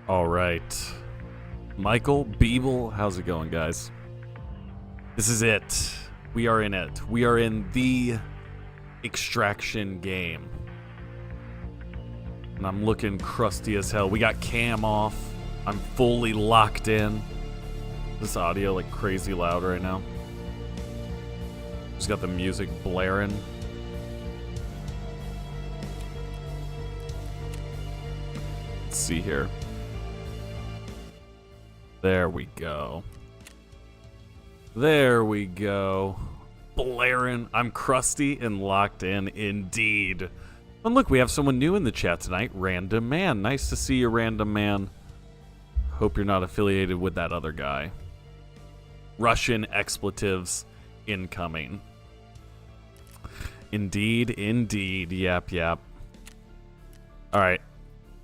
All right. Michael Beeble, how's it going, guys? This is it. We are in it. We are in the extraction game. And I'm looking crusty as hell. We got cam off. I'm fully locked in. This audio like crazy loud right now. Just got the music blaring. Let's see here. There we go. There we go. Blaring. I'm crusty and locked in indeed. And look, we have someone new in the chat tonight. Random Man. Nice to see you, Random Man. Hope you're not affiliated with that other guy. Russian expletives incoming. Indeed, indeed. Yap, yap. Alright.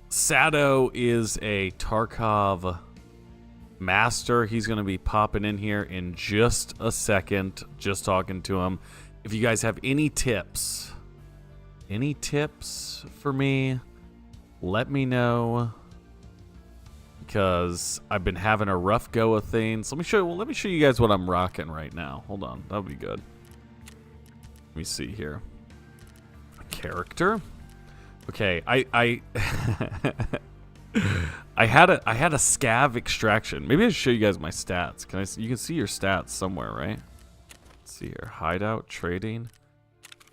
Sado is a Tarkov master. He's going to be popping in here in just a second. Just talking to him. If you guys have any tips for me, let me know, because I've been having a rough go of things. Let me show you guys what I'm rocking right now. Hold on, that'll be good. Let me see here. Character. Okay, I I had a scav extraction. Maybe I should show you guys my stats. You can see your stats somewhere, right? Let's see here. Hideout, trading.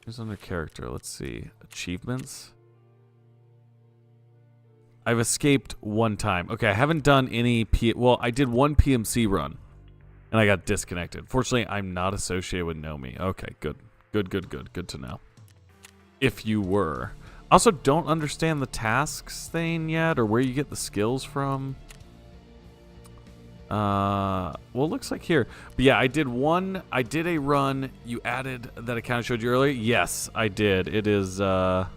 Here's under character. Let's see. Achievements. I've escaped one time. Okay, I haven't done any well, I did one PMC run and I got disconnected. Fortunately, I'm not associated with Nomi. Okay, good. Good to know. If you were. Also, don't understand the tasks thing yet, or where you get the skills from. Well, it looks like here. But yeah, I did a run. You added that I kind of showed you earlier. Yes, I did. It is down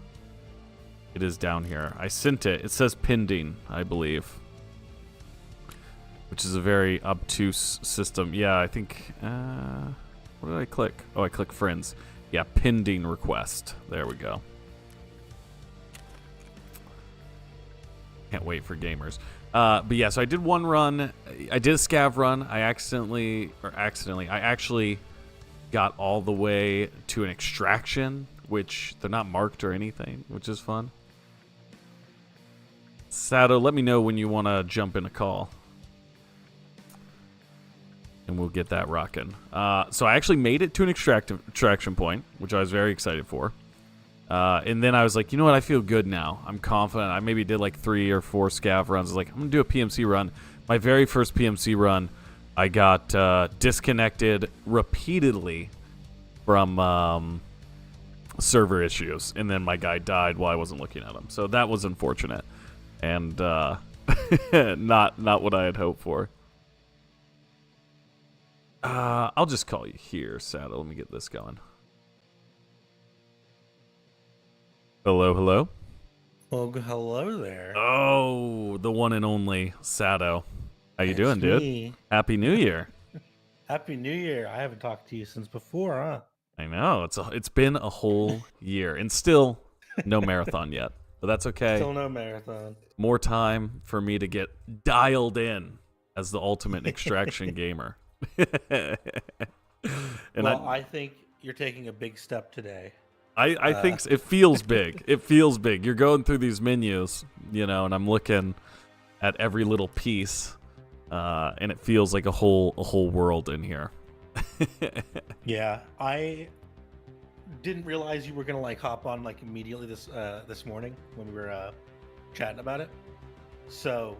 here. I sent it. It says pending, I believe. Which is a very obtuse system. Yeah, I think, what did I click? Oh, I clicked friends. Yeah, pending request. There we go. Can't wait for gamers. But yeah, so I did one run. I did a scav run. I actually got all the way to an extraction, which they're not marked or anything, which is fun. Sado, let me know when you want to jump in a call. And we'll get that rocking. So I actually made it to an extraction point, which I was very excited for. And then I was like, you know what? I feel good now. I'm confident. I maybe did like 3 or 4 scav runs. I was like, I'm going to do a PMC run. My very first PMC run, I got disconnected repeatedly from server issues. And then my guy died while I wasn't looking at him. So that was unfortunate. And not what I had hoped for. I'll just call you here, Saddle. Let me get this going. Hello. Well, hello there. Oh, the one and only Sado. How you doing, me. Dude? Happy New Year. Happy New Year. I haven't talked to you since before, huh? I know. It's been a whole year, and still no marathon yet. But that's okay. Still no marathon. More time for me to get dialed in as the ultimate extraction gamer. I think you're taking a big step today. I think it feels big. It feels big. You're going through these menus, and I'm looking at every little piece, and it feels like a whole world in here. Yeah, I didn't realize you were gonna hop on immediately this morning when we were chatting about it. So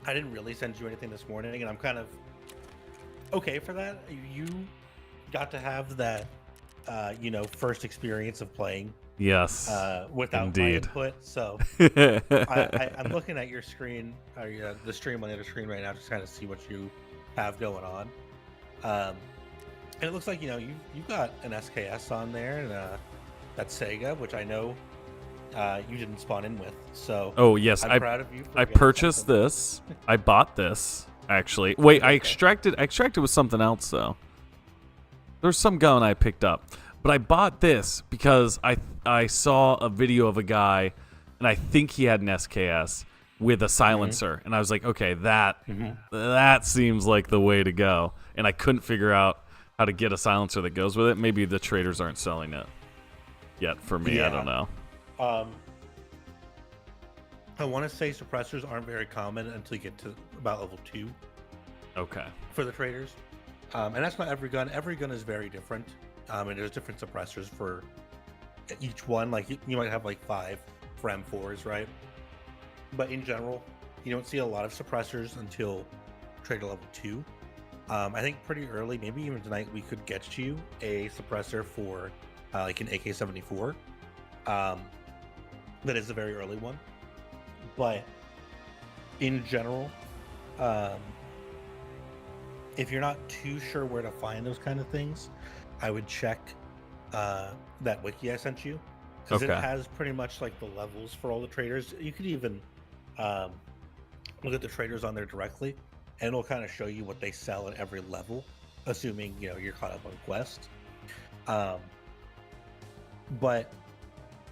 I didn't really send you anything this morning, and I'm kind of okay for that. You got to have that. First experience of playing. Yes. Without my input. So I'm looking at your screen, or the stream on the other screen right now, just kind of see what you have going on. And it looks like you've got an SKS on there, and that's Sega, which I know you didn't spawn in with. So oh yes, I'm proud of you. I purchased this. I bought this actually. Wait, I extracted with something else though. There's some gun I picked up, but I bought this because I saw a video of a guy, and I think he had an SKS, with a silencer, and I was like, okay, that seems like the way to go. And I couldn't figure out how to get a silencer that goes with it. Maybe the traders aren't selling it yet for me. Yeah. I don't know. I want to say suppressors aren't very common until you get to about level 2. Okay. For the traders. And that's not every gun. Every gun is very different. And there's different suppressors for each one. Like you might have like 5 for M4s, right? But in general, you don't see a lot of suppressors until trader level 2. I think pretty early, maybe even tonight, we could get you a suppressor for like an AK-74. That is a very early one. But in general, if you're not too sure where to find those kind of things, I would check that wiki I sent you, because it has pretty much like the levels for all the traders. You could even look at the traders on there directly, and it'll kind of show you what they sell at every level, assuming you're caught up on quest. But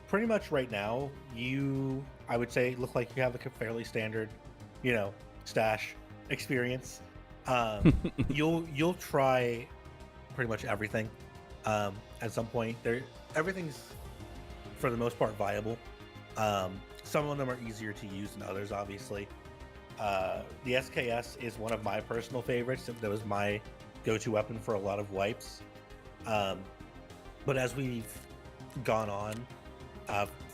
pretty much right now, I would say, look like you have like a fairly standard, stash experience. You'll try pretty much everything at some point. Everything's for the most part viable. Some of them are easier to use than others, obviously. The SKS is one of my personal favorites. That was my go-to weapon for a lot of wipes. But as we've gone on,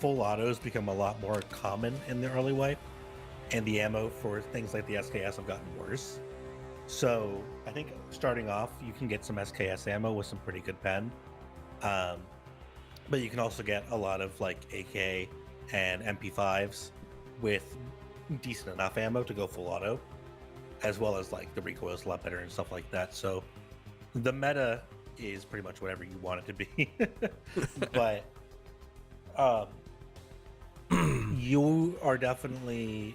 full autos become a lot more common in the early wipe, and the ammo for things like the SKS have gotten worse. So I think starting off, you can get some SKS ammo with some pretty good pen. But you can also get a lot of like AK and MP5s with decent enough ammo to go full auto, as well as like the recoil's a lot better and stuff like that. So the meta is pretty much whatever you want it to be. But you are definitely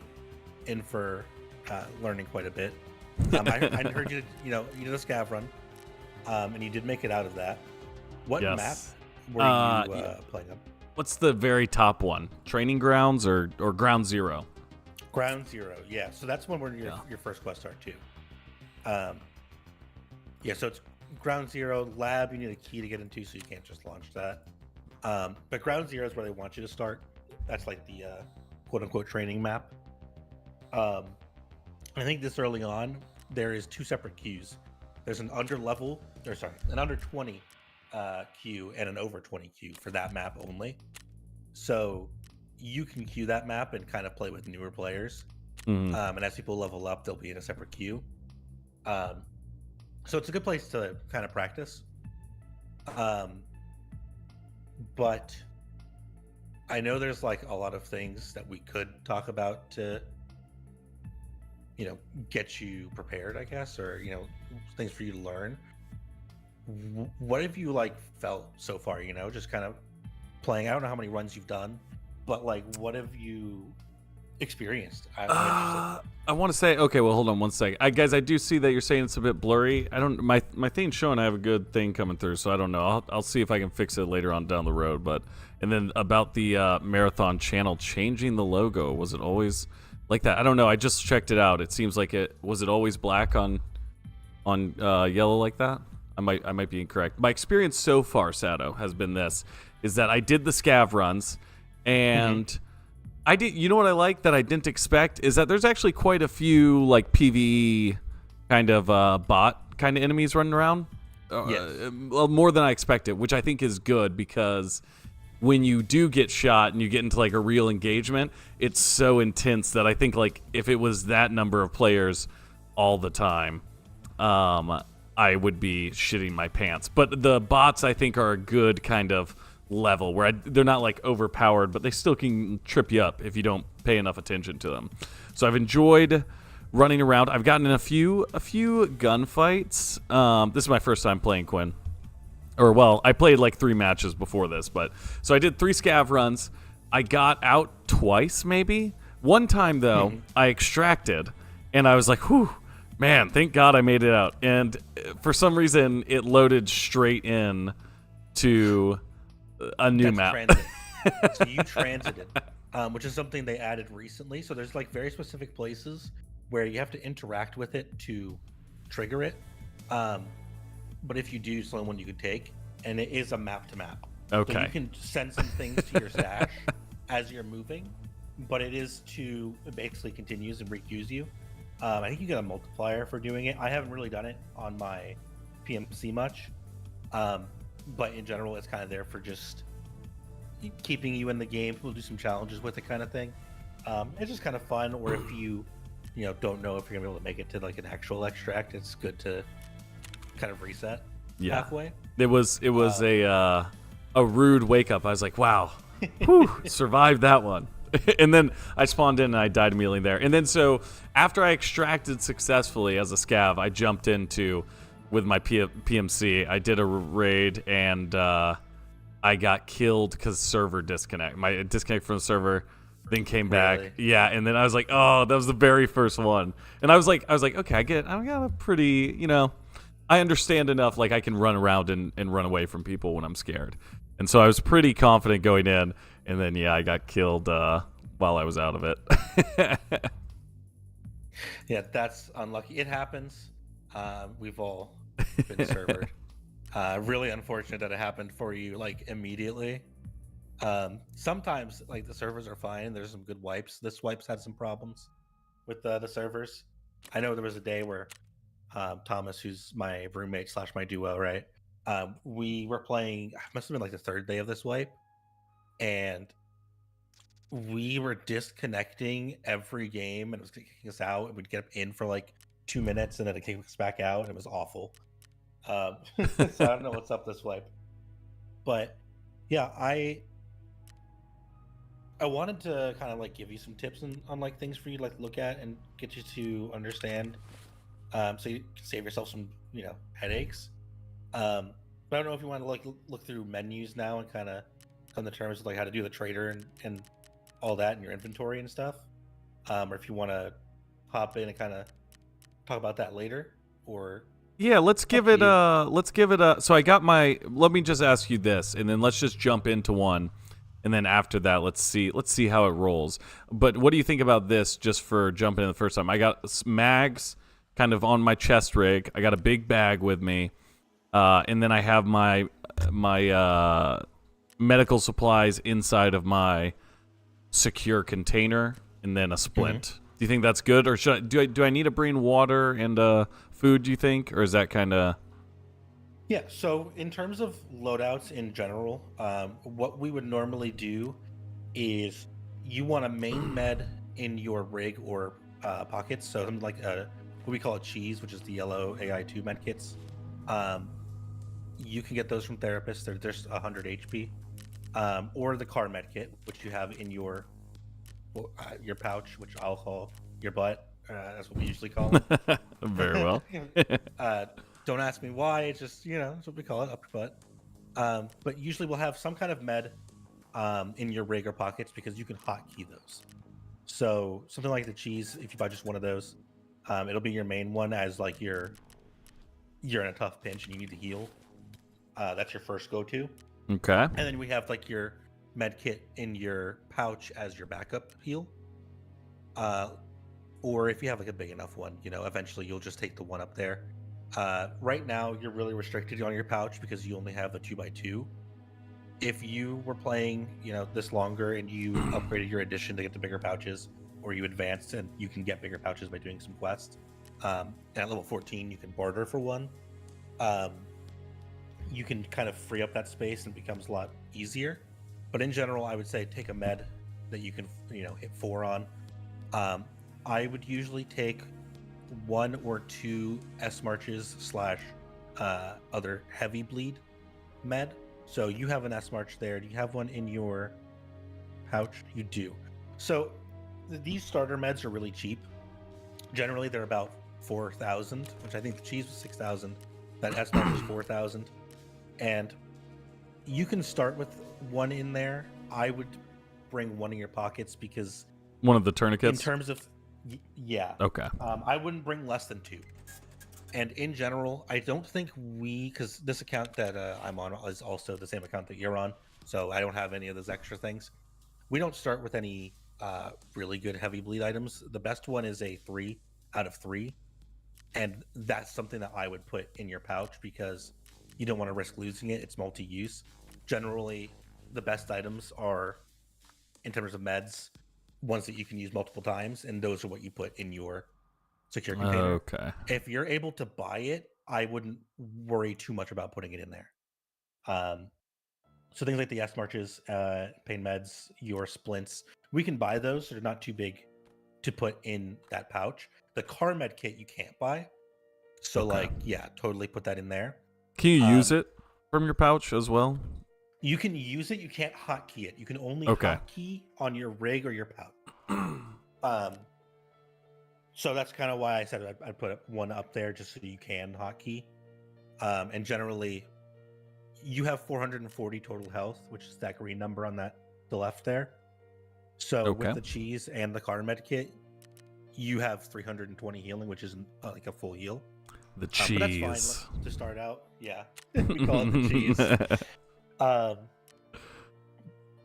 in for learning quite a bit. I heard you did a scav run, and you did make it out of that. What map were you playing on? What's the very top one? Training grounds or ground zero? Ground zero, yeah. So that's one where your first quest are too. So it's ground zero. Lab, you need a key to get into, so you can't just launch that. But ground zero is where they want you to start. That's like the quote unquote training map. I think this early on, there is 2 separate queues. There's an under 20 queue and an over 20 queue for that map only. So you can queue that map and kind of play with newer players. And as people level up, they'll be in a separate queue. So it's a good place to kind of practice. But I know there's like a lot of things that we could talk about to get you prepared, I guess, or things for you to learn. What have you felt so far, just kind of playing? I don't know how many runs you've done, but what have you experienced? I want to say, okay, well, hold on one second. Guys, I do see that you're saying it's a bit blurry. My thing's showing I have a good thing coming through, so I don't know. I'll see if I can fix it later on down the road. And then about the Marathon channel changing the logo, was it always like that? I don't know. I just checked it out. It seems like was it always black on yellow like that? I might be incorrect. My experience so far, Sato, has been is that I did the scav runs, and I did. You know what I like that I didn't expect is that there's actually quite a few PvE kind of bot kind of enemies running around. Yes. Well, more than I expected, which I think is good, because when you do get shot and you get into a real engagement, it's so intense that I think if it was that number of players all the time, I would be shitting my pants. But the bots, I think, are a good kind of level where they're not overpowered, but they still can trip you up if you don't pay enough attention to them. So I've enjoyed running around. I've gotten in a few gunfights. This is my first time playing Quinn. Or, well, I played 3 matches before this, so I did 3 scav runs. I got out twice, maybe. One time, though, I extracted, and I was like, whew, man, thank God I made it out. And for some reason, it loaded straight in to a new map. So you transited. which is something they added recently. So there's like very specific places where you have to interact with it to trigger it. But if you do, it's the only one you could take, and it is a map to map. Okay. So you can send some things to your stash as you're moving, but it is to it basically continues and requeues you. I think you get a multiplier for doing it. I haven't really done it on my PMC much, but in general, it's kind of there for just keeping you in the game. We'll do some challenges with it, kind of thing. It's just kind of fun. Or if you don't know if you're gonna be able to make it to like an actual extract, it's good to kind of reset halfway. It was a rude wake up. I was like, wow, whew, survived that one. And then I spawned in and I died immediately there. And then so after I extracted successfully as a scav, I jumped into with my PMC. I did a raid and I got killed because server disconnect. My disconnect from the server, then came back. Really? Yeah, and then I was like, oh, that was the very first one. And I was like, okay, I got a pretty, I understand enough. Like I can run around and run away from people when I'm scared. And so I was pretty confident going in. And then, I got killed while I was out of it. Yeah, that's unlucky. It happens. We've all been servered. Really unfortunate that it happened for you, like, immediately. Sometimes, like, the servers are fine. There's some good wipes. This wipe's had some problems with the servers. I know there was a day where Thomas, who's my roommate / my duo, right? We were playing, must have been like the third day of this wipe. And we were disconnecting every game, and it was kicking us out. And we'd get in for like 2 minutes, and then it kicked us back out. And it was awful. So I don't know what's up this wipe, but yeah, I wanted to kind of like give you some tips on like things for you to like look at and get you to understand, so you can save yourself some headaches. But I don't know if you want to like look through menus now and kind of come to terms with like how to do the trader and all that in your inventory and stuff, or if you want to hop in and kind of talk about that later, or let's give it so I got let me just ask you this, and then let's just jump into one, and then after that let's see how it rolls. But what do you think about this, just for jumping in the first time? I got mags kind of on my chest rig, I got a big bag with me, and then I have my medical supplies inside of my secure container, and then a splint. Mm-hmm. Do you think that's good, or do I need to bring water and food, do you think, or is that kind of... Yeah, so in terms of loadouts in general, what we would normally do is you want a main med in your rig or pockets, so something like what we call a cheese, which is the yellow AI2 med kits. You can get those from therapists. They're just 100 HP. Or the car med kit, which you have in your pouch, which I'll call your butt. That's what we usually call it. Very well. Don't ask me why. It's just, that's what we call it, up your butt. But usually we'll have some kind of med in your rig or pockets, because you can hotkey those. So something like the cheese, if you buy just one of those, it'll be your main one as like you're in a tough pinch and you need to heal. That's your first go-to. Okay. And then we have like your med kit in your pouch as your backup heal. Or if you have like a big enough one, eventually you'll just take the one up there. Right now you're really restricted on your pouch because you only have a 2x2. If you were playing, this longer and you upgraded your edition to get the bigger pouches, or you advanced and you can get bigger pouches by doing some quests, and at level 14 you can barter for one. You can kind of free up that space and it becomes a lot easier. But in general, I would say take a med that you can, hit 4 on. I would usually take 1 or 2 S marches / other heavy bleed med. So you have an S march there. Do you have one in your pouch? You do. So these starter meds are really cheap. Generally, they're about 4,000, which I think the cheese was 6,000. That S march is 4,000. And you can start with 1 in there. I would bring 1 in your pockets, because one of the tourniquets, in terms of yeah, okay, I wouldn't bring less than 2. And in general, I don't think because this account that I'm on is also the same account that you're on, so I don't have any of those extra things. we don't start with any really good heavy bleed items. The best one is a 3 out of 3, and that's something that I would put in your pouch because you don't want to risk losing it. It's multi-use. Generally, the best items are, in terms of meds, ones that you can use multiple times, and those are what you put in your secure container. Okay. If you're able to buy it, I wouldn't worry too much about putting it in there. So things like the S marches, pain meds, your splints, we can buy those. So they're not too big to put in that pouch. The car med kit you can't buy. So totally put that in there. Can you use it from your pouch as well? You can use it. You can't hotkey it. You can only hotkey on your rig or your pouch. So that's kind of why I said I'd put one up there just so you can hotkey. And generally, you have 440 total health, which is that green number on the left there. So with the cheese and the car med kit, you have 320 healing, which isn't like a full heal. The cheese. But that's fine to start out. Yeah, we call it the cheese.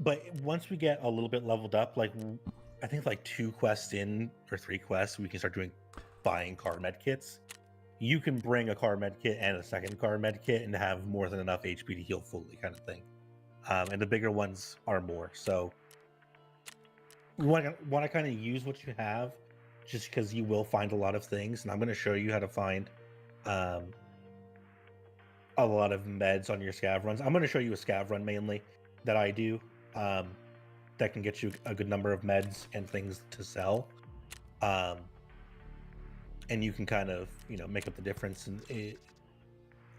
But once we get a little bit leveled up, like I think like 2 quests in or 3 quests, we can start buying car med kits. You can bring a car med kit and a second car med kit and have more than enough HP to heal fully, kind of thing. And the bigger ones are more. So you want to kind of use what you have, just because you will find a lot of things. And I'm going to show you how to find a lot of meds on your scav runs. I'm going to show you a scav run mainly that I do that can get you a good number of meds and things to sell. And you can kind of, make up the difference, and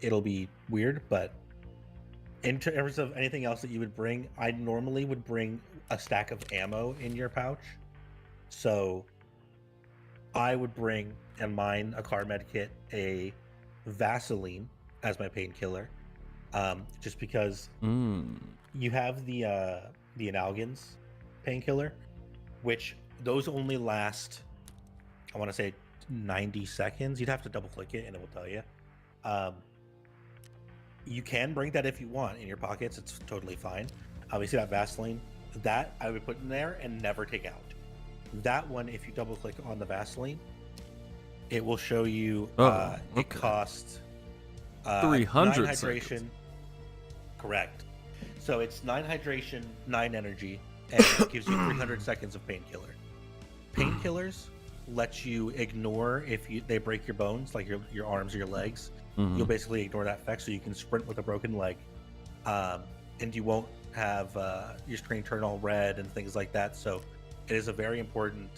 it'll be weird. But in terms of anything else that you would bring, I normally would bring a stack of ammo in your pouch. So I would bring in mine a car med kit, a Vaseline as my painkiller, just because you have the Analgins painkiller, which those only last, I want to say 90 seconds. You'd have to double click it and it will tell you. You can bring that if you want in your pockets. It's totally fine. Obviously that Vaseline, that I would put in there and never take out. That one, if you double click on the Vaseline, it will show you it costs 300 9 hydration. seconds. Correct. So it's 9 hydration, 9 energy, and it gives you 300 seconds of painkiller. Painkillers let you ignore if they break your bones, like your arms or your legs. You'll basically ignore that effect, so you can sprint with a broken leg, and you won't have your screen turn all red and things like that. So it is a very important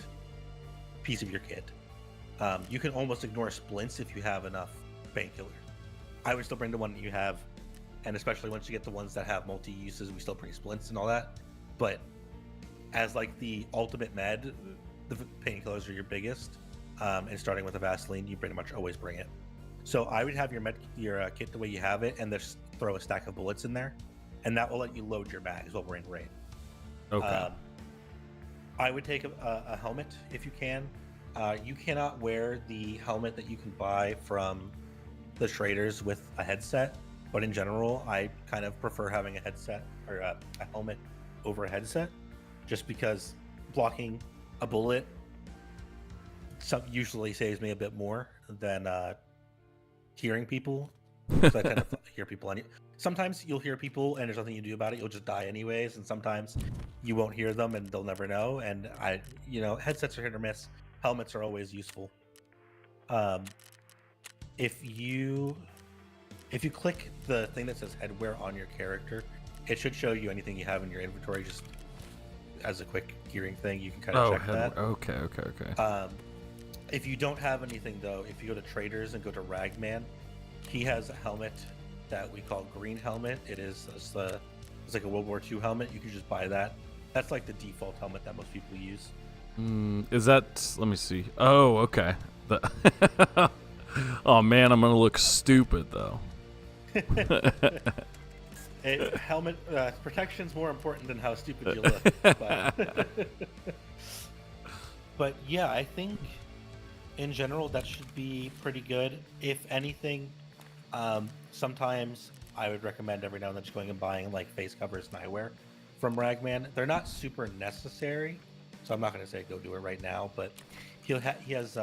piece of your kit. You can almost ignore splints if you have enough painkiller. I would still bring the one that you have, and especially once you get the ones that have multi-uses, we still bring splints and all that. But as like the ultimate med, the painkillers are your biggest, and starting with a Vaseline, you pretty much always bring it. So I would have your kit the way you have it, and just throw a stack of bullets in there, and that will let you load your bags while we're in raid. Okay. I would take a helmet if you can. You cannot wear the helmet that you can buy from the traders with a headset, but in general, I kind of prefer having a headset or a helmet over a headset, just because blocking a bullet usually saves me a bit more than hearing people. So I tend to hear people on you. Sometimes you'll hear people and there's nothing you do about it. You'll just die anyways. And sometimes you won't hear them and they'll never know. And headsets are hit or miss. Helmets are always useful. If you click the thing that says headwear on your character, it should show you anything you have in your inventory. Just as a quick gearing thing, you can kind of check that. Okay. If you don't have anything though, if you go to traders and go to Ragman, he has a helmet that we call Green Helmet. It's like a World War II helmet. You can just buy that. That's like the default helmet that most people use. Is that? Let me see. Oh, okay. Oh man, I'm gonna look stupid though. Helmet protection's more important than how stupid you look. But yeah, I think in general that should be pretty good. If anything, sometimes I would recommend every now and then just going and buying like face covers and eyewear from Ragman. They're not super necessary, so I'm not going to say go do it right now. But he has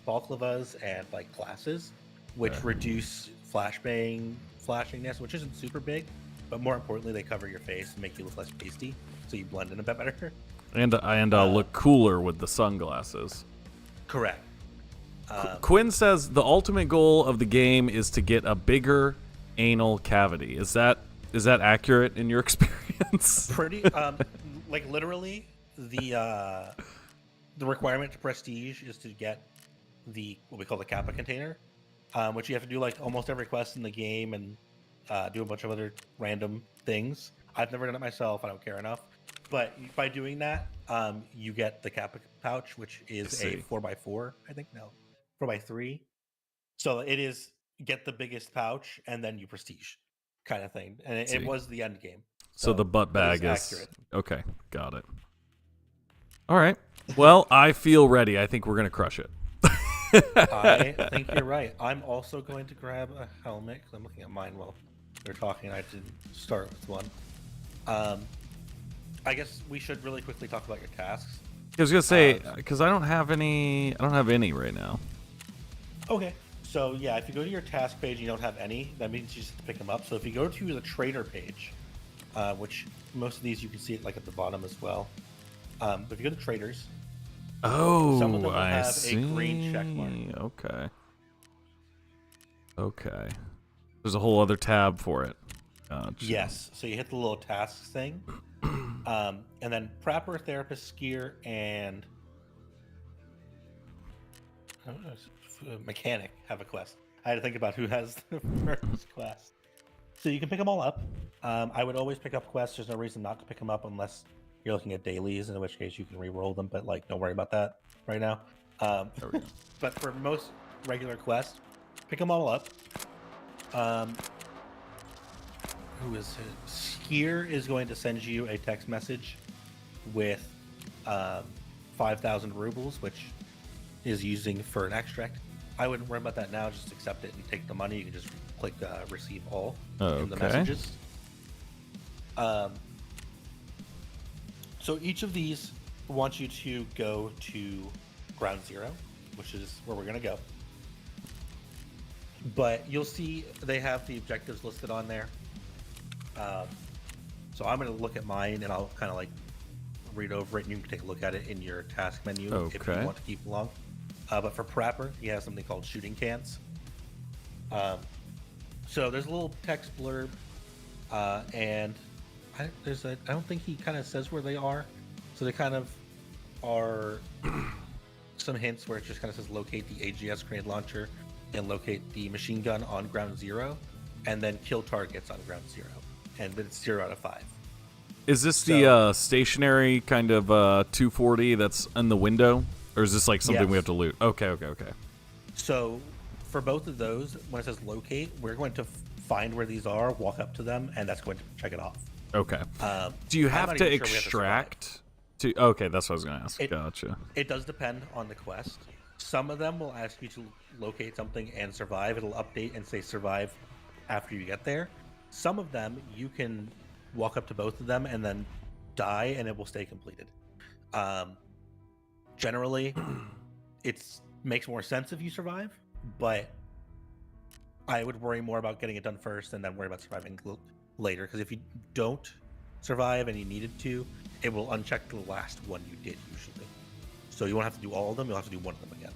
balclavas and like glasses, which reduce flashingness, which isn't super big, but more importantly, they cover your face and make you look less pasty, so you blend in a bit better. And look cooler with the sunglasses. Correct. Quinn says the ultimate goal of the game is to get a bigger anal cavity. Is that accurate in your experience? Pretty like literally the requirement to prestige is to get the what we call the kappa container, which you have to do like almost every quest in the game and do a bunch of other random things. I've never done it myself. I don't care enough. But by doing that, you get the kappa pouch, which is a 4x4. I think no, 4x3. So it is get the biggest pouch and then you prestige kind of thing. And it was the end game. So the butt bag is accurate. Okay, got it. All right. Well, I feel ready. I think we're going to crush it. I think you're right. I'm also going to grab a helmet because I'm looking at mine while we're talking. I didn't start with one. I guess we should really quickly talk about your tasks. I was going to say, because I don't have any right now. Okay. So yeah, if you go to your task page and you don't have any, that means you just have to pick them up. So if you go to the trader page, which most of these you can see it like at the bottom as well. But if you go to traders, some of them will have a green check mark. Okay. There's a whole other tab for it. Gotcha. Yes. So you hit the little tasks thing, and then prepper, therapist, skier, and mechanic have a quest. I had to think about who has the first quest. So you can pick them all up. I would always pick up quests. There's no reason not to pick them up unless you're looking at dailies, in which case you can re-roll them, but like don't worry about that right now. But for most regular quests, pick them all up. Who is it? Skier is going to send you a text message with 5,000 rubles, which is using for an extract. I wouldn't worry about that now. Just accept it and take the money. You can just click receive all in the messages. So each of these wants you to go to ground zero, which is where we're going to go. But you'll see they have the objectives listed on there. So I'm going to look at mine and I'll kind of like read over it and you can take a look at it in your task menu if you want to keep along. But for Prapper, he has something called shooting cans. So there's a little text blurb, and I don't think he kind of says where they are. So they kind of are some hints where it just kind of says locate the AGS grenade launcher and locate the machine gun on ground zero, and then kill targets on ground zero. And it's 0 out of 5. Is this the stationary kind of 240 that's in the window? Or is this like something we have to loot? Okay. So for both of those, when it says locate, we're going to find where these are, walk up to them, and that's going to check it off. Okay. Do you have to extract? Okay, that's what I was going to ask. Gotcha. It does depend on the quest. Some of them will ask you to locate something and survive. It'll update and say survive after you get there. Some of them, you can walk up to both of them and then die, and it will stay completed. Generally, it makes more sense if you survive, but I would worry more about getting it done first and then worry about surviving later, because if you don't survive and you needed to, it will uncheck the last one you did usually. So you won't have to do all of them, you'll have to do one of them again.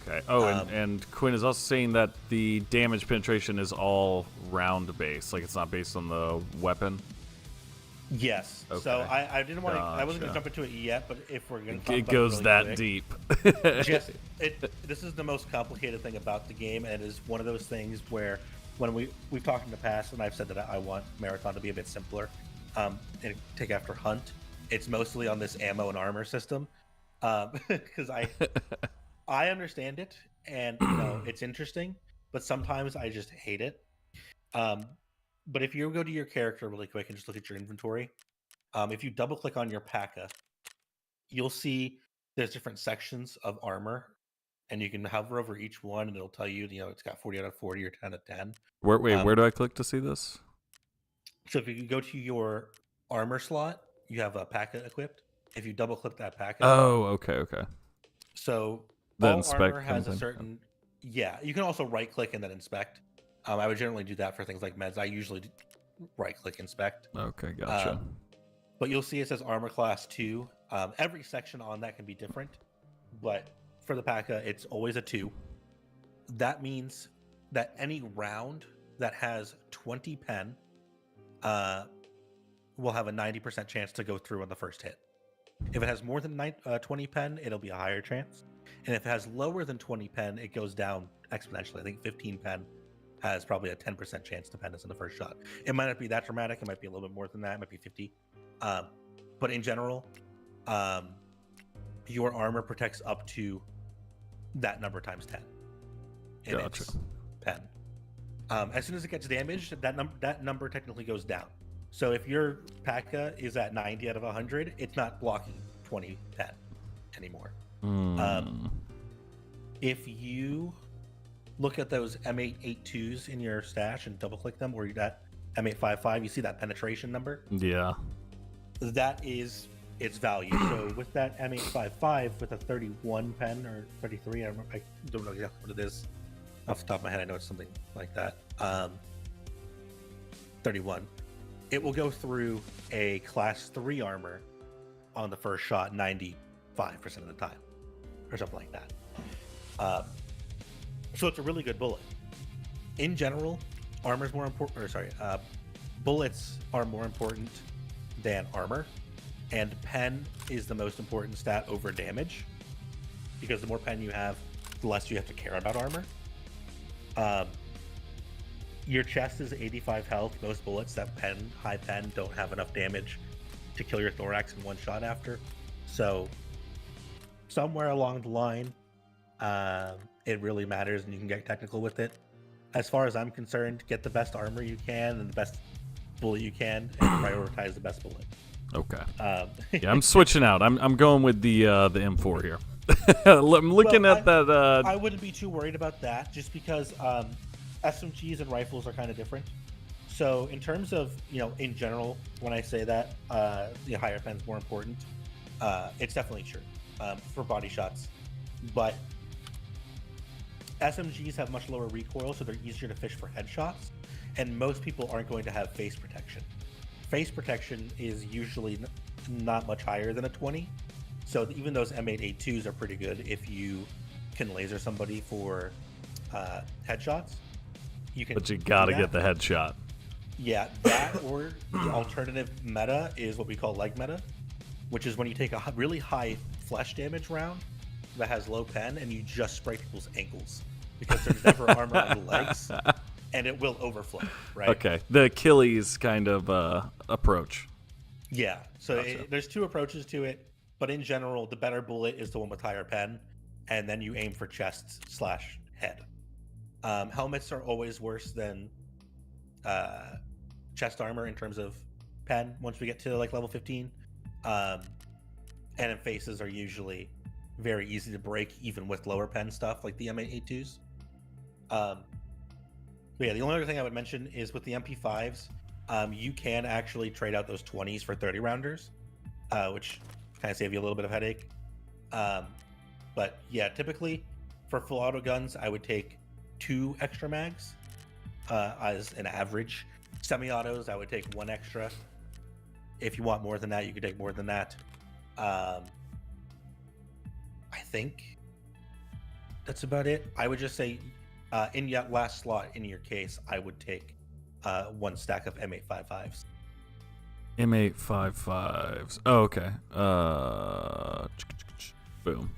Okay. Oh, and Quinn is also saying that the damage penetration is all round based, like it's not based on the weapon. Yes. Okay. So I didn't want to. I wasn't going to jump into it yet, but if we're going to, it goes that deep. This is the most complicated thing about the game, and it is one of those things where when we've talked in the past, and I've said that I want Marathon to be a bit simpler, and take after Hunt. It's mostly on this ammo and armor system, because I understand it, and it's interesting, but sometimes I just hate it. But if you go to your character really quick and just look at your inventory, if you double click on your P.A.C.A., you'll see there's different sections of armor, and you can hover over each one, and it'll tell you, it's got 40 out of 40 or 10 out of 10. Where do I click to see this? So if you go to your armor slot, you have a packet equipped. If you double click that packet. Oh, okay. So The all inspect armor has comes a in. certain. Yeah, you can also right click and then inspect. I would generally do that for things like meds. I usually right click inspect. Okay, gotcha. But you'll see it says armor class 2. Every section on that can be different, but for the PACA, it's always a 2. That means that any round that has 20 pen will have a 90% chance to go through on the first hit. If it has more than 20 pen, it'll be a higher chance. And if it has lower than 20 pen, it goes down exponentially. I think 15 pen has probably a 10% chance to pen us in the first shot. It might not be that dramatic. It might be a little bit more than that. It might be 50. But in general, your armor protects up to that number times 10. And Gotcha. it's pen. As soon as it gets damaged, that number technically goes down. So if your PACA is at 90 out of 100, it's not blocking 20 pen anymore. If you look at those M882s in your stash and double click them, or that M855, you see that penetration number? Yeah. That is its value. So with that M855 with a 31 pen or 33, I don't know exactly what it is off the top of my head. I know it's something like that. 31. It will go through a class 3 armor on the first shot 95% of the time, or something like that. So it's a really good bullet. In general, armor's more important, bullets are more important than armor, and pen is the most important stat over damage, because the more pen you have, the less you have to care about armor. Your chest is 85 health. Most bullets that high pen don't have enough damage to kill your thorax in one shot after. So somewhere along the line, it really matters, and you can get technical with it. As far as I'm concerned, get the best armor you can and the best bullet you can, and prioritize the best bullet. Okay. Yeah, I'm switching out. I'm going with the M4 here. I'm looking at that. I wouldn't be too worried about that, just because SMGs and rifles are kind of different. So in terms of, in general, when I say that the higher pen's more important, it's definitely true for body shots. But SMGs have much lower recoil, so they're easier to fish for headshots, and most people aren't going to have face protection. Face protection is usually not much higher than a 20, so even those M882s are pretty good if you can laser somebody for headshots. But you gotta get the headshot. Yeah, that or the alternative meta is what we call leg meta, which is when you take a really high flesh damage round that has low pen and you just spray people's ankles, because there's never armor on the legs, and it will overflow, right? Okay, the Achilles kind of approach. Yeah, so there's two approaches to it, but in general, the better bullet is the one with higher pen, and then you aim for chest/head. Helmets are always worse than chest armor in terms of pen once we get to like level 15. And then faces are usually very easy to break, even with lower pen stuff like the M882s. But yeah, the only other thing I would mention is with the MP5s, you can actually trade out those 20s for 30 rounders, which kind of save you a little bit of headache. But yeah, typically for full auto guns, I would take 2 extra mags as an average. Semi-autos, I would take 1 extra. If you want more than that, you could take more than that. I think that's about it. I would just say in your last slot in your case, I would take 1 stack of M855s. M855s. Oh, okay. Boom.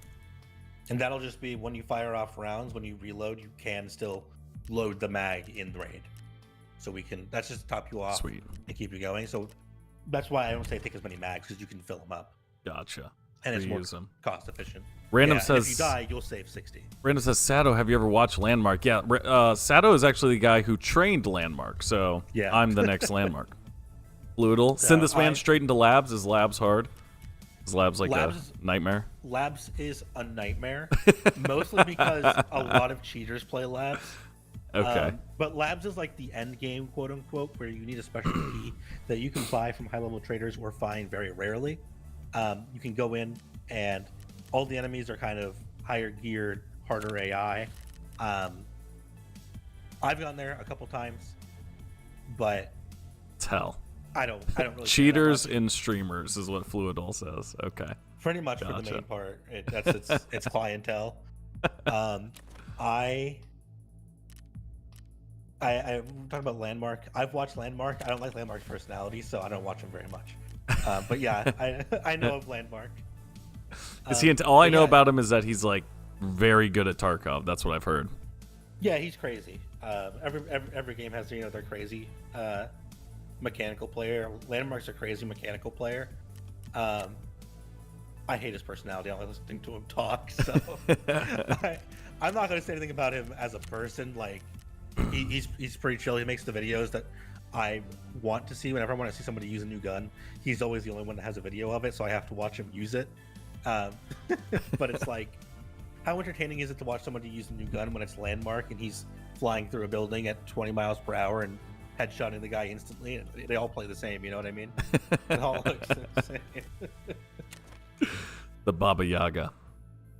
And that'll just be when you fire off rounds, when you reload, you can still load the mag in the raid. So that's just to top you off. Sweet. And keep you going. So that's why I don't say take as many mags, because you can fill them up. Gotcha. And it's more cost efficient. Random says, if you die, you'll save 60. Random says, Sato, have you ever watched Landmark? Yeah, Sato is actually the guy who trained Landmark, so yeah. I'm the next Landmark. Brutal. Send this man straight into labs. Is labs hard? Is labs like a nightmare? Labs is a nightmare, mostly because a lot of cheaters play labs. Okay. But labs is like the end game, quote unquote, where you need a special key that you can buy from high level traders or find very rarely. You can go in and all the enemies are kind of higher geared, harder AI. I've gone there a couple times, but Tell. I don't really Cheaters care that much. and streamers is what Fluidol says. Okay. Pretty much for the Gotcha. main part. That's its clientele. I talking about Landmark. I've watched Landmark. I don't like Landmark's personality, so I don't watch him very much. But yeah, I know of Landmark. Is he? All I know yeah. about him is that he's like very good at Tarkov. That's what I've heard. Yeah, he's crazy. Every game has their crazy mechanical player. Landmark's a crazy mechanical player. I hate his personality. I don't like listening to him talk. So I'm not going to say anything about him as a person. Like he's pretty chill. He makes the videos that I want to see. Whenever I want to see somebody use a new gun, he's always the only one that has a video of it, so I have to watch him use it. But it's like, how entertaining is it to watch somebody use a new gun when it's Landmark and he's flying through a building at 20 miles per hour and headshotting the guy instantly? And they all play the same, you know what I mean? It all looks the same. The Baba Yaga.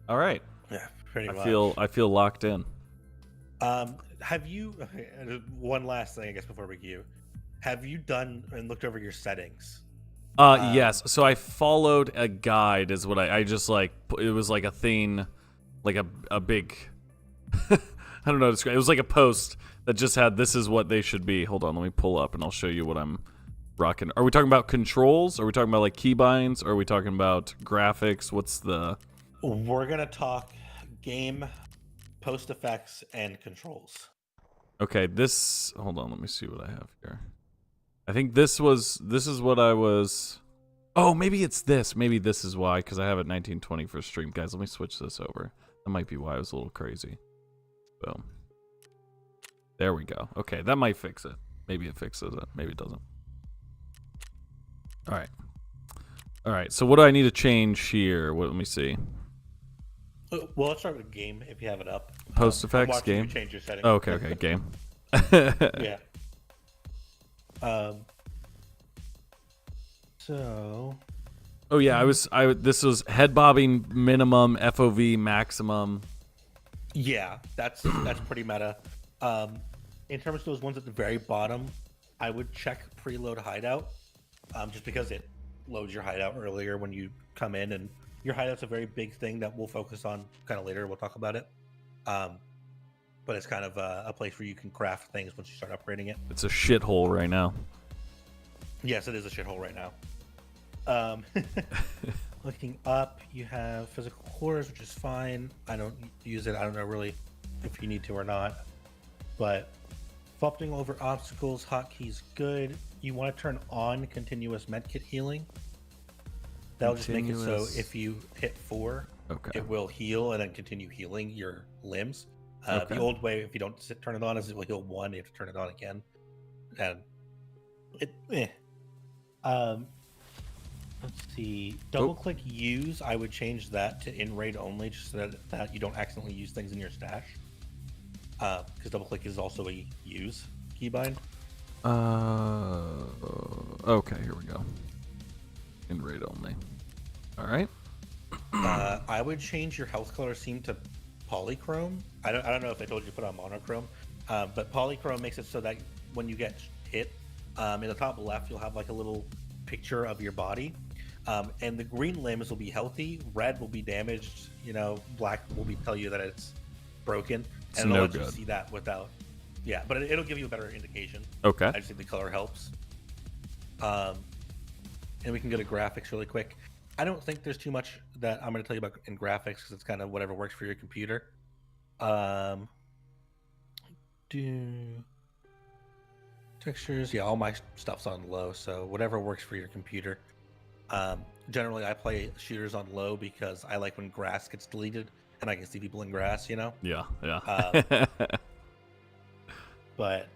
All right. Yeah, pretty much. I feel locked in. Have you? One last thing, I guess, before we queue. Have you done and looked over your settings? Yes. So I followed a guide. Is what I just like. It was like a thing, like a big. I don't know how to describe. It was like a post that just had this is what they should be. Hold on, let me pull up and I'll show you what I'm rocking. Are we talking about controls? Are we talking about like keybinds? Or are we talking about graphics? What's the? We're gonna talk game, post effects, and controls. Okay, this. Hold on, let me see what I have here. I think this is what I was. Oh, maybe it's this. Maybe this is why, because I have it 1920 for stream. Guys, let me switch this over. That might be why I was a little crazy. Boom. There we go. Okay, that might fix it. Maybe it fixes it. Maybe it doesn't. All right. All right. So what do I need to change here? Let me see. Well, let's start with game if you have it up. Post I'm effects watching you game. change your settings. Oh, okay. Game. Yeah. So. Oh yeah, this was head bobbing minimum, FOV maximum. Yeah, that's pretty meta. In terms of those ones at the very bottom, I would check preload hideout, just because it loads your hideout earlier when you come in, and your hideout's a very big thing that we'll focus on kind of later. We'll talk about it. But it's kind of a place where you can craft things once you start upgrading it. It's a shithole right now. Yes, it is a shithole right now. Looking up, you have physical cores, which is fine. I don't use it. I don't know really if you need to or not. But flopping over obstacles, hotkeys, good. You want to turn on continuous medkit healing. That'll just make it so if you hit 4, it will heal and then continue healing your limbs. The old way, if you don't turn it on, is it will heal 1. You have to turn it on again. And let's see. Double click use. I would change that to in raid only, just so that you don't accidentally use things in your stash. Because double click is also a use keybind. Okay, here we go. In raid only. All right. I would change your health color scheme to polychrome. I don't know if I told you to put on monochrome, but polychrome makes it so that when you get hit, in the top left you'll have like a little picture of your body, and the green limbs will be healthy, red will be damaged, black will tell you that it's broken, and it'll let you see that without. Yeah, but it'll give you a better indication. Okay. I just think the color helps. And we can go to graphics really quick. I don't think there's too much that I'm going to tell you about in graphics because it's kind of whatever works for your computer. Textures, yeah, all my stuff's on low, so whatever works for your computer. Generally, I play shooters on low because I like when grass gets deleted and I can see people in grass, Yeah. But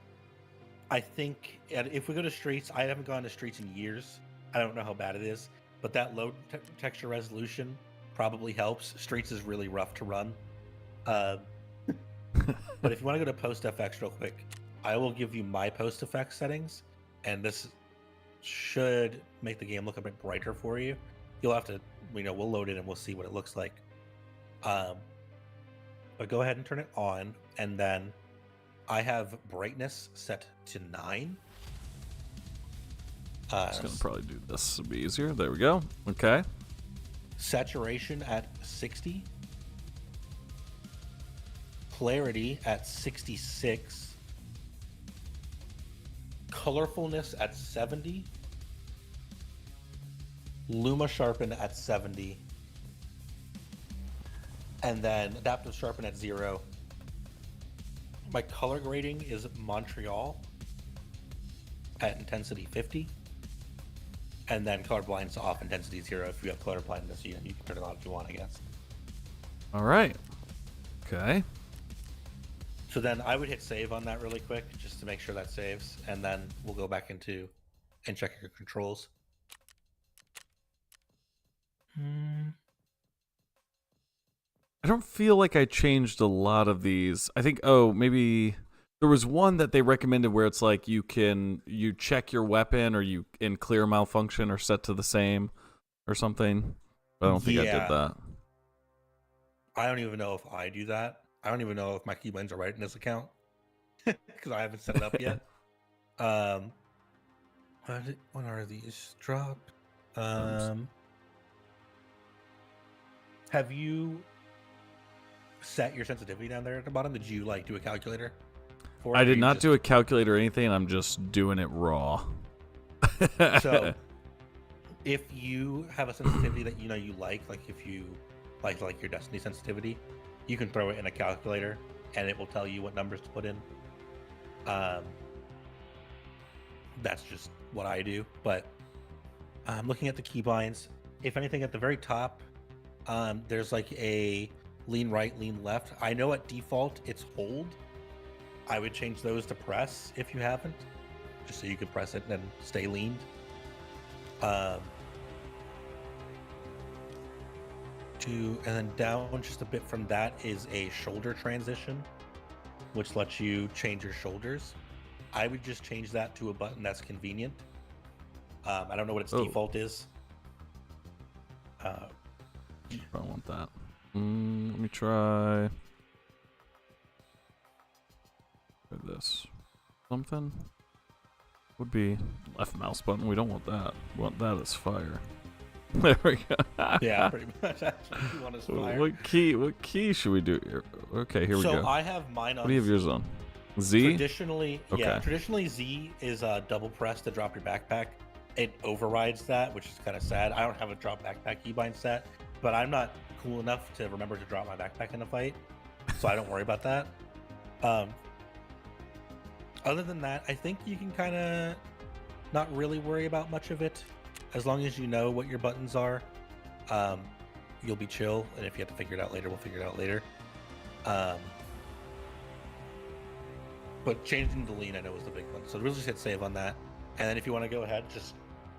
I think if we go to streets, I haven't gone to streets in years. I don't know how bad it is. But that low texture resolution probably helps. Streets is really rough to run. But if you want to go to post FX real quick, I will give you my post effects settings, and this should make the game look a bit brighter for you. You'll have to, we'll load it and we'll see what it looks like. But go ahead and turn it on, and then I have brightness set to 9. Just gonna probably do this to be easier. There we go. Okay. Saturation at 60. Clarity at 66. Colorfulness at 70. Luma sharpen at 70. And then adaptive sharpen at 0. My color grading is Montreal at intensity 50. And then colorblindness off, intensity 0. If you have color blindness, you can turn it on if you want, I guess. All right. Okay. So then I would hit save on that really quick just to make sure that saves, and then we'll go back into and check your controls. I don't feel like I changed a lot of these. I think, maybe there was one that they recommended where it's like you check your weapon or you in clear malfunction or set to the same or something. But I don't think I did that. I don't even know if I do that. I don't even know if my keybinds are right in this account because I haven't set it up yet. When are these dropped? Have you set your sensitivity down there at the bottom? Did you do a calculator? I did not do a calculator or anything. I'm just doing it raw. So, if you have a sensitivity that you like if you like your Destiny sensitivity, you can throw it in a calculator and it will tell you what numbers to put in. That's just what I do. But I'm looking at the keybinds. If anything, at the very top, there's a lean right, lean left. I know at default it's hold. I would change those to press if you haven't, just so you can press it and then stay leaned. And then down just a bit from that is a shoulder transition, which lets you change your shoulders. I would just change that to a button that's convenient. I don't know what its default is. I don't want that. Let me try this. Something would be left mouse button. We don't want that. We want that as fire. There we go. Yeah, pretty much. Actually, you want as fire. What key should we do here? Okay, here we go. So I have mine on. What do you have yours on? Z? Traditionally, yeah. Traditionally, Z is double press to drop your backpack. It overrides that, which is kind of sad. I don't have a drop backpack keybind set, but I'm not cool enough to remember to drop my backpack in a fight, so I don't worry about that. Other than that, I think you can kind of not really worry about much of it. As long as you know what your buttons are, you'll be chill. And if you have to figure it out later, we'll figure it out later. But changing the lean, I know, is the big one. So we'll just hit save on that. And then if you want to go ahead, just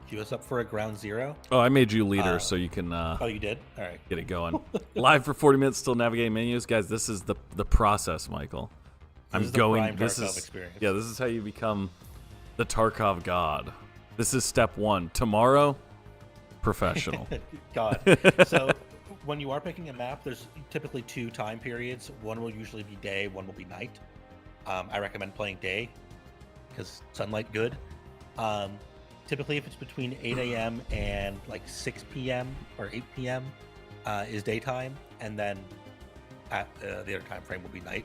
queue us up for a ground zero. Oh, I made you leader so you can oh, you did? All right. Get it going. Live for 40 minutes, still navigating menus. Guys, this is the process, Michael. This is the prime Tarkov experience. Yeah, this is how you become the Tarkov god. This is step 1. Tomorrow, professional. God. So when you are picking a map, there's typically 2 time periods. One will usually be day, one will be night. I recommend playing day because sunlight good. Typically, if it's between 8 a.m. and 6 p.m. or 8 p.m. Is daytime, and then at the other time frame will be night.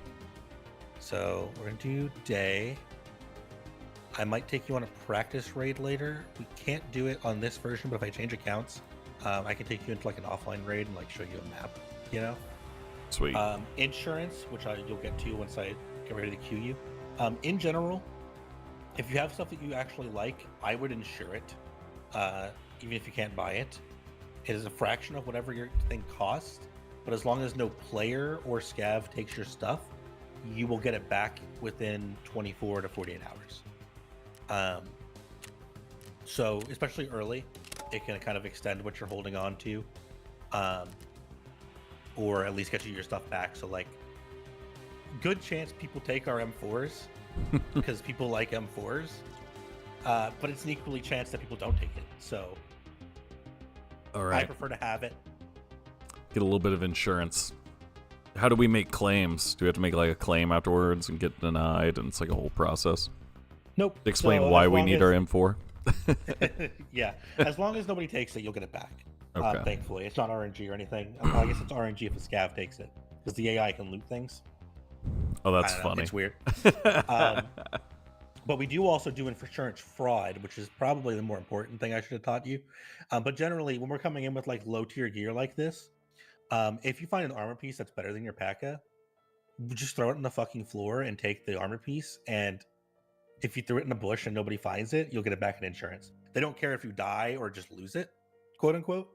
So we're gonna do day. I might take you on a practice raid later. We can't do it on this version, but if I change accounts, I can take you into an offline raid and show you a map. Sweet. Insurance, which you'll get to once I get ready to queue you. In general, if you have stuff that you actually like, I would insure it, even if you can't buy it. It is a fraction of whatever your thing costs, but as long as no player or scav takes your stuff, you will get it back within 24 to 48 hours. So especially early, it can kind of extend what you're holding on to, or at least get you your stuff back. So good chance people take our M4s because people like M4s. But it's an equally chance that people don't take it. So All I right. prefer to have it. Get a little bit of insurance. How do we make claims? Do we have to make like a claim afterwards and get denied? And it's like a whole process. Nope. Explain So why as we long need as- our M4. Yeah, as long as nobody takes it, you'll get it back. Okay. Thankfully, it's not RNG or anything. I guess it's RNG if a scav takes it, because the AI can loot things. Oh, that's I don't know, funny. It's weird. But we do also do insurance fraud, which is probably the more important thing I should have taught you. But generally, when we're coming in with like low tier gear like this, if you find an armor piece that's better than your P.A.K.A., just throw it on the fucking floor and take the armor piece. And if you threw it in a bush and nobody finds it, you'll get it back in insurance. They don't care if you die or just lose it, quote unquote.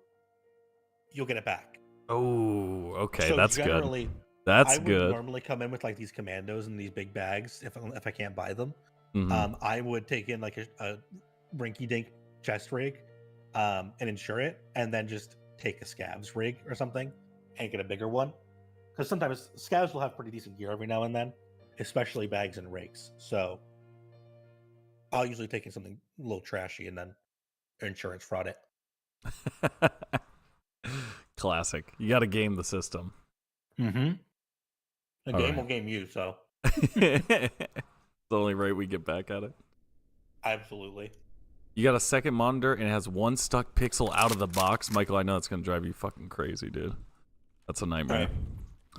You'll get it back. Oh, okay, So that's generally, good. That's I would good. normally come in with like these commandos and these big bags if I can't buy them. Mhm. I would take in like a rinky-dink chest rig, and insure it, and then just take a scavs rig or something and get a bigger one. Because sometimes scavs will have pretty decent gear every now and then, especially bags and rigs. So I'll usually take in something a little trashy and then insurance fraud it. Classic. You got to game the system. Mm-hmm. The All game right. will game you, so It's only right we get back at it. absolutely. You got a second monitor and it has one stuck pixel out of the box. Michael, I know that's going to drive you fucking crazy, dude. That's a nightmare. All right.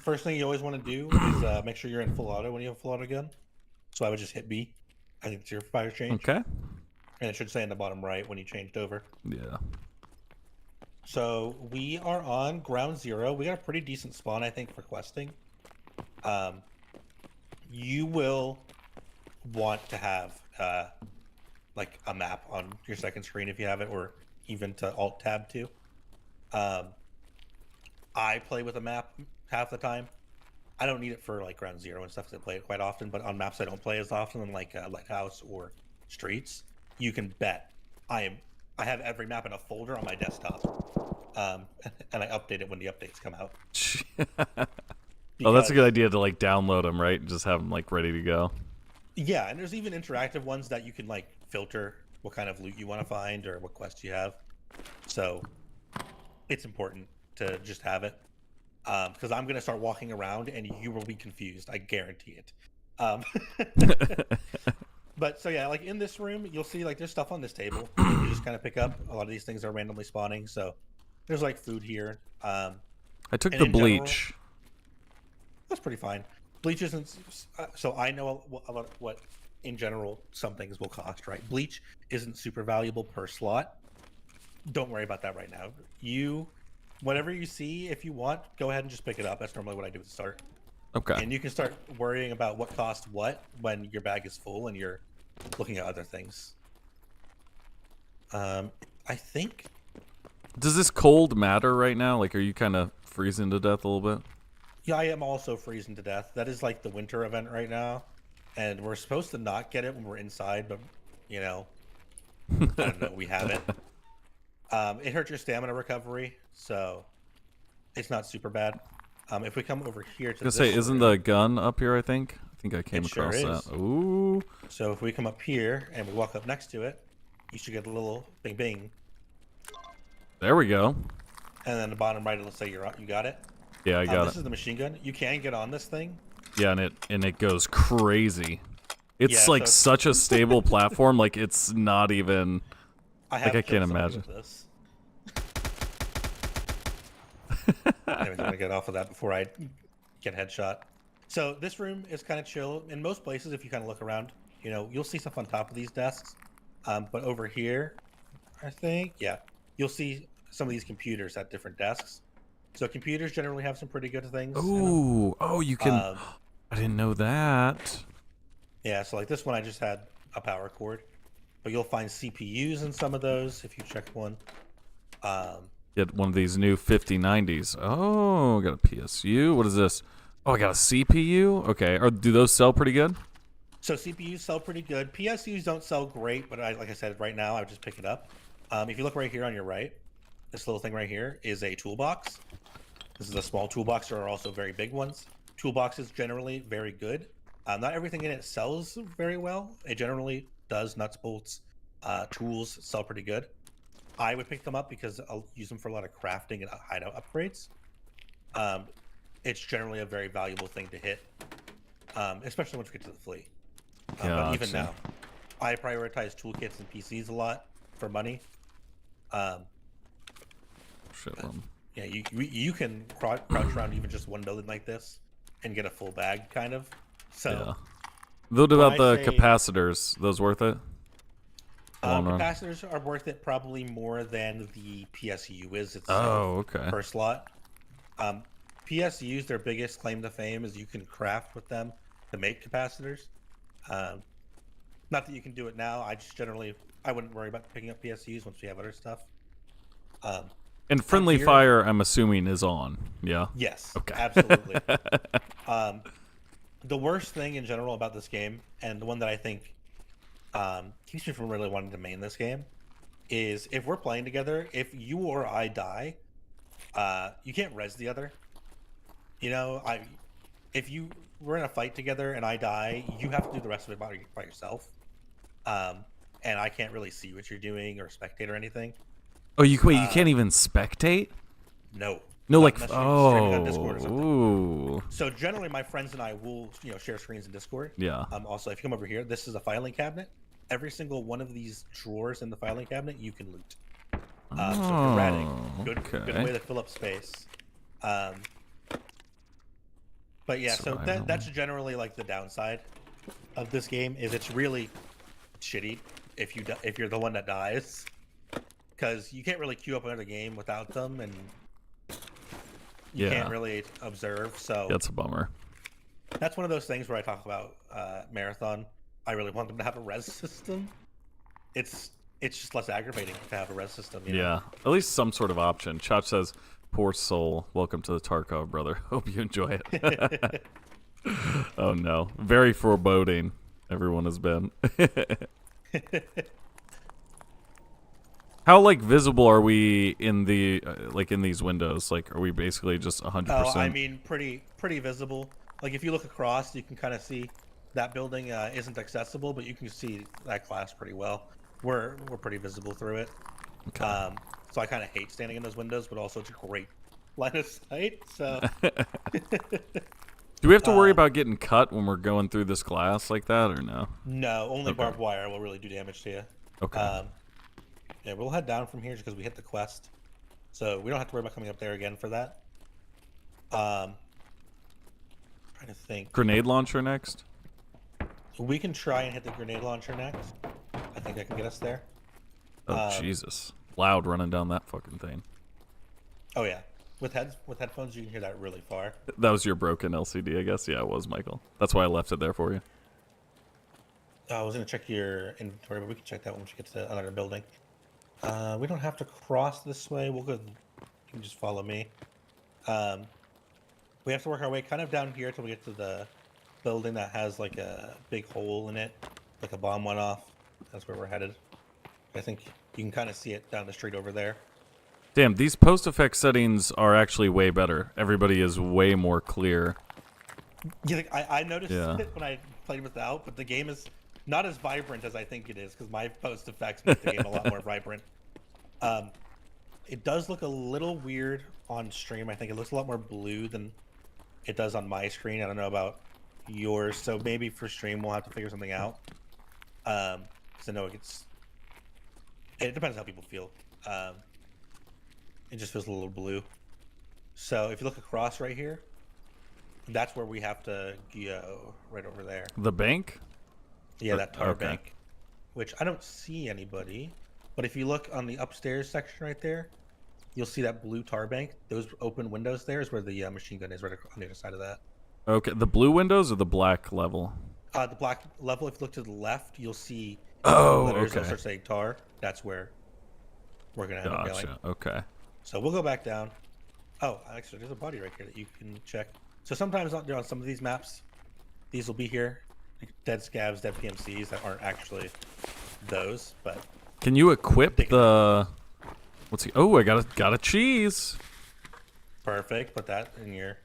First thing you always want to do is make sure you're in full auto when you have a full auto gun. So I would just hit B. I think it's your fire change. Okay. And it should say in the bottom right when you changed over. Yeah. So we are on ground zero. We got a pretty decent spawn, I think, for questing. You will want to have like a map on your second screen if you have it, or even to alt tab too. I play with a map half the time. I don't need it for like ground zero and stuff because I play it quite often, but on maps I don't play as often, like Lighthouse or Streets, you can bet I have every map in a folder on my desktop, and I update it when the updates come out. Oh, that's a good Because- idea to like download them, right? And just have them like ready to go. Yeah, and there's even interactive ones that you can like filter what kind of loot you want to find or what quests you have. So it's important to just have it, because I'm gonna start walking around and you will be confused. I guarantee it. But so yeah, like in this room, you'll see like there's stuff on this table. You just kind of pick up. A lot of these things are randomly spawning. So there's like food here. I took And the in general- bleach. That's pretty fine. Bleach isn't. So I know what in general some things will cost, right? Bleach isn't super valuable per slot. Don't worry about that right now. Whatever you see, if you want, go ahead and just pick it up. That's normally what I do at the start. Okay. And you can start worrying about what costs what when your bag is full and you're looking at other things. I think. Does this cold matter right now? Like, are you kind of freezing to death a little bit? Yeah, I am also freezing to death. That is like the winter event right now. And we're supposed to not get it when we're inside, but, you know, I don't know. We have it. It hurts your stamina recovery, so it's not super bad. If we come over here to I was gonna say, isn't the gun up here? I think I came It sure across is. that. Ooh. So if we come up here and we walk up next to it, you should get a little bing bing. There we go. And then the bottom right, it'll say you got it. Yeah, I got This it. is the machine gun. You can get on this thing. Yeah, and it goes crazy. It's Yeah, like so- such a stable platform. Like it's not even. I have I can't killed somebody imagine. with this. I'm gonna get off of that before I get headshot. So this room is kind of chill. In most places, if you kind of look around, you know, you'll see stuff on top of these desks. But over here, I think, yeah, you'll see some of these computers at different desks. So computers generally have some pretty good things. in 'em. Ooh. Oh, you can. I didn't know that. Yeah, so like this one, I just had a power cord, but you'll find CPUs in some of those if you check one. Get one of these new 5090s. Oh, I got a PSU. What is this? Oh, I got a CPU. Okay. Do those sell pretty good? So CPUs sell pretty good. PSUs don't sell great, but like I said, right now I would just pick it up. If you look right here on your right, this little thing right here is a toolbox. This is a small toolbox. There are also very big ones. toolbox is generally very good. Not everything in it sells very well. It generally does. Nuts, bolts, tools sell pretty good. I would pick them up because I'll use them for a lot of crafting and hideout upgrades. It's generally a very valuable thing to hit, especially once we get to the fleet. But even now, I prioritize toolkits and PCs a lot for money. Yeah, you can crouch around even just one building like this and get a full bag, kind of. So, yeah. What about the capacitors? Those worth it? Capacitors are worth it probably more than the PSU is itself. Oh, okay. Per slot. PSUs, their biggest claim to fame is you can craft with them to make capacitors. Not that you can do it now. I wouldn't worry about picking up PSUs once we have other stuff. And friendly fire, I'm assuming, is on. Yeah. Yes. Okay. Absolutely. The worst thing in general about this game, and the one that I think keeps me from really wanting to main this game, is if we're playing together, if you or I die, you can't res the other. You know, if we're in a fight together and I die, you have to do the rest of it by yourself. And I can't really see what you're doing or spectate or anything. Oh, you can't even spectate? No. No, like Discord or something. Ooh. So generally, my friends and I will, share screens in Discord. Yeah. Also, if you come over here, this is a filing cabinet. Every single one of these drawers in the filing cabinet, you can loot. So if you're ratting, good way to fill up space. But yeah, so that's generally like the downside of this game is it's really shitty if you're the one that dies, because you can't really queue up another game without them, and you can't really observe. So that's a bummer. That's one of those things where I talk about Marathon. I really want them to have a res system. It's just less aggravating to have a res system. You know? At least some sort of option. Chach says, "Poor soul. Welcome to the Tarkov, brother. Hope you enjoy it." Oh no, very foreboding. Everyone has been. How visible are we in the in these windows? Are we basically just 100%? Oh, I mean, pretty visible. If you look across, you can kind of see that building isn't accessible, but you can see that class pretty well. We're pretty visible through it. Okay. So I kind of hate standing in those windows, but also it's a great line of sight. So. Do we have to worry about getting cut when we're going through this glass like that, or no? No, only barbed wire will really do damage to you. Okay. Yeah, we'll head down from here just because we hit the quest, so we don't have to worry about coming up there again for that. Trying to think. Grenade launcher next? We can try and hit the grenade launcher next. I think I can get us there. Oh, Jesus. Loud running down that fucking thing. Oh, yeah. With headphones, you can hear that really far. That was your broken LCD, I guess. Yeah, it was, Michael. That's why I left it there for you. I was going to check your inventory, but we can check that once we get to another building. We don't have to cross this way. We'll go. You can just follow me. We have to work our way kind of down here till we get to the building that has a big hole in it, like a bomb went off. That's where we're headed. I think you can kind of see it down the street over there. Damn, these post-effect settings are actually way better. Everybody is way more clear. Yeah, I noticed it when I played without, but the game is not as vibrant as I think it is because my post-effects make the game a lot more vibrant. It does look a little weird on stream. I think it looks a lot more blue than it does on my screen. I don't know about yours, so maybe for stream we'll have to figure something out. Because I know it depends on how people feel. It just feels a little blue. So if you look across right here, that's where we have to go, right over there. The bank? Yeah, that tar bank. Which I don't see anybody. But if you look on the upstairs section right there, you'll see that blue tar bank. Those open windows there is where the machine gun is, right on the other side of that. Okay, the blue windows or the black level? The black level, if you look to the left, you'll see letters that start saying tar. That's where we're going to end up going. Okay. So we'll go back down. Oh, actually, there's a body right here that you can check. So sometimes on some of these maps, these will be here. Dead scavs, dead PMCs that aren't actually those, but... Can you equip the... What's he... Oh, I got a cheese! Perfect. Put that in your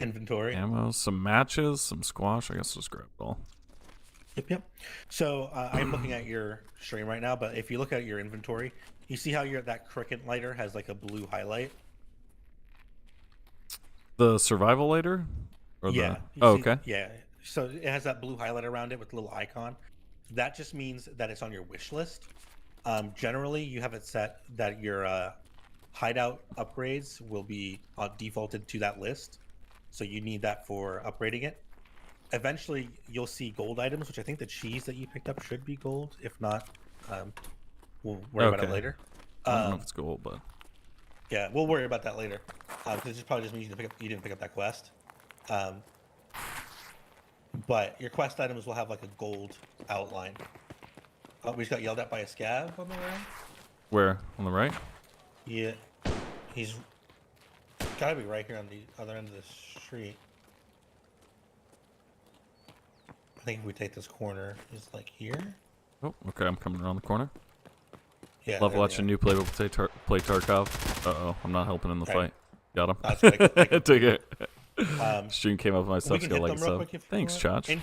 inventory. Ammo, some matches, some squash. I guess just grab it all. Yep. So I'm looking at your stream right now, but if you look at your inventory, you see how that cricket lighter has like a blue highlight? The survival lighter? Or Yeah. the... Oh, okay. Yeah. So it has that blue highlight around it with a little icon. That just means that it's on your wish list. Generally, you have it set that your hideout upgrades will be defaulted to that list. So you need that for upgrading it. Eventually, you'll see gold items, which I think the cheese that you picked up should be gold. If not, we'll worry about it later. I don't know if it's gold, but... Yeah, we'll worry about that later. Because it probably just means you didn't pick up that quest. But your quest items will have like a gold outline. Oh, we just got yelled at by a scav on the way. Where? On the right? Yeah. He's gotta be right here on the other end of the street. I think if we take this corner, it's like here. Oh, okay. I'm coming around the corner. Yeah. Love watching new playable play Tarkov. Uh-oh. I'm not helping in the fight. Got him. That's good. Take it. Stream came up with my stuff. Go like so. Thanks, Chach. In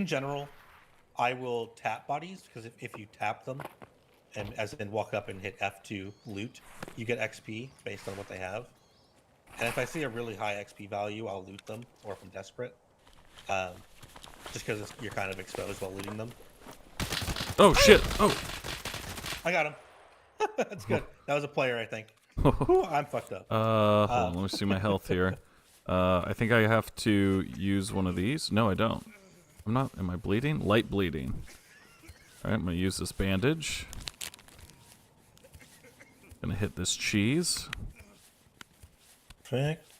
general, I will tap bodies because if you tap them, and as in walk up and hit F2 loot, you get XP based on what they have. And if I see a really high XP value, I'll loot them, or if I'm desperate, just because you're kind of exposed while looting them. Oh shit! Oh, I got him. That's good. That was a player, I think. Ooh, I'm fucked up. Hold on, let me see my health here. I think I have to use one of these. No, I don't. I'm not. Am I bleeding? Light bleeding. All right, I'm gonna use this bandage. Gonna hit this cheese. Perfect.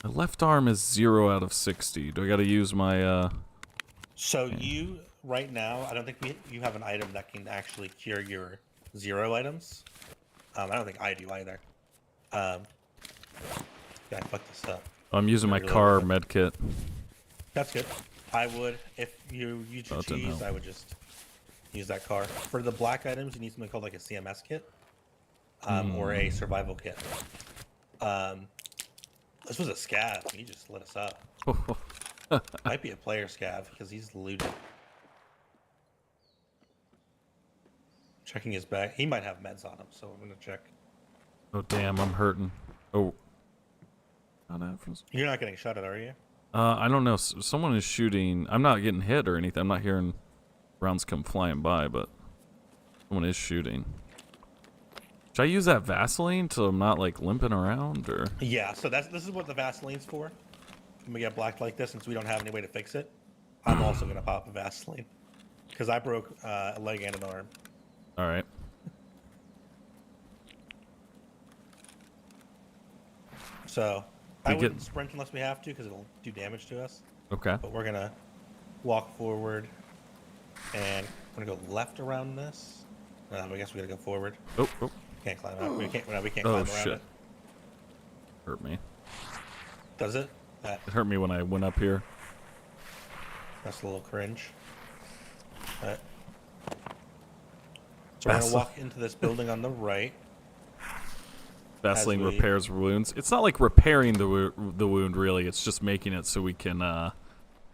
My left arm is 0 out of 60. Do I gotta use my So you right now, I don't think you have an item that can actually cure your 0 items. I don't think I do either. Yeah, I fucked this up. I'm using my car med kit. That's good. I would, if you use your cheese, I would just use that car. For the black items, you need something called like a CMS kit, or a survival kit. This was a scav. He just lit us up. Might be a player scav because he's looted. Checking his bag. He might have meds on him, so I'm gonna check. Oh damn, I'm hurting. Oh. You're not getting shot at, are you? I don't know. Someone is shooting. I'm not getting hit or anything. I'm not hearing rounds come flying by, but someone is shooting. Should I use that Vaseline so I'm not like limping around, or? Yeah. So this is what the Vaseline's for. When we get blacked like this, since we don't have any way to fix it, I'm also gonna pop a Vaseline because I broke a leg and an arm. All right. So I wouldn't sprint unless we have to because it'll do damage to us. Okay. But we're gonna walk forward, and we're gonna go left around this. I guess we gotta go forward. Oh. Can't climb out. We can't climb around it. Hurt me. Does it? It hurt me when I went up here. That's a little cringe. All right. So we're gonna walk into this building on the right. Vaseline repairs wounds. It's not like repairing the wound, really. It's just making it so we can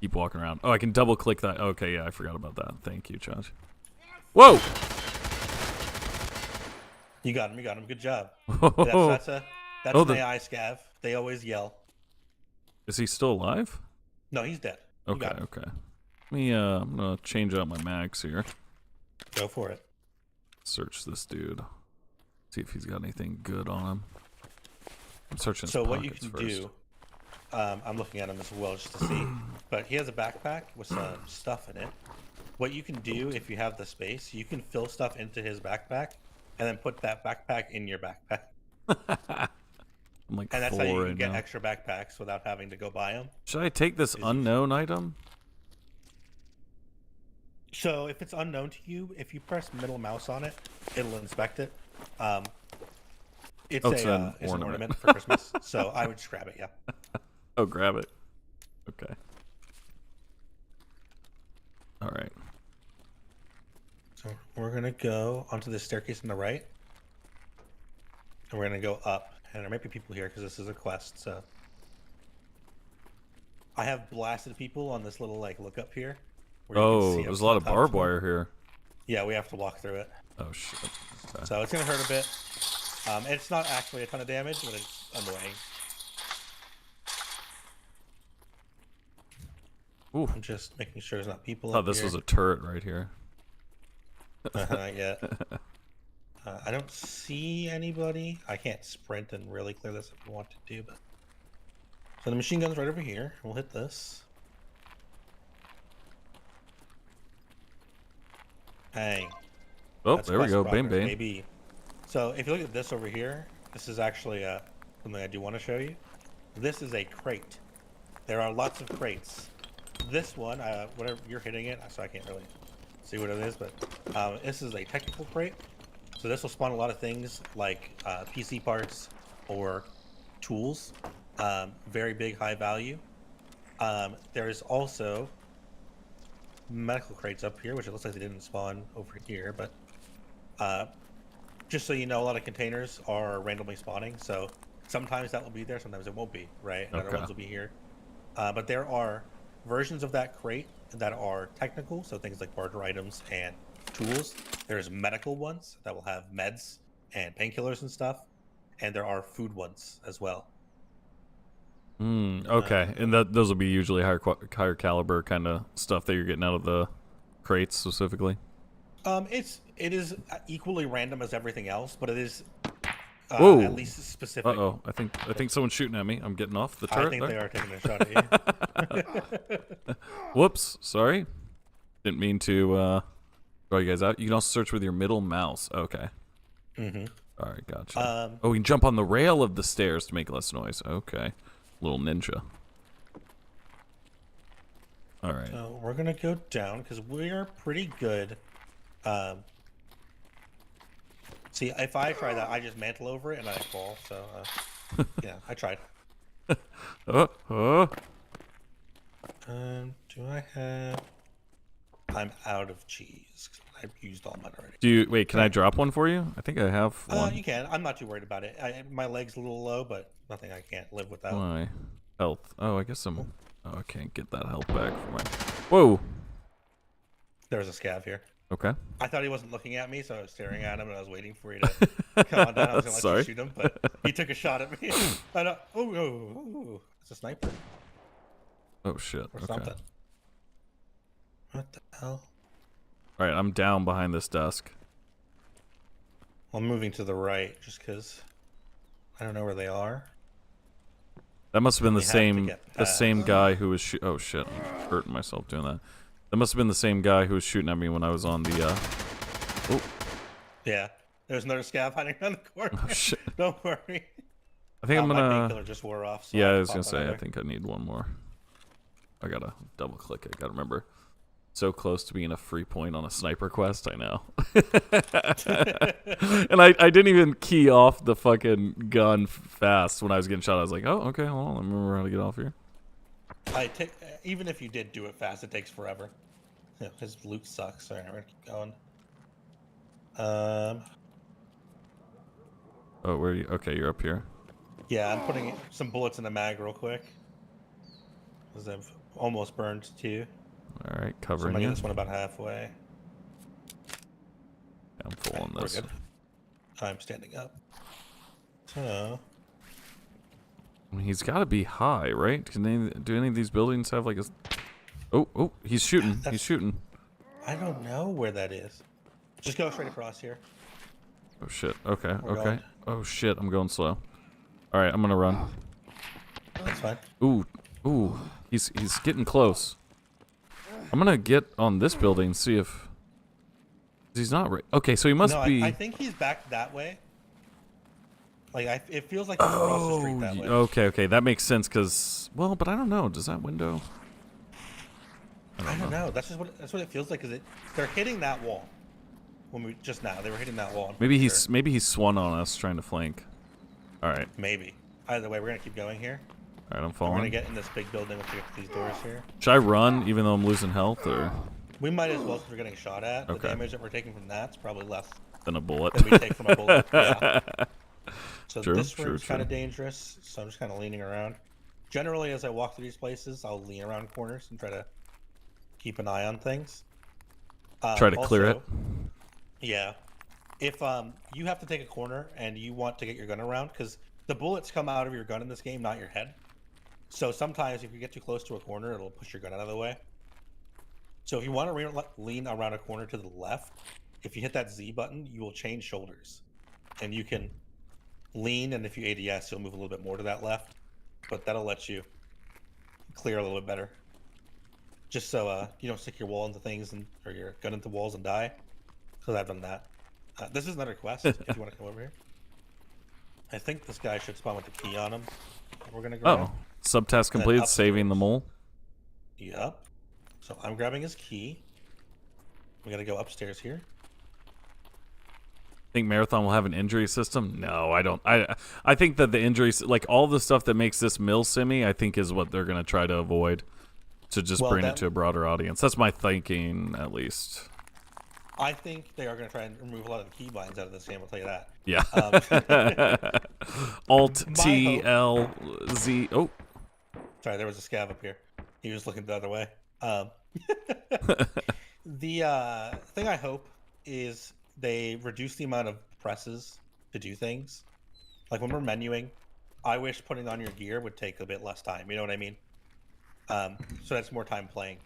keep walking around. Oh, I can double click that. Okay, yeah, I forgot about that. Thank you, Josh. Whoa! You got him. Good job. That's an AI scav. They always yell. Is he still alive? No, he's dead. Okay. Let me, I'm gonna change out my mags here. Go for it. Search this dude. See if he's got anything good on him. I'm searching his pockets first. What you can do, I'm looking at him as well just to see, but he has a backpack with some stuff in it. What you can do if you have the space, you can fill stuff into his backpack and then put that backpack in your backpack. I'm like, and that's how you can get extra backpacks without having to go buy them. Should I take this unknown item? So if it's unknown to you, if you press middle mouse on it, it'll inspect it. It's an ornament for Christmas, so I would just grab it. Yeah. Oh, grab it. Okay. All right. So we're gonna go onto the staircase on the right. And we're gonna go up, and there might be people here because this is a quest. So I have blasted people on this little like look up here. Where you can see there's a lot of barbed wire here. Yeah, we have to walk through it. Oh shit. Okay. So it's gonna hurt a bit. It's not actually a ton of damage, but it's annoying. Ooh. I'm just making sure there's not people. Oh, this was a turret right here. Not yet. I don't see anybody. I can't sprint and really clear this if I want to do, but so the machine gun's right over here. We'll hit this. Bang. Oh, That's there we go. progress, Bang, bang. Maybe. So if you look at this over here, this is actually something I do want to show you. This is a crate. There are lots of crates. This one, whatever you're hitting it, so I can't really see what it is, but this is a technical crate. So this will spawn a lot of things like PC parts or tools. Very big, high value. There is also medical crates up here, which it looks like they didn't spawn over here, but just so you know, a lot of containers are randomly spawning, so sometimes that will be there, sometimes it won't be, right? And other ones will be here. But there are versions of that crate that are technical, so things like barter items and tools. There's medical ones that will have meds and painkillers and stuff, and there are food ones as well. Okay, and those will be usually higher caliber kind of stuff that you're getting out of the crates specifically. It is equally random as everything else, but it is at least specific. Uh-oh, I think someone's shooting at me. I'm getting off the turret. I think they are taking a shot at you. Whoops, sorry. Didn't mean to throw you guys out. You can also search with your middle mouse. Okay. Mm-hmm. All right, gotcha. Oh, we can jump on the rail of the stairs to make less noise. Okay. Little ninja. All right. So we're gonna go down because we are pretty good. See, if I try that, I just mantle over it and I fall. So, yeah, I tried. Oh. Do I have? I'm out of cheese. I've used all mine already. Wait? Can I drop one for you? I think I have one. You can. I'm not too worried about it. My leg's a little low, but nothing I can't live without. My health. Oh, I guess I'm. Oh, I can't get that health back for my. Whoa. There was a scav here. Okay. I thought he wasn't looking at me, so I was staring at him, and I was waiting for you to come on down. I was gonna let you shoot him, but he took a shot at me. I don't. Oh, it's a sniper. Oh shit. Or okay. something. What the hell? All right, I'm down behind this desk. I'm moving to the right just because I don't know where they are. That must have been the same guy who was oh shit, I'm hurting myself doing that. That must have been the same guy who was shooting at me when I was on the Oh. Yeah. There's another scav hiding around the corner. Oh shit. Don't worry. I think I'm gonna my painkiller just wore off. So yeah, I was gonna say I think I need one more. I gotta double click it. Gotta remember. So close to being a free point on a sniper quest, I know. And I didn't even key off the fucking gun fast when I was getting shot. I was like, oh, okay, hold on, let me remember how to get off here. Even if you did do it fast, it takes forever. Yeah, his loot sucks. Alright, we're gonna keep going. Oh, where are you? Okay, you're up here. Yeah, I'm putting some bullets in the mag real quick. Because I've almost burned two. All right, covering so I'm you. this one about halfway. Yeah, I'm full on this. We're good. I'm standing up. So. I mean, he's got to be high, right? Do any of these buildings have like a? Oh, he's shooting. He's shooting. I don't know where that is. Just go straight across here. Oh shit. Okay. We're okay. going. Oh shit. I'm going slow. All right, I'm gonna run. That's fine. Ooh. He's getting close. I'm gonna get on this building, see if he's not right. Okay, so he must be. I think he's back that way. Like it feels like he's across the street that way. Okay, that makes sense. Cause but I don't know. Does that window? I don't know. That's what it feels like. Cause they're hitting that wall. When they were hitting that wall. Maybe he's swung on us trying to flank. All right. Maybe. Either way, we're gonna keep going here. All right, I'm following. We're gonna get in this big building once we get to these doors here. Should I run even though I'm losing health, or? We might as well because we're getting shot at. Okay. The damage that we're taking from that's probably less than a bullet. than we take from a bullet. Yeah. So True, this true, room's kind true. of dangerous, so I'm just kind of leaning around. Generally, as I walk through these places, I'll lean around corners and try to keep an eye on things. Try to clear it. Also, yeah, if you have to take a corner and you want to get your gun around, because the bullets come out of your gun in this game, not your head. So sometimes if you get too close to a corner, it'll push your gun out of the way. So if you want to lean around a corner to the left, if you hit that Z button, you will change shoulders. And you can lean, and if you ADS, you'll move a little bit more to that left. But that'll let you clear a little bit better. Just so you don't stick your wall into things or your gun into walls and die. Because I've done that. This is another quest if you want to come over here. I think this guy should spawn with the key on him. We're going to grab. Oh, subtask completed, saving the mole. Yep. So I'm grabbing his key. We got to go upstairs here. Think Marathon will have an injury system? No, I don't. I think that the injuries, like all the stuff that makes this mill simmy, I think is what they're going to try to avoid to just bring it to a broader audience. That's my thinking, at least. I think they are going to try and remove a lot of the keybinds out of this game, I'll tell you that. Yeah. Alt T L Z. Oh. Sorry, there was a scav up here. He was looking the other way. The thing I hope is they reduce the amount of presses to do things. Like when we're menuing, I wish putting on your gear would take a bit less time. You know what I mean? So that's more time playing.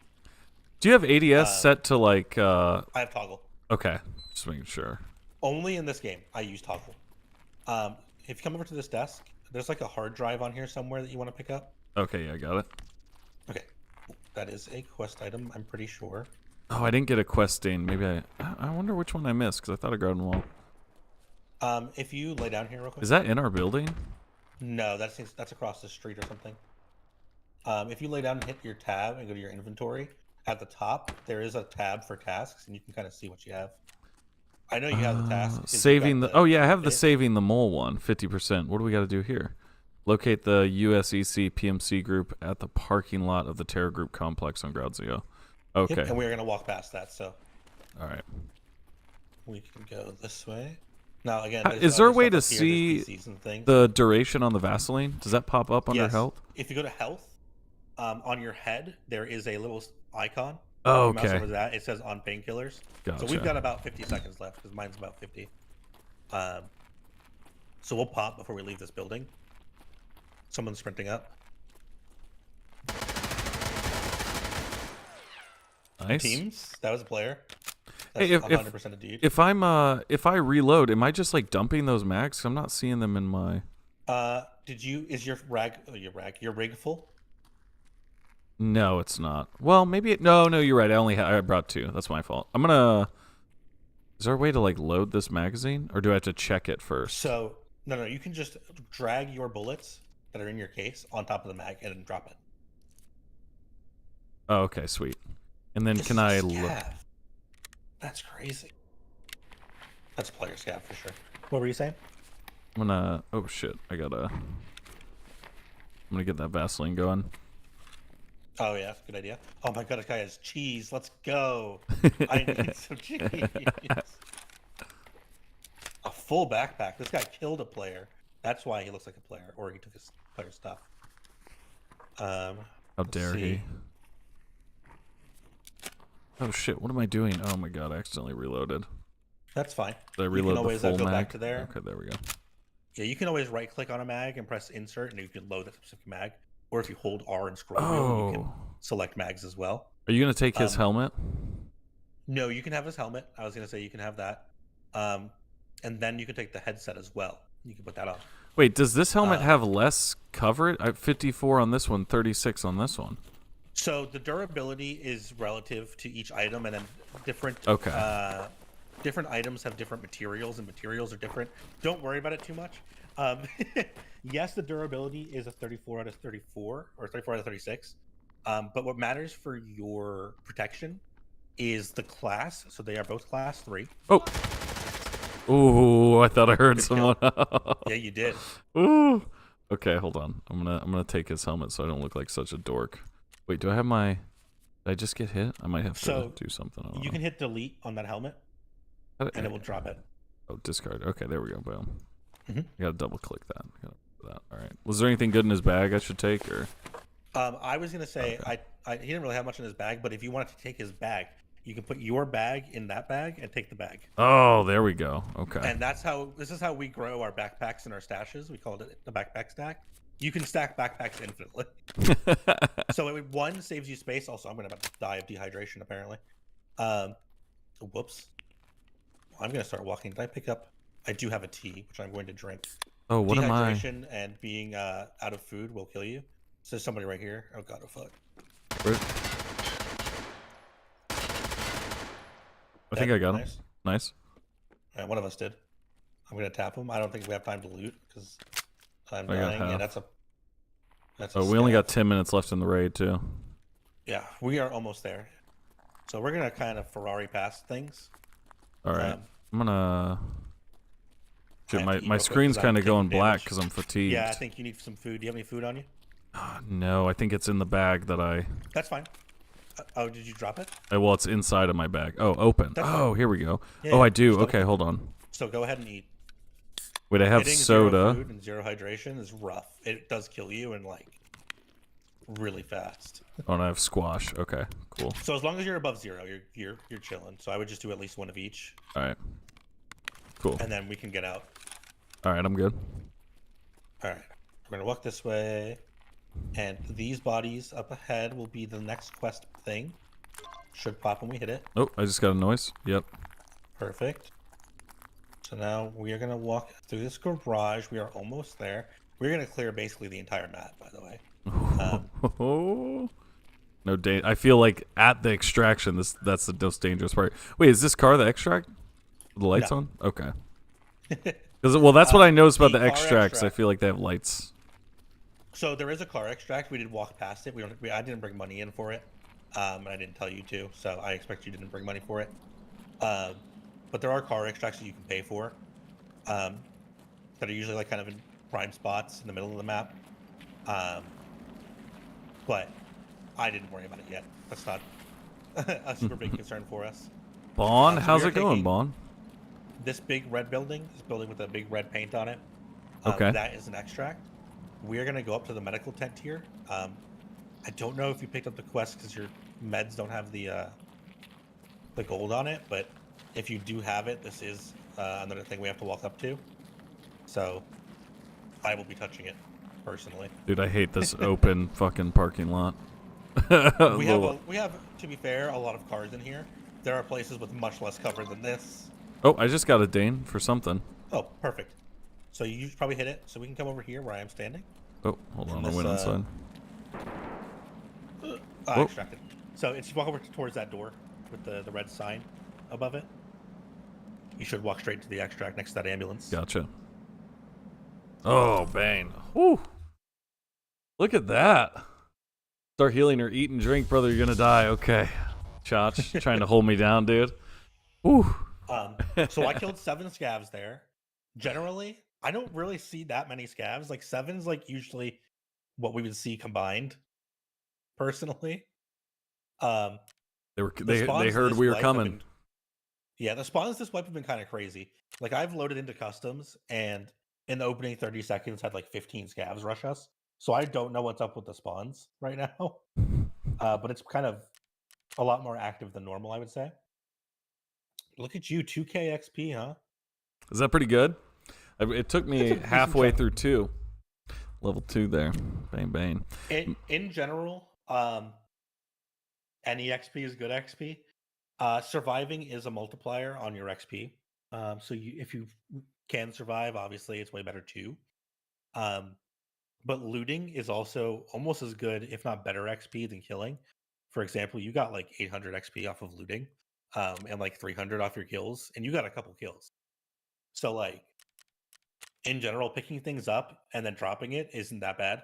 Do you have ADS set to like... I have toggle. Okay, just making sure. Only in this game, I use toggle. If you come over to this desk, there's like a hard drive on here somewhere that you want to pick up. Okay, yeah, I got it. Okay. That is a quest item, I'm pretty sure. Oh, I didn't get a quest stain. Maybe I wonder which one I missed, because I thought I grabbed them all. If you lay down here real quick. Is that in our building? No, that's across the street or something. If you lay down and hit your tab and go to your inventory, at the top, there is a tab for tasks, and you can kind of see what you have. I know you have the task. Saving the... Oh, yeah, I have the saving the mole one, 50%. What do we got to do here? Locate the USEC PMC group at the parking lot of the Terror Group complex on Ground Zero. Okay. Yep, and we're going to walk past that, so... All right. We can go this way. Now, again... Is there a way to see the duration on the Vaseline? Does that pop up under health? If you go to health, on your head, there is a little icon. Oh, okay. Over that, it says on painkillers. Gotcha. So we've got about 50 seconds left, because mine's about 50. So we'll pop before we leave this building. Someone's sprinting up. Nice. Teams? That was a player. That's Hey, 100% a dude. If I reload, am I just like dumping those mags? 'Cause I'm not seeing them in my... Is your rig full? No, it's not. Well, maybe no, you're right. I brought 2. That's my fault. I'm gonna... Is there a way to like load this magazine, or do I have to check it first? So no, you can just drag your bullets that are in your case on top of the mag and then drop it. Oh, okay, sweet. And then can I look? That's crazy. That's a player scav for sure. What were you saying? I'm gonna... Oh shit! I'm gonna get that Vaseline going. Oh yeah, good idea. Oh my god, this guy has cheese. Let's go. I need some cheese. A full backpack. This guy killed a player. That's why he looks like a player, or he took his player stuff. How dare he? Oh shit! What am I doing? Oh my god! I accidentally reloaded. That's fine. Did I reload always the full go mag? back to there. Okay, there we go. Yeah, you can always right-click on a mag and press insert, and you can load that specific mag. Or if you hold R and scroll wheel, you can select mags as well. Are you gonna take his helmet? No, you can have his helmet. I was gonna say you can have that, and then you can take the headset as well. You can put that on. Wait, does this helmet have less coverage? 54 on this one, 36 on this one. So the durability is relative to each item, and then different different items have different materials, and materials are different. Don't worry about it too much. Yes, the durability is a 34 out of 34 or 34 out of 36. But what matters for your protection is the class. So they are both class 3. Oh. Ooh, I thought I heard someone. Yeah, you did. Ooh. Okay, hold on. I'm gonna take his helmet so I don't look like such a dork. Wait, do I have my... Did I just get hit? I might have to do something. You can hit delete on that helmet, and it will drop it. Oh, discard. Okay, there we go. Boom. Mhm. I gotta double click that. All right. Was there anything good in his bag I should take, or? I was gonna say Okay. he didn't really have much in his bag, but if you wanted to take his bag, you can put your bag in that bag and take the bag. Oh, there we go. Okay. And this is how we grow our backpacks and our stashes. We called it the backpack stack. You can stack backpacks infinitely. So one saves you space. Also, I'm gonna about to die of dehydration apparently. Whoops. I'm gonna start walking. Did I pick up? I do have a tea, which I'm going to drink. Oh, what am I? Dehydration and being out of food will kill you. So there's somebody right here. Oh god, oh fuck. Where? I think I got him. Nice. Nice. All right, one of us did. I'm gonna tap him. I don't think we have time to loot because I'm I got dying. Yeah, half. that's a. Oh, we only got 10 minutes left in the raid too. Yeah, we are almost there. So we're gonna kind of Ferrari past things. All right. I'm gonna. I Dude, have to eat my real quick screen's 'cause I'm kind of going taking black damage. because I'm fatigued. Yeah, I think you need some food. Do you have any food on you? No, I think it's in the bag that I. That's fine. Oh, did you drop it? Well, it's inside of my bag. Oh, open. That's Oh, fine. here we go. Yeah, Oh, yeah, I do. just Okay, open. hold on. So go ahead and eat. Wait, I have Hitting soda. 0 food and 0 hydration is rough. It does kill you and like really fast. Oh, and I have squash. Okay, cool. So as long as you're above 0, you're chilling. So I would just do at least one of each, All right. Cool. and then we can get out. All right, I'm good. All right, we're gonna walk this way, and these bodies up ahead will be the next quest thing. Should pop when we hit it. Oh, I just got a noise. Yep. Perfect. So now we are gonna walk through this garage. We are almost there. We're gonna clear basically the entire map, by the way. No I feel like at the extraction, that's the most dangerous part. Wait, is this car the extract? The lights No. on? Okay. Well, that's what I noticed about the the car extracts. I extract- feel like they have lights. So there is a car extract. We did walk past it. I didn't bring money in for it, and I didn't tell you to. So I expect you didn't bring money for it. But there are car extracts that you can pay for, that are usually like kind of in prime spots in the middle of the map. But I didn't worry about it yet. That's not a super big concern for us. Bon, So how's we are it going, taking Bon? This big red building, this building with a big red paint on it. Okay. That is an extract. We're gonna go up to the medical tent here. I don't know if you picked up the quest because your meds don't have the gold on it, but if you do have it, this is another thing we have to walk up to. So I will be touching it personally. Dude, I hate this open fucking parking lot. We have, to be fair, a lot of cars in here. There are places with much less cover than this. Oh, I just got a Dane for something. Oh, perfect. So you should probably hit it, so we can come over here where I am standing. Oh, hold on, I This, went inside. I Oh. extracted. So it's you walk over towards that door with the red sign above it. You should walk straight to the extract next to that ambulance. Gotcha. Oh, Bane. Whew. Look at that. Start healing or eat and drink, brother. You're gonna die. Okay. Chotch trying to hold me down, dude. Whew. So I killed 7 scavs there. Generally, I don't really see that many scavs. Like 7's like usually what we would see combined. Personally, They spawns heard this we were wipe have coming. been- yeah, the spawns this wipe have been kind of crazy. Like I've loaded into customs and in the opening 30 seconds had like 15 scavs rush us. So I don't know what's up with the spawns right now. But it's kind of a lot more active than normal, I would say. Look at you, 2k XP, huh? Is that pretty good? It took It's a me decent halfway chunk. through 2. Level 2 there. Bang, bang. In general, any XP is good XP. Surviving is a multiplier on your XP. So if you can survive, obviously it's way better too. But looting is also almost as good, if not better XP than killing. For example, you got like 800 XP off of looting, and like 300 off your kills, and you got a couple kills. So like in general, picking things up and then dropping it isn't that bad.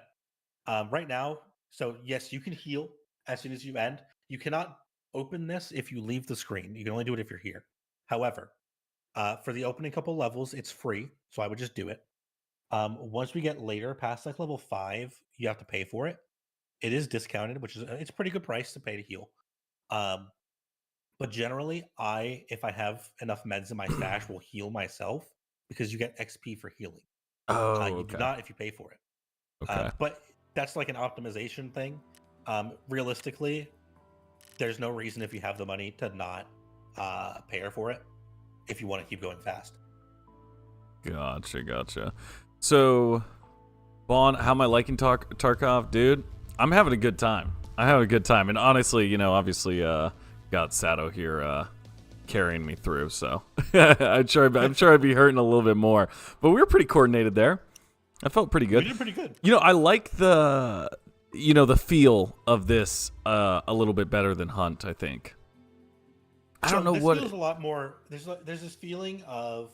Right now, so yes, you can heal as soon as you end. You cannot open this if you leave the screen. You can only do it if you're here. However, for the opening couple levels, it's free, so I would just do it. Once we get later past like level 5, you have to pay for it. It is discounted, which is it's a pretty good price to pay to heal. But generally, if I have enough meds in my stash, will heal myself because you get XP for healing. Oh, You do okay. not if you pay for it. Okay. But that's like an optimization thing. Realistically, there's no reason if you have the money to not pay her for it if you want to keep going fast. Gotcha. So, Vaughn, how am I liking Tarkov? Dude, I'm having a good time. And honestly, obviously, got Sato here carrying me through, so I'm sure I'd be hurting a little bit more. But we were pretty coordinated there. I felt pretty good. You did pretty good. I like the feel of this a little bit better than Hunt, I think. I don't know this what feels a lot more. There's this feeling of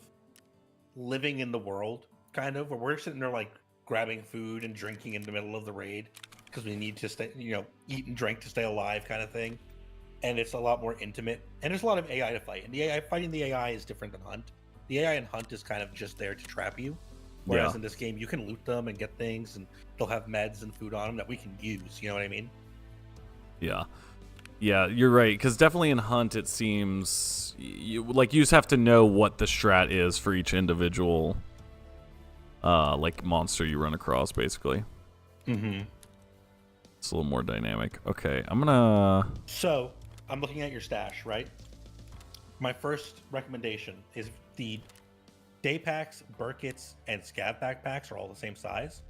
living in the world, kind of, where we're sitting there like grabbing food and drinking in the middle of the raid because we need to stay, eat and drink to stay alive, kind of thing. And it's a lot more intimate, and there's a lot of AI to fight. And fighting the AI is different than Hunt. The AI in Hunt is kind of just there to trap you, whereas in this game you can loot them and get things, and they'll have meds and food on them that we can use. You know what I mean? Yeah, you're right. Because definitely in Hunt, it seems you just have to know what the strat is for each individual, monster you run across, basically. Mm-hmm. It's a little more dynamic. Okay, I'm gonna. So I'm looking at your stash, right? My first recommendation is the day packs, Burkits, and Scav backpacks are all the same size.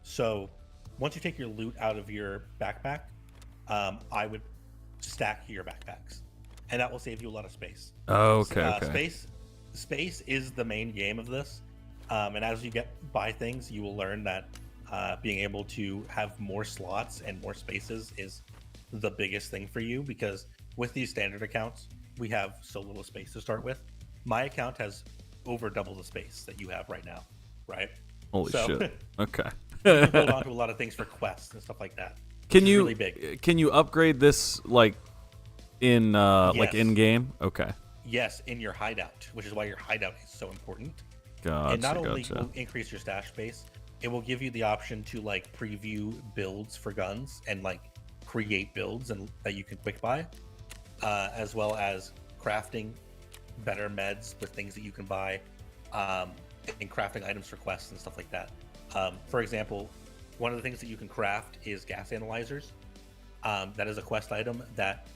So once you take your loot out of your backpack, I would stack your backpacks, and that will save you a lot of space. Oh, okay. Space is the main game of this, and as you buy things, you will learn that being able to have more slots and more spaces is the biggest thing for you, because with these standard accounts, we have so little space to start with. My account has over double the space that you have right now, right? Holy shit. Okay. You can hold on to a lot of things for quests and stuff like that. Can you really big. Can you upgrade this in Yes. in game? Okay. Yes, in your hideout, which is why your hideout is so important. Gotcha. And not only will increase your stash space, it will give you the option to preview builds for guns and create builds and that you can quick buy, as well as crafting better meds with things that you can buy, and crafting items for quests and stuff like that. For example, one of the things that you can craft is gas analyzers. That is a quest item that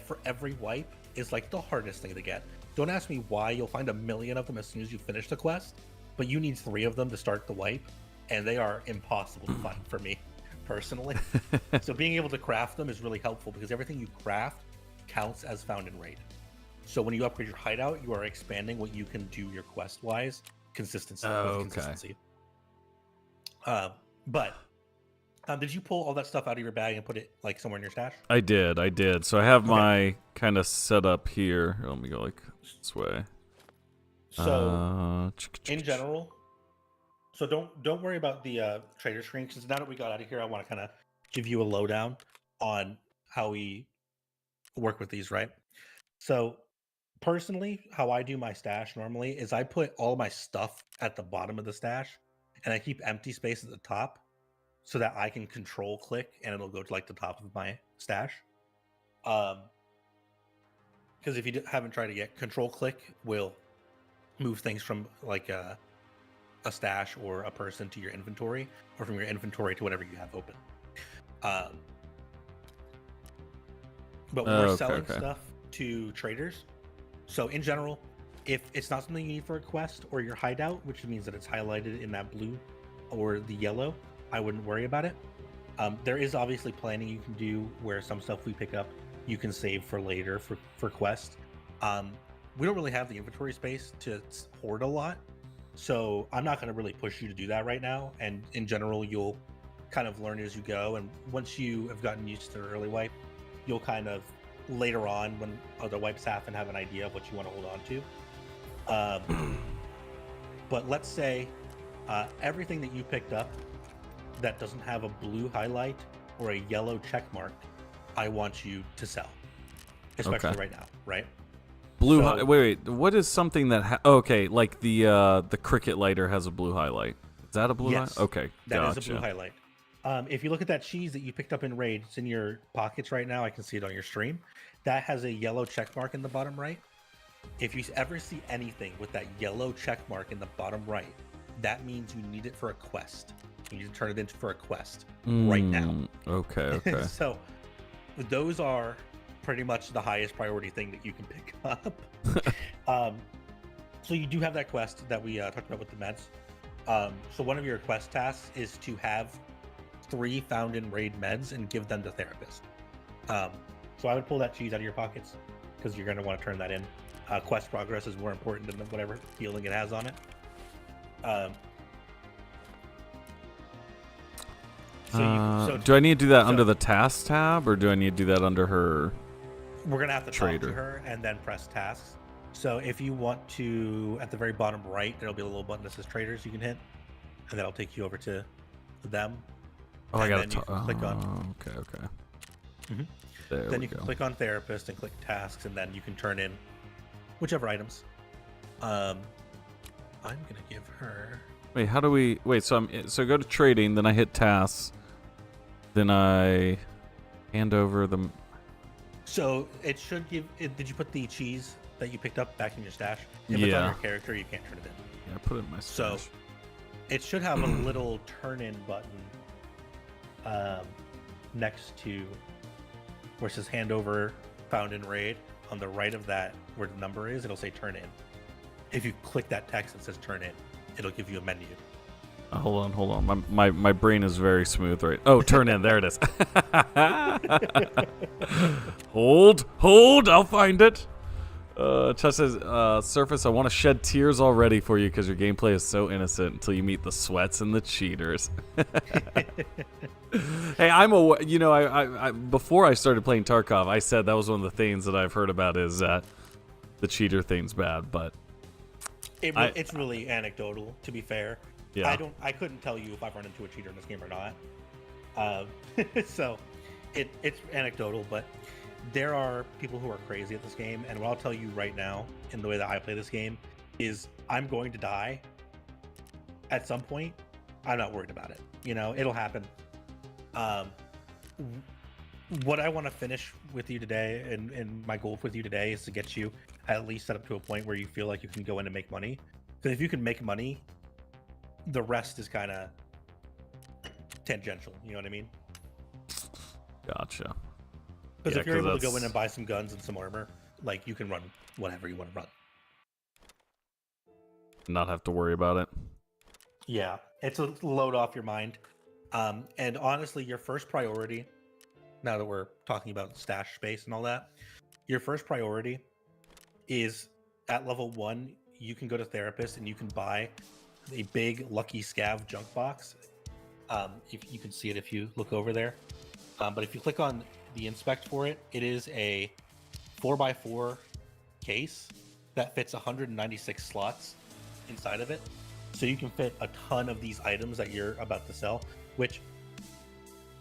for every wipe is the hardest thing to get. Don't ask me why. You'll find 1 million of them as soon as you finish the quest, but you need 3 of them to start the wipe, and they are impossible to find for me personally. So being able to craft them is really helpful, because everything you craft counts as found in raid. So when you upgrade your hideout, you are expanding what you can do your quest wise consistency. But did you pull all that stuff out of your bag and put it somewhere in your stash? I did. So I have my kind of set up here. Let me go this way. So in general, so don't worry about the trader screen, because now that we got out of here, I want to kind of give you a lowdown on how we work with these, right? So personally, how I do my stash normally is I put all my stuff at the bottom of the stash, and I keep empty space at the top, so that I can control click and it'll go to the top of my stash. Because if you haven't tried it yet, control click will move things from a stash or a person to your inventory, or from your inventory to whatever you have open. But we're selling stuff to traders. So in general, if it's not something you need for a quest or your hideout, which means that it's highlighted in that blue or the yellow, I wouldn't worry about it. There is obviously planning you can do where some stuff we pick up you can save for later for quest. We don't really have the inventory space to hoard a lot, so I'm not going to really push you to do that right now. And in general, you'll kind of learn as you go, and once you have gotten used to the early wipe, you'll kind of later on, when other wipes happen, have an idea of what you want to hold on to. But let's say everything that you picked up that doesn't have a blue highlight or a yellow check mark, I want you to sell, especially right now, right? Blue. Wait. What is something that? Like the cricket lighter has a blue highlight. Is that a blue? Yes. Okay, that is a blue highlight. If you look at that cheese that you picked up in raid, it's in your pockets right now. I can see it on your stream. That has a yellow check mark in the bottom right. If you ever see anything with that yellow check mark in the bottom right, that means you need it for a quest. You need to turn it into for a quest right now. Okay. So those are pretty much the highest priority thing that you can pick up. So you do have that quest that we talked about with the meds. So one of your quest tasks is to have 3 found in raid meds and give them to therapist. So I would pull that cheese out of your pockets because you're going to want to turn that in. Quest progress is more important than whatever feeling it has on it. Do I need to do that under the task tab, or do I need to do that under her? We're going to have to trader. talk to her and then press tasks. So if you want to, at the very bottom right, there'll be a little button that says traders you can hit, and that'll take you over to them. Oh, I got to click on. Okay. Mm-hmm. Then you can click on therapist and click tasks, and then you can turn in whichever items. I'm gonna give her. Wait, how do we? Wait, so go to trading, then I hit tasks, then I hand over them. So it should give. Did you put the cheese that you picked up back in your stash? If Yeah. it's on your character, you can't turn it in. Yeah, I put it in my stash. So it should have a little turn-in button next to where it says hand over found in raid. On the right of that, where the number is, it'll say turn in. If you click that text that says turn in, it'll give you a menu. Hold on. My brain is very smooth, right? Oh, turn in. There it is. Hold. I'll find it. Chuck says, Surface, I want to shed tears already for you because your gameplay is so innocent until you meet the sweats and the cheaters. Hey, I'm aware. You know, I before I started playing Tarkov, I said that was one of the things that I've heard about is that the cheater thing's bad, but it's really anecdotal, to be fair. Yeah. I couldn't tell you if I've run into a cheater in this game or not. So it's anecdotal, but there are people who are crazy at this game, and what I'll tell you right now, in the way that I play this game, is I'm going to die at some point. I'm not worried about it. You know, it'll happen. What I want to finish with you today, and my goal with you today, is to get you at least set up to a point where you feel like you can go in and make money. Because if you can make money, the rest is kind of tangential. You know what I mean? Gotcha. Because if you're able to go in and buy some guns and some armor, like, you can run whatever you want to run. Not have to worry about it. Yeah, it's a load off your mind. And honestly, your first priority, now that we're talking about stash space and all that, your first priority is at level 1, you can go to therapist and you can buy a big Lucky Scav junk box. If you can see it if you look over there. But if you click on the inspect for it, it is a 4x4 case that fits 196 slots inside of it. So you can fit a ton of these items that you're about to sell, which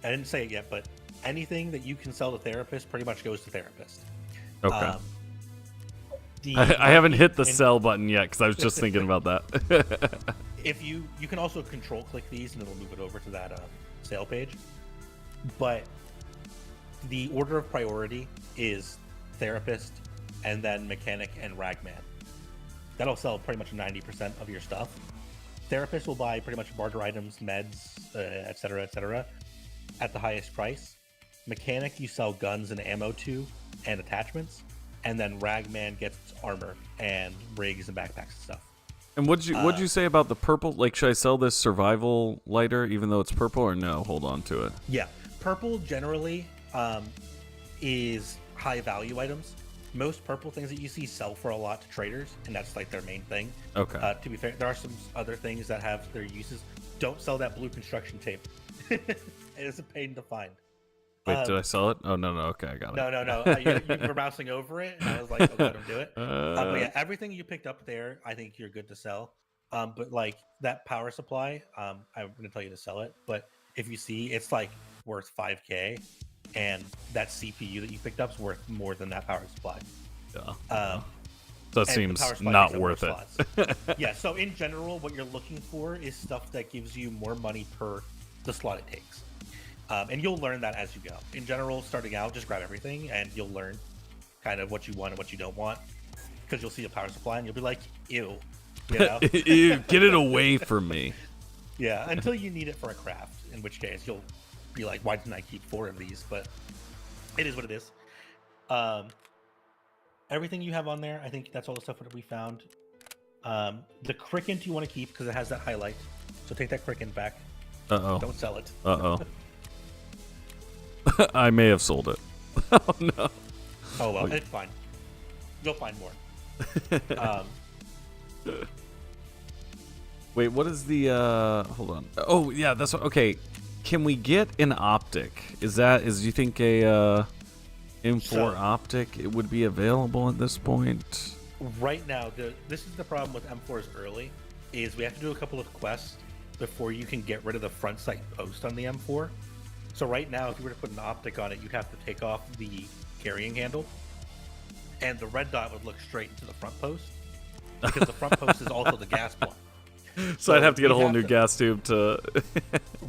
I didn't say it yet, but anything that you can sell to therapist pretty much goes to therapist. Okay. I haven't hit the sell button yet because I was just thinking about that. If you can also control click these and it'll move it over to that sale page. But the order of priority is therapist and then mechanic and ragman. That'll sell pretty much 90% of your stuff. Therapist will buy pretty much barter items, meds, etc., at the highest price. Mechanic, you sell guns and ammo to and attachments. And then ragman gets armor and rigs and backpacks and stuff. And what'd you say about the purple? Like, should I sell this survival lighter even though it's purple, or no? Hold on to it. Yeah, purple generally is high value items. Most purple things that you see sell for a lot to traders, and that's like their main thing. Okay. To be fair, there are some other things that have their uses. Don't sell that blue construction tape. It is a pain to find. Wait, did I sell it? Oh, no. Okay, I got it. No. You were bouncing over it, and I was like, okay, let him do it. But yeah, everything you picked up there, I think you're good to sell. But like that power supply, I'm going to tell you to sell it. But if you see, it's like worth 5K, and that CPU that you picked up is worth more than that power supply. Yeah. So it seems not worth it. Yeah, so in general, what you're looking for is stuff that gives you more money per the slot it takes. And you'll learn that as you go. In general, starting out, just grab everything, and you'll learn kind of what you want and what you don't want. because you'll see a power supply and you'll be like, ew, you know? Ew, get it away from me. Yeah, until you need it for a craft, in which case you'll be like, why didn't I keep 4 of these? But it is what it is. Everything you have on there, I think that's all the stuff that we found. The cricket you want to keep because it has that highlight. So take that cricket back. Uh-oh. Don't sell it. Uh-oh. I may have sold it. Oh, no. Oh, well, it's fine. You'll find more. Wait, what is the, hold on. Oh, yeah, that's what, okay. Can we get an optic? Do you think a, M4 optic it would be available at this point? Right now, this is the problem with M4's early, is we have to do a couple of quests before you can get rid of the front sight post on the M4. So right now, if you were to put an optic on it, you'd have to take off the carrying handle, and the red dot would look straight into the front post, because the front post is also the gas plug. So I'd have to get a whole new gas tube to...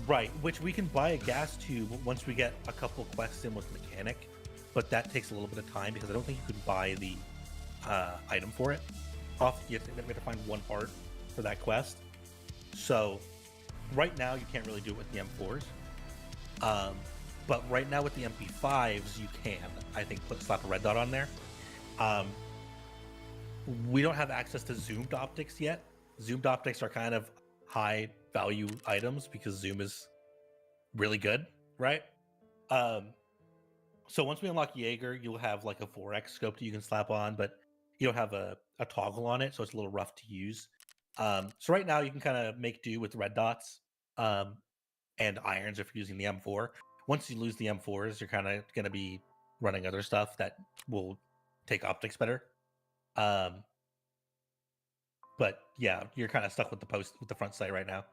Right, which we can buy a gas tube once we get a couple quests in with mechanic, but that takes a little bit of time because I don't think you could buy the item for it. You have to find one part for that quest. So right now you can't really do it with the M4s. But right now with the MP5s you can, I think, slap a red dot on there. We don't have access to zoomed optics yet. Zoomed optics are kind of high value items because zoom is really good, right? So once we unlock Jaeger, you'll have like a 4x scope that you can slap on, but you don't have a toggle on it, so it's a little rough to use. So right now you can kind of make do with red dots and irons if you're using the M4. Once you lose the M4s, you're kind of going to be running other stuff that will take optics better. But yeah, you're kind of stuck with the front sight right now,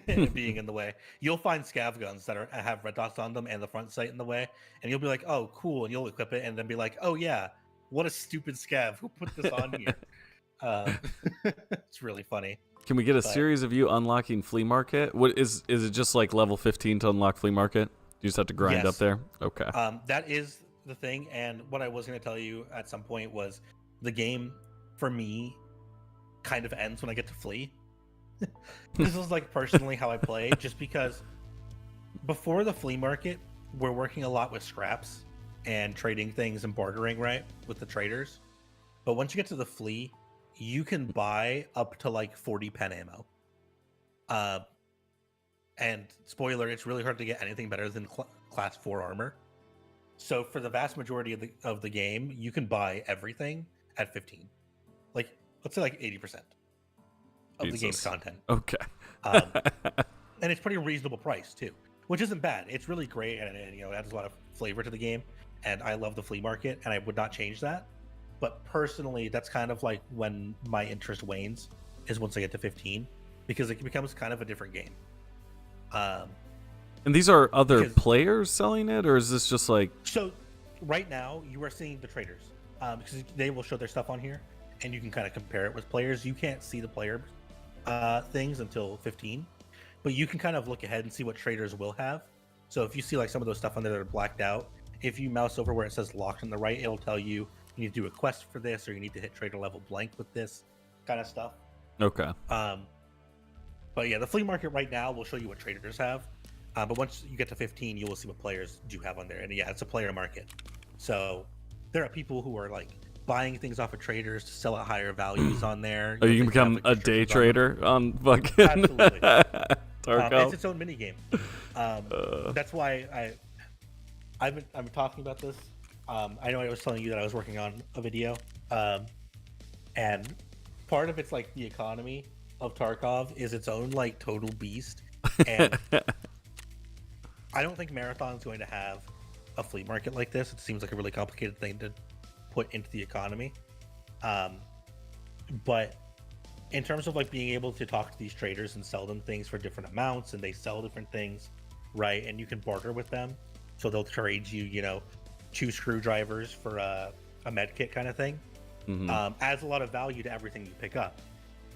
being in the way. You'll find scav guns that have red dots on them and the front sight in the way, and you'll be like, "Oh, cool," and you'll equip it, and then be like, "Oh yeah, what a stupid scav who put this on here." It's really funny. Can we get a series of you unlocking flea market? What is it just like level 15 to unlock flea market? You just have to grind up there? Okay. That is the thing, and what I was going to tell you at some point was the game, for me, kind of ends when I get to flea. This is like personally how I play, just because before the flea market, we're working a lot with scraps and trading things and bartering, right, with the traders. But once you get to the flea, you can buy up to like 40 pen ammo. And spoiler, it's really hard to get anything better than class 4 armor. So for the vast majority of the game, you can buy everything at 15. Like, let's say like 80% of the game's content. Okay. And it's pretty reasonable price too, which isn't bad. It's really great, and it adds a lot of flavor to the game. And I love the flea market, and I would not change that. But personally, that's kind of like when my interest wanes, is once I get to 15, because it becomes kind of a different game. And these are other players selling it, or is this just like... So right now, you are seeing the traders, because they will show their stuff on here, and you can kind of compare it with players. You can't see the player things until 15, but you can kind of look ahead and see what traders will have. So if you see like some of those stuff on there that are blacked out, if you mouse over where it says locked on the right, it'll tell you need to do a quest for this, or you need to hit trader level blank with this kind of stuff. Okay. But yeah, the flea market right now will show you what traders have. But once you get to 15, you will see what players do have on there. And yeah, it's a player market. So there are people who are like buying things off of traders to sell at higher values on there. Oh, you can become a day trader on fucking absolutely. Tarkov. It's its own mini game. That's why I'm talking about this. I know I was telling you that I was working on a video, and part of it's like the economy of Tarkov is its own like total beast, and I don't think Marathon's going to have a flea market like this. It seems like a really complicated thing to put into the economy, but in terms of like being able to talk to these traders and sell them things for different amounts, and they sell different things, right, and you can barter with them, so they'll trade you 2 screwdrivers for a med kit kind of thing. Adds a lot of value to everything you pick up.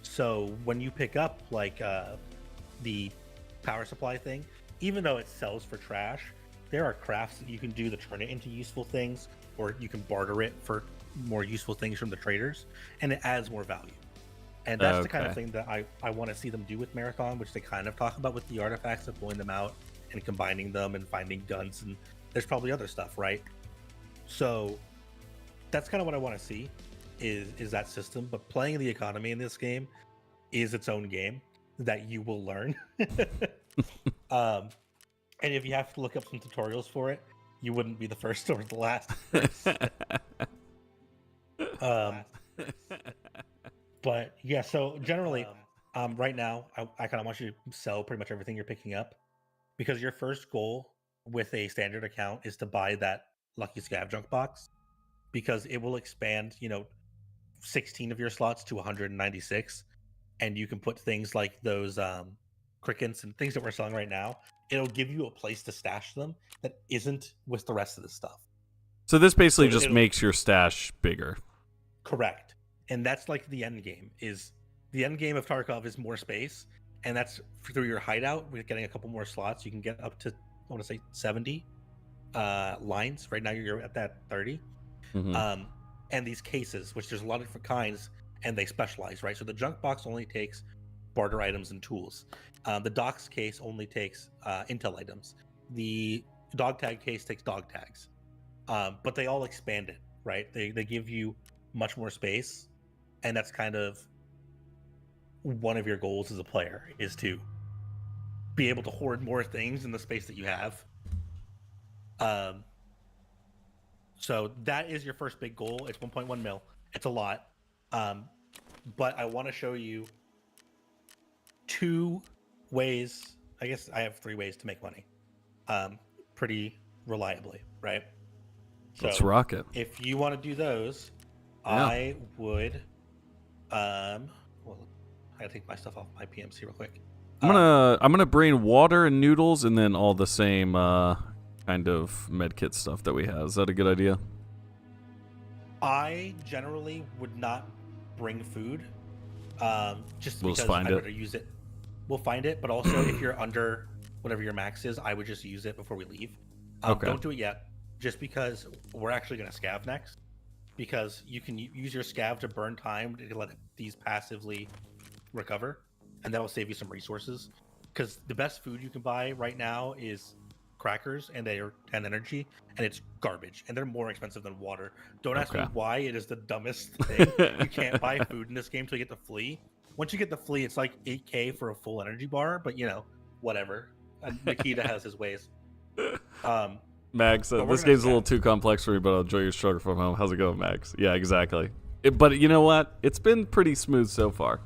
So when you pick up like the power supply thing, even though it sells for trash, there are crafts that you can do to turn it into useful things, or you can barter it for more useful things from the traders, and it adds more value. And that's the kind of thing that I want to see them do with Marathon, which they kind of talk about with the artifacts of pulling them out and combining them and finding guns, and there's probably other stuff, right? So that's kind of what I want to see is that system. But playing the economy in this game is its own game that you will learn. And if you have to look up some tutorials for it, you wouldn't be the first or the last. But yeah, so generally, right now, I kind of want you to sell pretty much everything you're picking up, because your first goal with a standard account is to buy that lucky scav junk box, because it will expand, 16 of your slots to 196, and you can put things like those crickets and things that we're selling right now. It'll give you a place to stash them that isn't with the rest of the stuff. So this basically just makes your stash bigger. Correct. And that's like the end game. Is the end game of Tarkov is more space, and that's through your hideout with getting a couple more slots. You can get up to, I want to say, 70 lines. Right now you're at that 30. Mm-hmm. And these cases, which there's a lot of different kinds, and they specialize, right? So the junk box only takes barter items and tools. The docs case only takes intel items. The dog tag case takes dog tags. But they all expand it, right? They give you much more space, and that's kind of one of your goals as a player, is to be able to hoard more things in the space that you have. So that is your first big goal. It's 1.1 mil. It's a lot. But I want to show you 2 ways. I guess I have 3 ways to make money pretty reliably, right? So let's rock it. If you want to do those, I would well, I gotta take my stuff off my PMC real quick. I'm gonna bring water and noodles, and then all the same kind of medkit stuff that we have. Is that a good idea? I generally would not bring food, just we'll because find I'd it. rather use it. We'll find it, but also if you're under whatever your max is, I would just use it before we leave. Okay. Don't do it yet, just because we're actually gonna scav next. Because you can use your scav to burn time to let these passively recover, and that'll save you some resources. Because the best food you can buy right now is crackers, and they are 10 energy, and it's garbage, and they're more expensive than water. Don't ask me why. It is the dumbest thing. You can't buy food in this game until you get the flea. Once you get the flea, it's like 8k for a full energy bar, but whatever. Nikita has his ways. Max, this game's a little too complex for me, but I'll enjoy your struggle from home. How's it going, Max? Yeah, exactly. But you know what? It's been pretty smooth so far.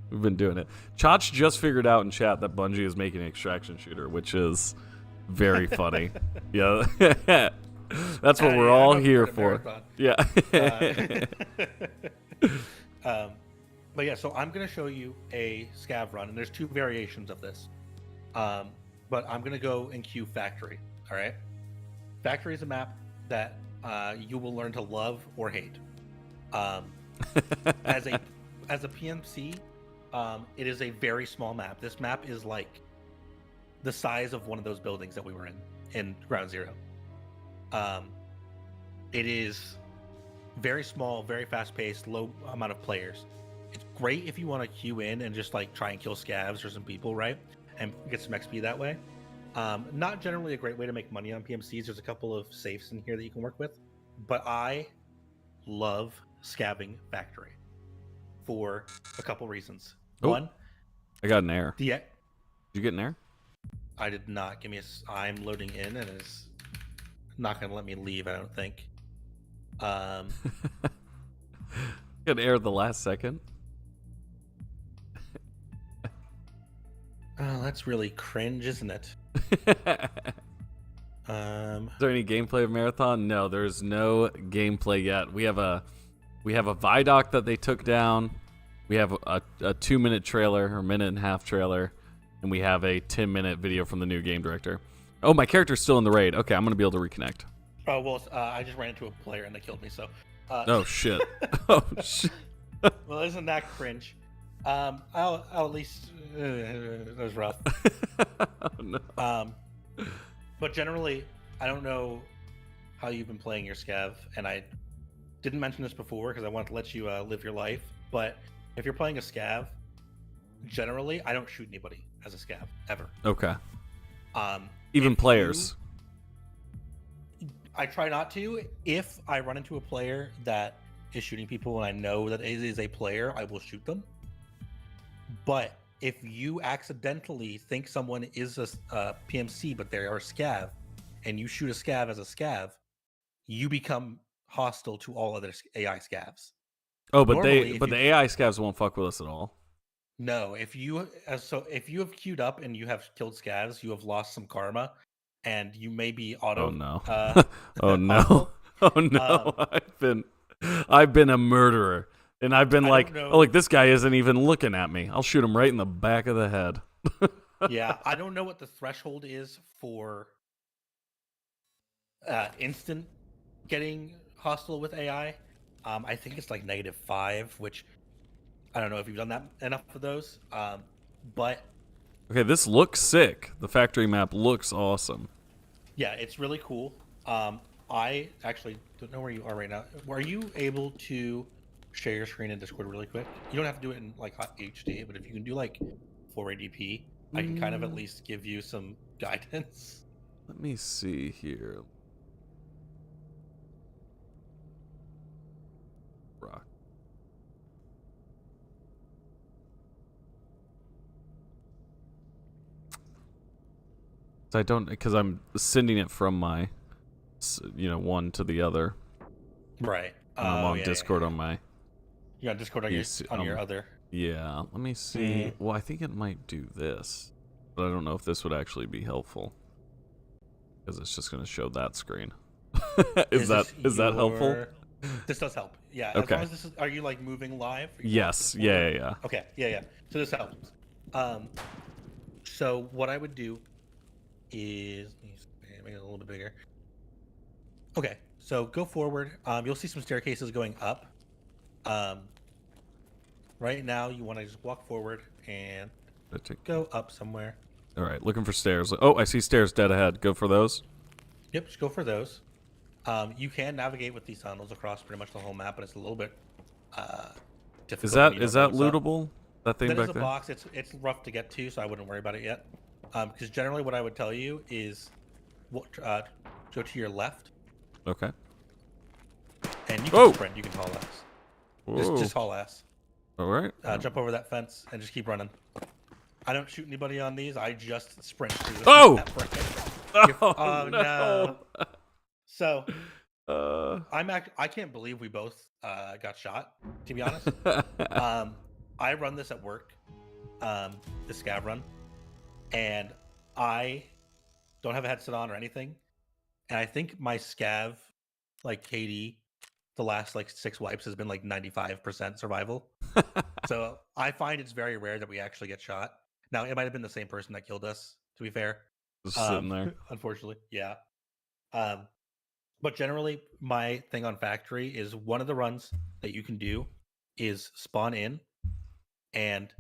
We've been doing it. Chach just figured out in chat that Bungie is making an extraction shooter, which is very funny. Yeah. That's what we're all here for. Yeah. But yeah, so I'm going to show you a scav run, and there's 2 variations of this. But I'm going to go and queue Factory, all right? Factory is a map that you will learn to love or hate. As a PMC, it is a very small map. This map is like the size of one of those buildings that we were in Ground Zero. It is very small, very fast-paced, low amount of players. It's great if you want to queue in and just like try and kill scavs or some people, right? And get some XP that way. Not generally a great way to make money on PMCs. There's a couple of safes in here that you can work with, but I love scavving Factory for a couple reasons. One, I got an error. Did you get an error? I did not. I'm loading in, and it's not going to let me leave, I don't think. Got an error the last second. Oh, that's really cringe, isn't it? Is there any gameplay of Marathon? No, there's no gameplay yet. We have a Vidoc that they took down. We have a 2-minute trailer or minute and a half trailer, and we have a 10-minute video from the new game director. Oh, my character's still in the raid. Okay, I'm gonna be able to reconnect. Oh well, I just ran into a player and they killed me. So. Oh shit. Oh shit. Well, isn't that cringe? I'll at least that was rough. Oh, no. But generally, I don't know how you've been playing your scav, and I didn't mention this before because I want to let you live your life, but if you're playing a scav, generally I don't shoot anybody as a scav ever. Okay. Even players. I try not to. If I run into a player that is shooting people and I know that it is a player, I will shoot them. But if you accidentally think someone is a PMC but they are a scav, and you shoot a scav as a scav, you become hostile to all other AI scavs. Oh, but the AI scavs won't fuck with us at all. No, if you have queued up and you have killed scavs, you have lost some karma, and you may be auto. Oh no! Oh no! Oh no! I've been a murderer, and I've been like, oh, like this guy isn't even looking at me. I'll shoot him right in the back of the head. Yeah, I don't know what the threshold is for instant getting hostile with AI. I think it's like -5, which I don't know if you've done that enough of those. But okay, this looks sick. The factory map looks awesome. Yeah, it's really cool. I actually don't know where you are right now. Are you able to share your screen in Discord really quick? You don't have to do it in like hot HD, but if you can do like 480p, I can kind of at least give you some guidance. Let me see here. Rock. I don't, because I'm sending it from my, one to the other. Right. I'm on Discord on my. You're on Discord on your other. Yeah. Let me see. Well, I think it might do this, but I don't know if this would actually be helpful because it's just going to show that screen. Is that helpful? This does help. Yeah. Okay. As long as are you like moving live? Yes. Yeah. Okay. Yeah. So this helps. So what I would do is make it a little bit bigger. Okay, so go forward. You'll see some staircases going up. Right now, you want to just walk forward and go up somewhere. All right, looking for stairs. Oh, I see stairs dead ahead. Go for those. Yep, just go for those. You can navigate with these tunnels across pretty much the whole map, but it's a little bit difficult. Is that lootable? That thing back there? That is a box. It's rough to get to, so I wouldn't worry about it yet. Because generally what I would tell you is go to your left. Okay. And you can sprint. You can haul ass. Just haul ass. All right. Jump over that fence and just keep running. I don't shoot anybody on these. I just sprint through this. Oh no. So I can't believe we both got shot, to be honest. I run this at work, the scav run, and I don't have a headset on or anything. And I think my scav, like KD, the last like 6 wipes has been like 95% survival. So I find it's very rare that we actually get shot. Now, it might have been the same person that killed us, to be fair. Just sitting there. Unfortunately, yeah. But generally, my thing on Factory is one of the runs that you can do is spawn in, and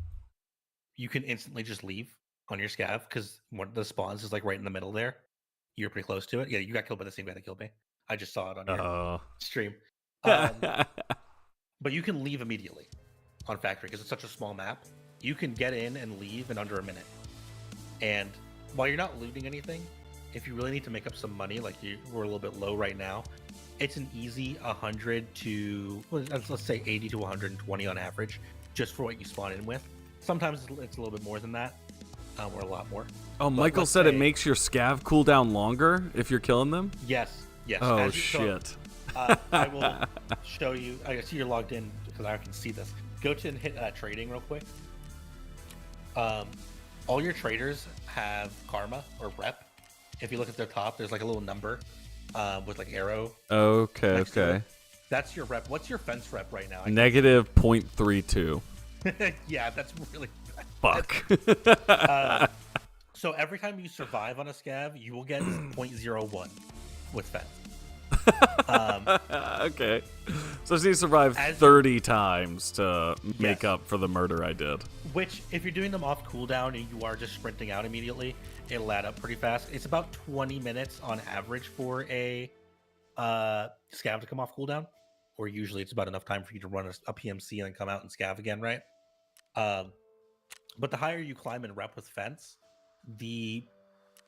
you can instantly just leave on your scav because one of the spawns is like right in the middle there. You're pretty close to it. Yeah, you got killed by the same guy that killed me. I just saw it on your stream. But you can leave immediately on Factory because it's such a small map. You can get in and leave in under a minute. And while you're not looting anything, if you really need to make up some money, like we're a little bit low right now, it's an easy 100 to, let's say 80 to 120 on average, just for what you spawn in with. Sometimes it's a little bit more than that, or a lot more. Oh, Michael said it makes your scav cool down longer if you're killing them? Yes. Oh, shit. I will show you. I see you're logged in because I can see this. Go to and hit trading real quick. All your traders have karma or rep. If you look at their top, there's like a little number with like arrow. Okay. That's your rep. What's your fence rep right now? Negative 0.32. Yeah, that's really bad. Fuck. So every time you survive on a scav, you will get 0.01 with fence. Okay. So he survived 30 times to make up for the murder I did. Which, if you're doing them off cooldown and you are just sprinting out immediately, it'll add up pretty fast. It's about 20 minutes on average for a scav to come off cooldown, where usually it's about enough time for you to run a PMC and then come out and scav again, right? But the higher you climb in rep with fence, the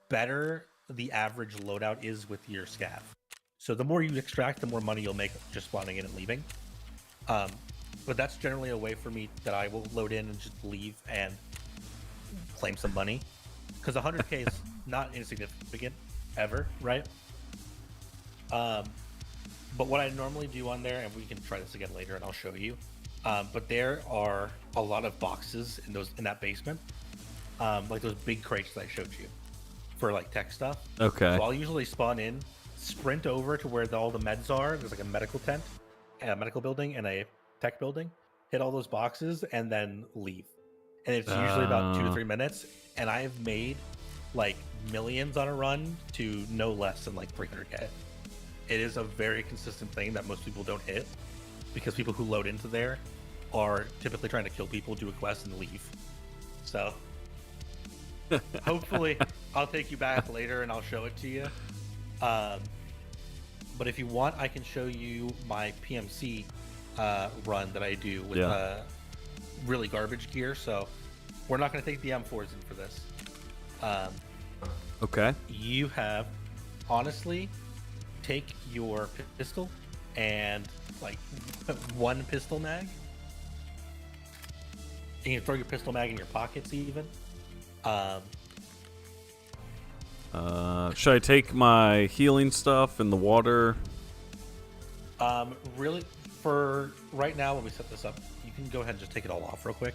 better the average loadout is with your scav. So the more you extract, the more money you'll make just spawning in and leaving. But that's generally a way for me that I will load in and just leave and claim some money. Because 100k is not insignificant ever, right? But what I normally do on there, and we can try this again later and I'll show you, but there are a lot of boxes in that basement, like those big crates that I showed you for like tech stuff. Okay. So I'll usually spawn in, sprint over to where all the meds are. There's like a medical tent, a medical building, and a tech building. Hit all those boxes and then leave. And it's usually about 2 to 3 minutes. And I've made like millions on a run to no less than like 300k. It is a very consistent thing that most people don't hit, because people who load into there are typically trying to kill people, do a quest, and leave. So hopefully I'll take you back later and I'll show it to you. But if you want, I can show you my PMC run that I do with really garbage gear. So we're not going to take the M4s in for this. Okay. You have, honestly, take your pistol and like one pistol mag. And you can throw your pistol mag in your pockets even. Should I take my healing stuff in the water? Really, for right now, when we set this up, you can go ahead and just take it all off real quick.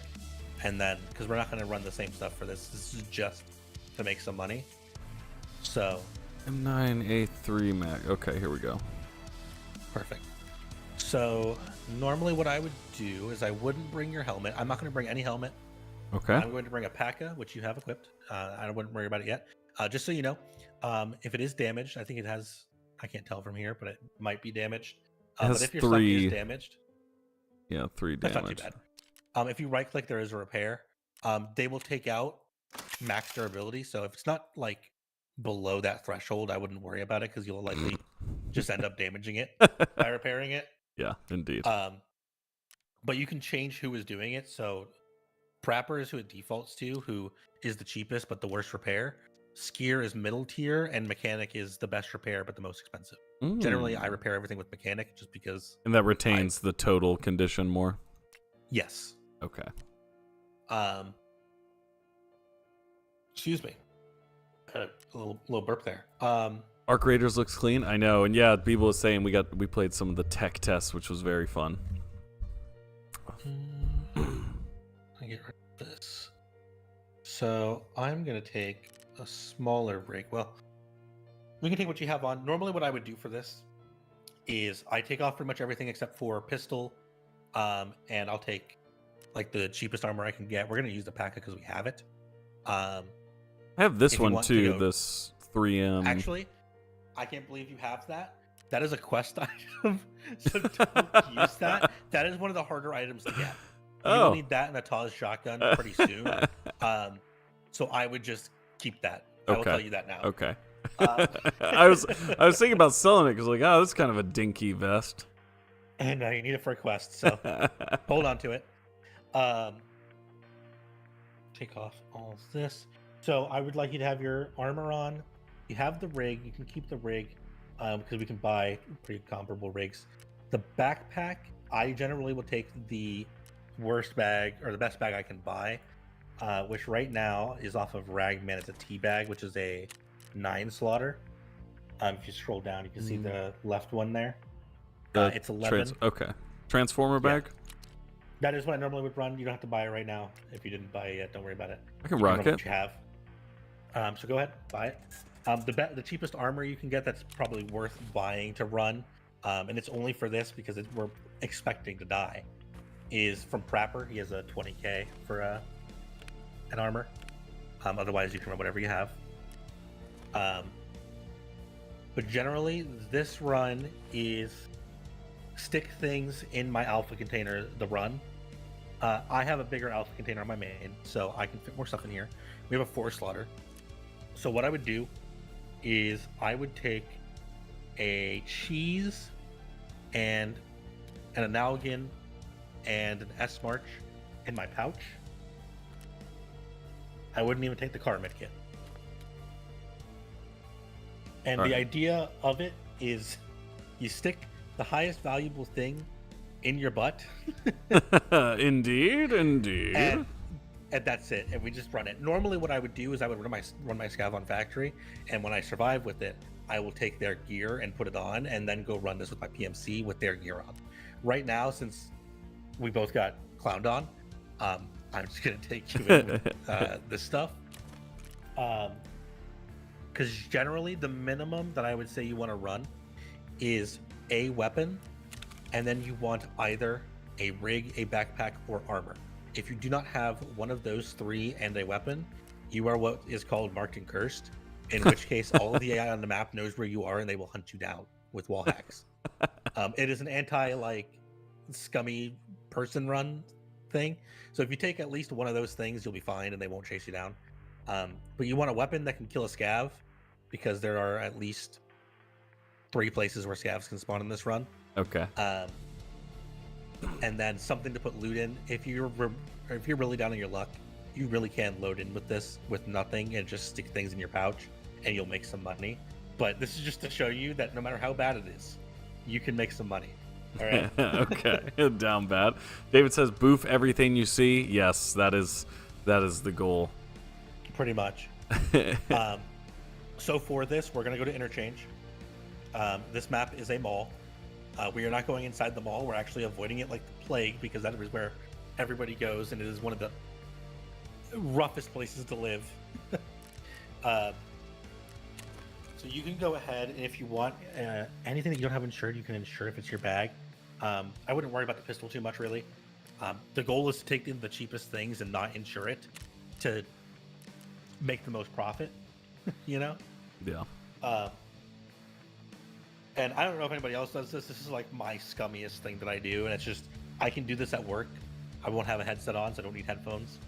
And then, because we're not going to run the same stuff for this. This is just to make some money. So. M9A3 mag. Okay, here we go. Perfect. So, normally what I would do is I wouldn't bring your helmet. I'm not going to bring any helmet. Okay. I'm going to bring a P.A.K.A., which you have equipped. I wouldn't worry about it yet. Just so you know, if it is damaged, I think it has, I can't tell from here, but it might be damaged. But if your stuff is damaged, 3 damage. That's not too bad. If you right click, there is a repair. They will take out max durability. So if it's not like below that threshold, I wouldn't worry about it, because you'll likely just end up damaging it by repairing it. Yeah, indeed. But you can change who is doing it. So Prapper is who it defaults to, who is the cheapest but the worst repair. Skier is middle tier, and Mechanic is the best repair but the most expensive. Generally, I repair everything with Mechanic just because. And that retains the total condition more? Yes. Okay. Excuse me. A little burp there. Arc Raiders looks clean. I know, and yeah, people were saying we played some of the tech tests, which was very fun. I get rid of this. So I'm gonna take a smaller rig. Well, we can take what you have on. Normally, what I would do for this is I take off pretty much everything except for pistol, and I'll take like the cheapest armor I can get. We're gonna use the P.A.K.A. because we have it. I have this one too. This 3M. Actually, I can't believe you have that. That is a quest item, so don't use that. That is one of the harder items to get. You will need that and a Taz shotgun pretty soon. So I would just keep that. I will tell you that now. Okay. I was thinking about selling it because like, oh, that's kind of a dinky vest. And you need it for a quest, so hold on to it. Take off all of this. So I would like you to have your armor on. You have the rig. You can keep the rig because we can buy pretty comparable rigs. The backpack, I generally will take the worst bag or the best bag I can buy, which right now is off of Ragman. It's a tea bag, which is a 9 slaughter. If you scroll down, you can see the left one there. It's 11. Transformer bag? That is what I normally would run. You don't have to buy it right now. If you didn't buy it yet, don't worry about it. I can rock it. What you have. So go ahead, buy it. The cheapest armor you can get that's probably worth buying to run, and it's only for this because we're expecting to die, is from Prapper. He has a 20k for an armor. Otherwise, you can run whatever you have. But generally, this run is stick things in my alpha container, the run. I have a bigger alpha container on my main, so I can fit more stuff in here. We have a 4 slaughter. So what I would do is I would take a cheese and and a Nalgene and an S March in my pouch, I wouldn't even take the car med kit. And the idea of it is you stick the highest valuable thing in your butt. Indeed. And that's it. And we just run it. Normally what I would do is I would run my scav on factory, and when I survive with it, I will take their gear and put it on and then go run this with my PMC with their gear on. Right now, since we both got clowned on, I'm just going to take you in with this stuff. Because generally the minimum that I would say you want to run is a weapon, and then you want either a rig, a backpack, or armor. If you do not have one of those three and a weapon, you are what is called marked and cursed, in which case all of the AI on the map knows where you are and they will hunt you down with wall hacks. It is an scummy person run thing. So if you take at least one of those things, you'll be fine and they won't chase you down. But you want a weapon that can kill a scav, because there are at least 3 places where scavs can spawn in this run. Okay. And then something to put loot in. If you're really down on your luck, you really can load in with this with nothing and just stick things in your pouch, and you'll make some money. But this is just to show you that no matter how bad it is, you can make some money. All right. Okay. Down bad. David says, "Boof everything you see." Yes, that is the goal. Pretty much. So for this, we're going to go to Interchange. This map is a mall. We are not going inside the mall. We're actually avoiding it like the plague, because that is where everybody goes, and it is one of the roughest places to live. So you can go ahead, and if you want anything that you don't have insured, you can insure if it's your bag. I wouldn't worry about the pistol too much, really. The goal is to take the cheapest things and not insure it to make the most profit, you know? Yeah. And I don't know if anybody else does this. This is like my scummiest thing that I do, and it's just, I can do this at work. I won't have a headset on, so I don't need headphones.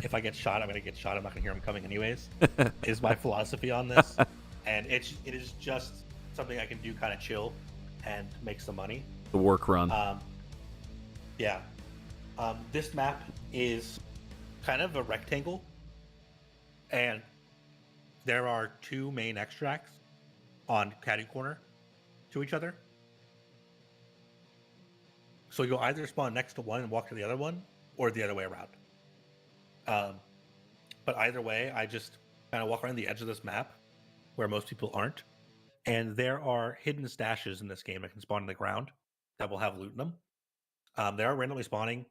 If I get shot, I'm going to get shot. I'm not going to hear them coming anyways, is my philosophy on this. And it is just something I can do kind of chill and make some money. The work run. Yeah. This map is kind of a rectangle, and there are 2 main extracts on catty corner to each other. So you'll either spawn next to one and walk to the other one, or the other way around. But either way, I just kind of walk around the edge of this map where most people aren't. And there are hidden stashes in this game that can spawn in the ground that will have loot in them. They are randomly spawning,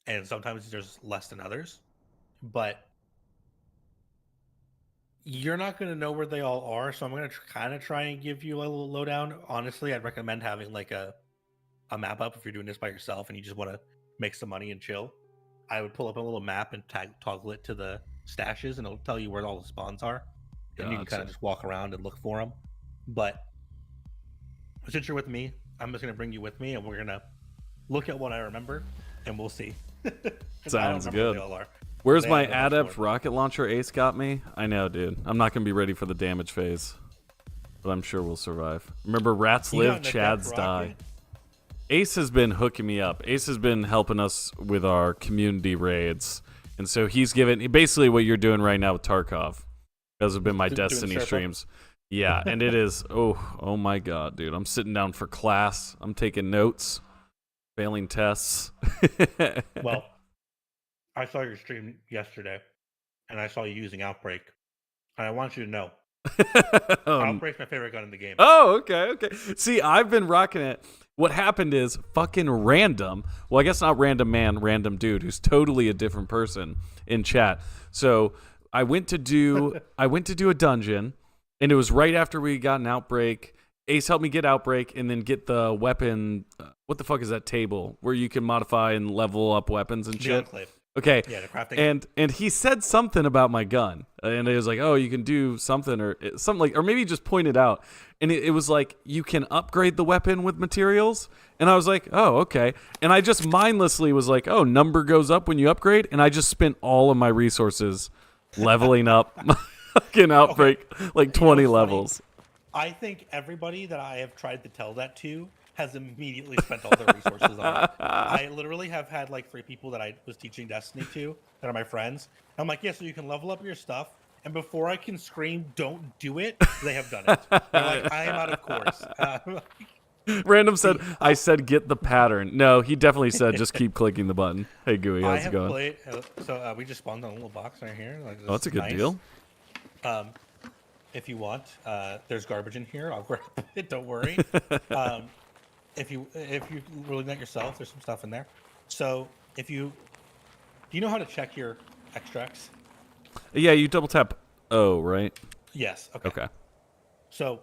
and sometimes there's less than others. But you're not going to know where they all are, so I'm going to kind of try and give you a little lowdown. Honestly, I'd recommend having like a map up if you're doing this by yourself and you just want to make some money and chill. I would pull up a little map and toggle it to the stashes, and it'll tell you where all the spawns are. And you can kind of just walk around and look for them. But since you're with me, I'm just going to bring you with me, and we're going to look at what I remember, and we'll see. Sounds good. Where's my adept rocket launcher Ace got me? I know, dude. I'm not going to be ready for the damage phase, but I'm sure we'll survive. Remember, rats live, chads die. Ace has been hooking me up. Ace has been helping us with our community raids. And so he's given basically what you're doing right now with Tarkov. Those have been my Destiny streams. Yeah, and it is, oh my God, dude. I'm sitting down for class. I'm taking notes, failing tests. Well, I saw your stream yesterday, and I saw you using Outbreak. And I want you to know, Outbreak's my favorite gun in the game. Oh, okay. See, I've been rocking it. What happened is fucking random. Well, I guess not random man, random dude who's totally a different person in chat. So I went to do a dungeon, and it was right after we got an Outbreak. Ace helped me get Outbreak and then get the weapon. What the fuck is that table where you can modify and level up weapons and shit? Enclave. Okay. Yeah, the crafting. And he said something about my gun, and it was like, oh, you can do something or something like, or maybe he just pointed out, and it was like you can upgrade the weapon with materials, and I was like, oh, okay, and I just mindlessly was like, oh, number goes up when you upgrade, and I just spent all of my resources leveling up my fucking Outbreak like 20 levels. I think everybody that I have tried to tell that to has immediately spent all their resources on it. I literally have had like 3 people that I was teaching Destiny to that are my friends. I'm like, yeah, so you can level up your stuff. And before I can scream, don't do it, they have done it. They're like, I am out of course. Random said, I said get the pattern. No, he definitely said just keep clicking the button. Hey, Gooey, how's it going? Played, so we just spawned on a little box right here. Like, Oh, that's a good deal. If you want, there's garbage in here. I'll grab it. Don't worry. If you really net yourself, there's some stuff in there. So do you know how to check your extracts? Yeah, you double tap O, right? Yes. Okay. So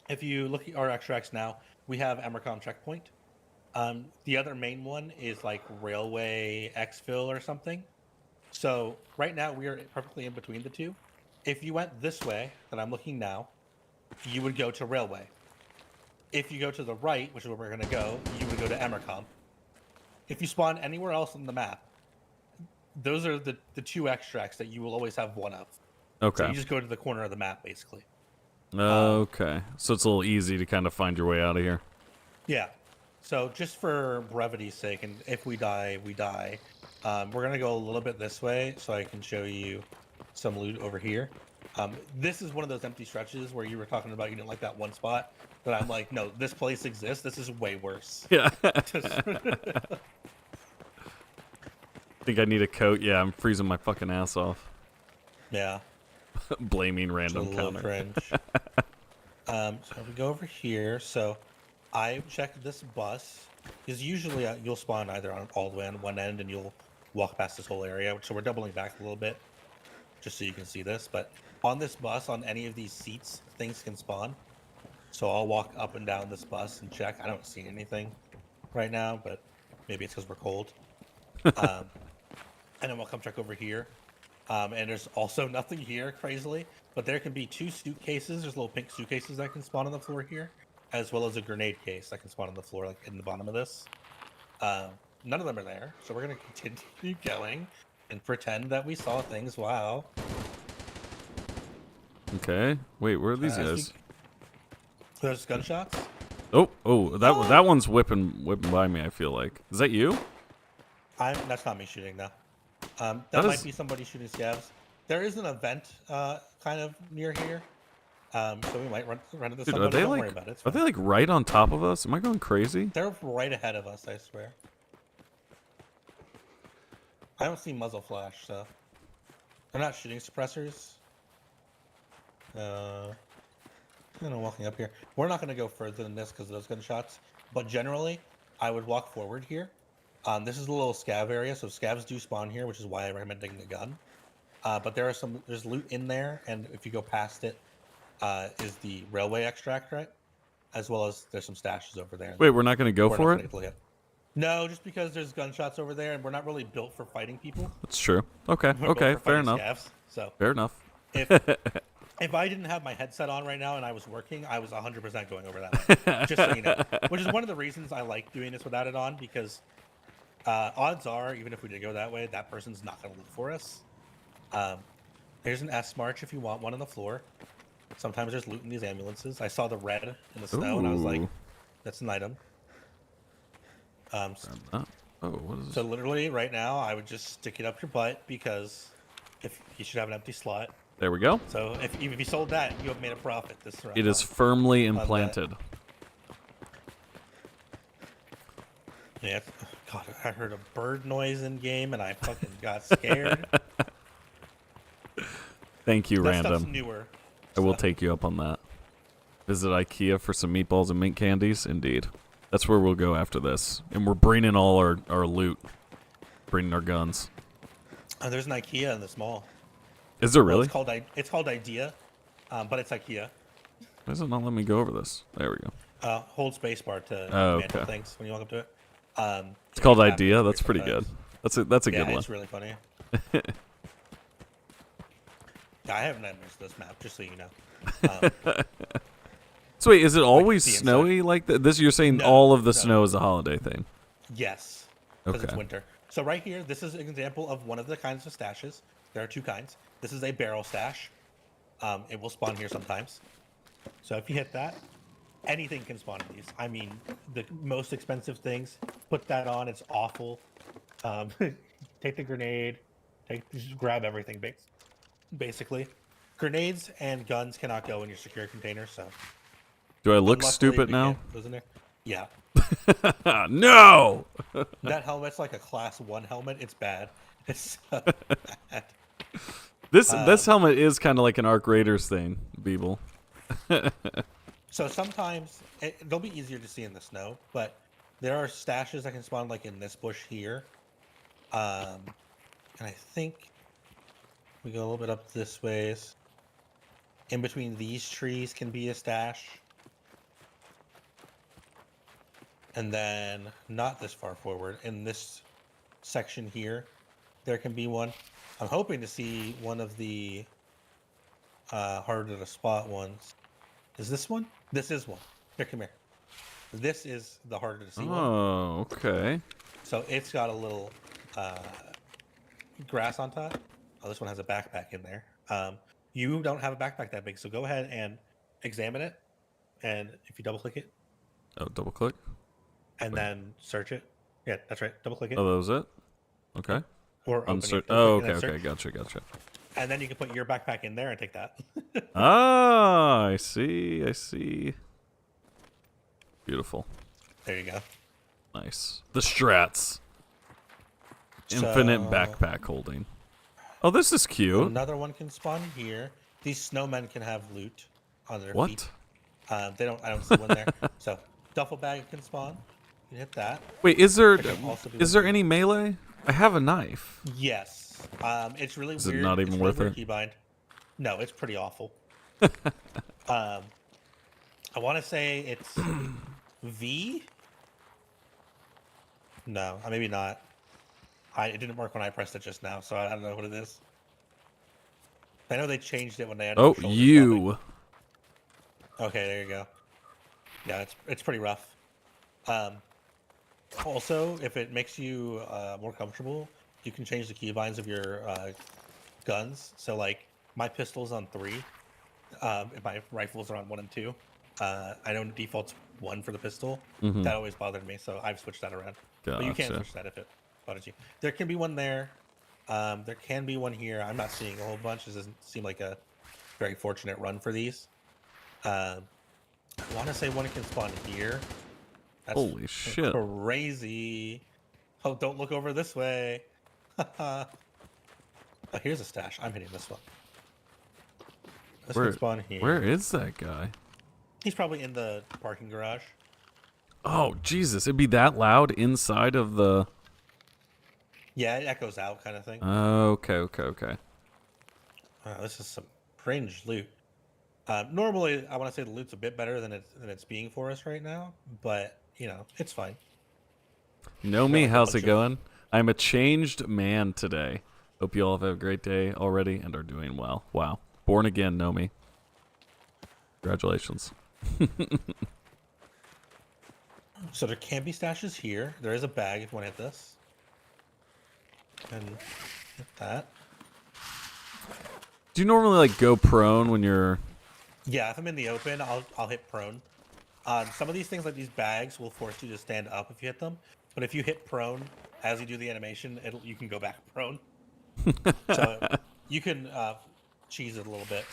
if you look at our extracts now, we have Emercom checkpoint. The other main one is like railway exfil or something. So right now we are perfectly in between the two. If you went this way that I'm looking now, you would go to railway. If you go to the right, which is where we're going to go, you would go to Emercom. If you spawn anywhere else on the map, those are the 2 extracts that you will always have one of. Okay. So you just go to the corner of the map, basically. Okay. So it's a little easy to kind of find your way out of here. Yeah. So just for brevity's sake, and if we die, we die, we're going to go a little bit this way so I can show you some loot over here. This is one of those empty stretches where you were talking about you didn't like that one spot. But I'm like, no, this place exists. This is way worse. Yeah. Think I need a coat? Yeah, I'm freezing my fucking ass off. Yeah. Blaming random counter. Cringe. So we go over here. So I checked this bus because usually you'll spawn either on all the way on one end and you'll walk past this whole area. So we're doubling back a little bit just so you can see this. But on this bus, on any of these seats, things can spawn. So I'll walk up and down this bus and check. I don't see anything right now, but maybe it's because we're cold. And then we'll come check over here. And there's also nothing here, crazily. But there can be 2 suitcases. There's little pink suitcases that can spawn on the floor here, as well as a grenade case that can spawn on the floor, like in the bottom of this. None of them are there, so we're going to continue going and pretend that we saw things. Wow. Okay. Wait, where are these guys? There's gunshots. That one's whipping by me. I feel like. Is that you? That's not me shooting though. That might be somebody shooting scavs. There is an event kind of near here, so we might run into somebody. Don't worry about it. Are they like right on top of us? Am I going crazy? They're right ahead of us. I swear. I don't see muzzle flash, so they're not shooting suppressors. Walking up here. We're not going to go further than this because of those gunshots. But generally, I would walk forward here. This is a little scav area, so scavs do spawn here, which is why I recommend taking a gun. But there's loot in there, and if you go past it, is the railway extract, right? As well as there's some stashes over there. Wait, we're not going to go for it? No, just because there's gunshots over there, and we're not really built for fighting people. That's true. Okay, fair enough. Scavs, so fair enough. If I didn't have my headset on right now and I was working, I was 100% going over that way. Just so you know. Which is one of the reasons I like doing this without it on, because odds are, even if we did go that way, that person's not going to look for us. There's an S march if you want one on the floor. Sometimes there's loot in these ambulances. I saw the red in the snow, and I was like, that's an item. What is this? So literally right now, I would just stick it up your butt, because if you should have an empty slot. There we go. So if you sold that, you have made a profit this round. It is firmly implanted. Yeah. God, I heard a bird noise in game and I fucking got scared. Thank you, that Random. Stuff's newer. I will take you up on that. Visit IKEA for some meatballs and mint candies? Indeed. That's where we'll go after this. And we're bringing all our loot. Bringing our guns. There's an IKEA in this mall. Is there really? Well, it's called Idea, but it's IKEA. Why does it not let me go over this? There we go. Hold spacebar to handle things when you walk up to it. It's called Idea. That's pretty good. That's a good one. Yeah, it's really funny. I have nightmares of this map, just so you know. So wait, is it always snowy like this? You're saying all of the snow is a holiday thing? Yes, because it's winter. So right here, this is an example of one of the kinds of stashes. There are 2 kinds. This is a barrel stash. It will spawn here sometimes. So if you hit that, anything can spawn in these. I mean, the most expensive things, put that on, it's awful. Take the grenade, just grab everything, basically. Grenades and guns cannot go in your secure container, so. Do I look Unluckily, stupid we now? can't put those in there. Yeah. No! That helmet's like a class 1 helmet. It's bad. It's so bad. This helmet is kind of like an Arc Raiders thing, Beeble. So sometimes they'll be easier to see in the snow, but there are stashes that can spawn like in this bush here. And I think we go a little bit up this ways. In between these trees can be a stash. And then not this far forward, in this section here, there can be one. I'm hoping to see one of the harder to spot ones. Is this one? This is one. Here, come here. This is the harder to see one. Oh, okay. So it's got a little grass on top. Oh, this one has a backpack in there. You don't have a backpack that big, so go ahead and examine it. And if you double click it. Oh, double click. And then search it. Yeah, that's right. Double click it. Oh, that was it? Okay. Or open it. Oh, okay. Gotcha. And then you can put your backpack in there and take that. Ah, I see. Beautiful. There you go. Nice. The strats. Infinite backpack holding. Oh, this is cute. Another one can spawn here. These snowmen can have loot on their feet. What? I don't see one there. So duffel bag can spawn. You hit that. Wait, is there any melee? I have a knife. Yes. It's really Is weird. it not even worth it? Keybind. No, it's pretty awful. I want to say it's V. No, maybe not. It didn't work when I pressed it just now, so I don't know what it is. I know they changed it when they had. Oh, you. Okay, there you go. Yeah, it's pretty rough. Also, if it makes you more comfortable, you can change the keybinds of your guns. So, like, my pistol's on 3, and my rifles are on 1 and 2. I know default's 1 for the pistol. Mm-hmm. That always bothered me, so I've switched that around. Gotcha. But you can switch that if it bothers you. There can be one there. There can be one here. I'm not seeing a whole bunch. This doesn't seem like a very fortunate run for these. I want to say one can spawn here. That's holy shit. Crazy. Oh, don't look over this way. Oh, here's a stash. I'm hitting this one. This can spawn here. Where is that guy? He's probably in the parking garage. Oh, Jesus. It'd be that loud inside of the... Yeah, it echoes out kind of thing. Okay. This is some cringe loot. Normally, I want to say the loot's a bit better than it's being for us right now, but, you know, it's fine. You know me, how's it going? I'm a changed man today. Hope you all have a great day already and are doing well. Wow. Born again, Nomi. Congratulations. So there can be stashes here. There is a bag if you want to hit this. And hit that. Do you normally, like, go prone when you're... Yeah, if I'm in the open, I'll hit prone. Some of these things, like these bags, will force you to stand up if you hit them. But if you hit prone as you do the animation, you can go back prone. So you can cheese it a little bit.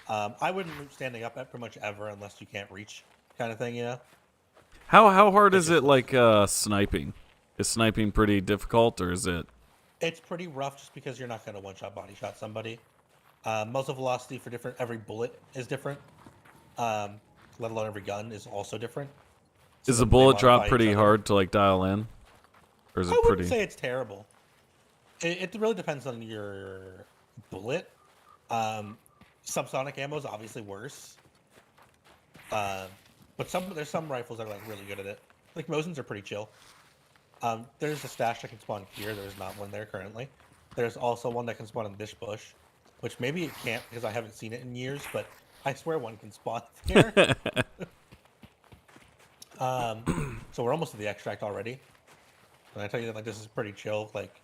I wouldn't loop standing up pretty much ever unless you can't reach, kind of thing, you know? How hard is it, like, sniping? Is sniping pretty difficult, or is it... It's pretty rough just because you're not going to one-shot body shot somebody. Muzzle velocity for every bullet is different. Let alone every gun is also different. So is the bullet drop pretty hard to, like, dial in? Or is it I pretty... wouldn't say it's terrible. It really depends on your bullet. Subsonic ammo is obviously worse. But there's some rifles that are, like, really good at it. Like, Mosins are pretty chill. There's a stash that can spawn here. There's not one there currently. There's also one that can spawn in this bush, which maybe it can't because I haven't seen it in years, but I swear one can spawn there. So we're almost to the extract already. And I tell you that, like, this is pretty chill, like,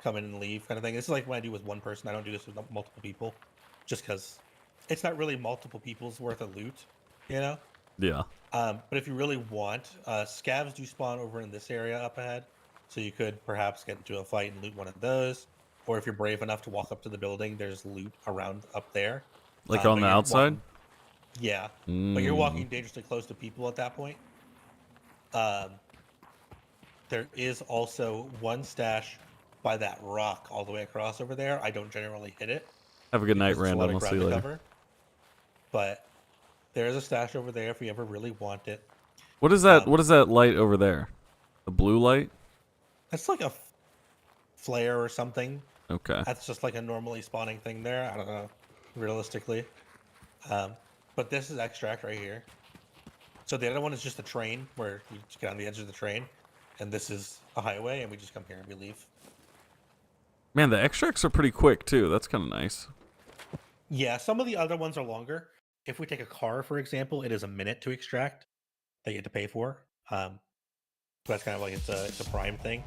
come in and leave kind of thing. This is like when I do with one person. I don't do this with multiple people, just because it's not really multiple people's worth of loot, you know? Yeah. But if you really want, scavs do spawn over in this area up ahead, so you could perhaps get into a fight and loot one of those. Or if you're brave enough to walk up to the building, there's loot around up there. Like on But the you're outside? walking, yeah, but you're Mm. walking dangerously close to people at that point. Um, there is also one stash by that rock all the way across over there. I don't generally hit it Have a good night, because there's a lot Random. of I'll see ground you to later. cover. But there is a stash over there if you ever really want it. What is that? What is that light over there? The blue light? It's like a flare or something. Okay. That's just like a normally spawning thing there. I don't know, realistically. But this is extract right here. So the other one is just a train where you just get on the edge of the train, and this is a highway, and we just come here and we leave. Man, the extracts are pretty quick too. That's kind of nice. Yeah, some of the other ones are longer. If we take a car, for example, it is a minute to extract that you have to pay for. So that's kind of like it's a prime thing.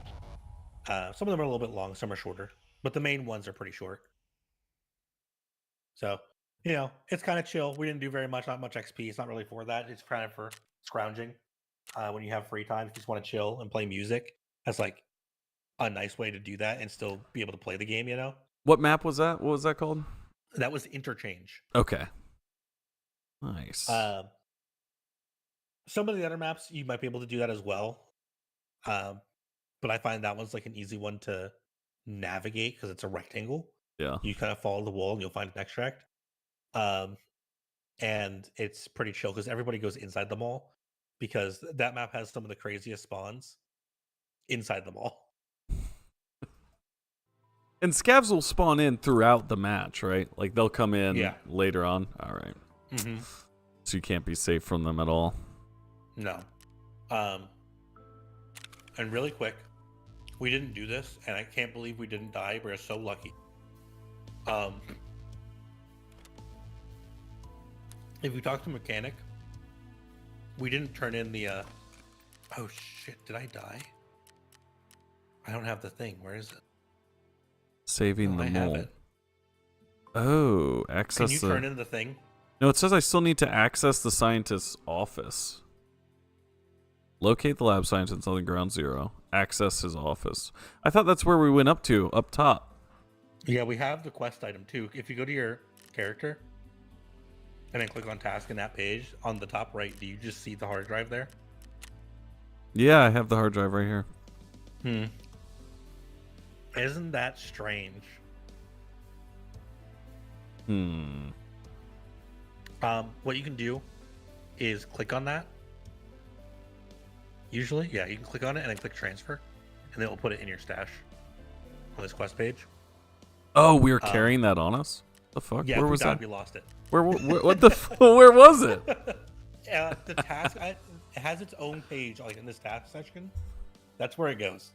Some of them are a little bit long, some are shorter, but the main ones are pretty short. So, it's kind of chill. We didn't do very much, not much XP. It's not really for that. It's kind of for scrounging. When you have free time, if you just want to chill and play music, that's like a nice way to do that and still be able to play the game, What map was that? What was that called? That was Interchange. Okay. Nice. Some of the other maps, you might be able to do that as well. But I find that one's like an easy one to navigate because it's a rectangle. Yeah. You kind of follow the wall and you'll find an extract. And it's pretty chill because everybody goes inside the mall because that map has some of the craziest spawns inside the mall. And scavs will spawn in throughout the match, right? Like they'll come in later on. All right. Mm-hmm. So you can't be safe from them at all. No. And really quick, we didn't do this, and I can't believe we didn't die. We're so lucky. If you talk to mechanic, we didn't turn in the oh shit, did I die? I don't have the thing. Where is it? Saving the I have mole. it. Oh, access Can you turn in the thing? No, it says I still need to access the scientist's office. Locate the lab scientist on the ground zero. Access his office. I thought that's where we went up to, up top. Yeah, we have the quest item too. If you go to your character and then click on task in that page, on the top right, do you just see the hard drive there? Yeah, I have the hard drive right here. Isn't that strange? What you can do is click on that. Usually, yeah, you can click on it and then click transfer, and then it'll put it in your stash on this quest page. Oh, we were carrying that on us? The fuck? Yeah, where was that? We lost it. Where what the where was it? The task, it has its own page, like in this task section. That's where it goes.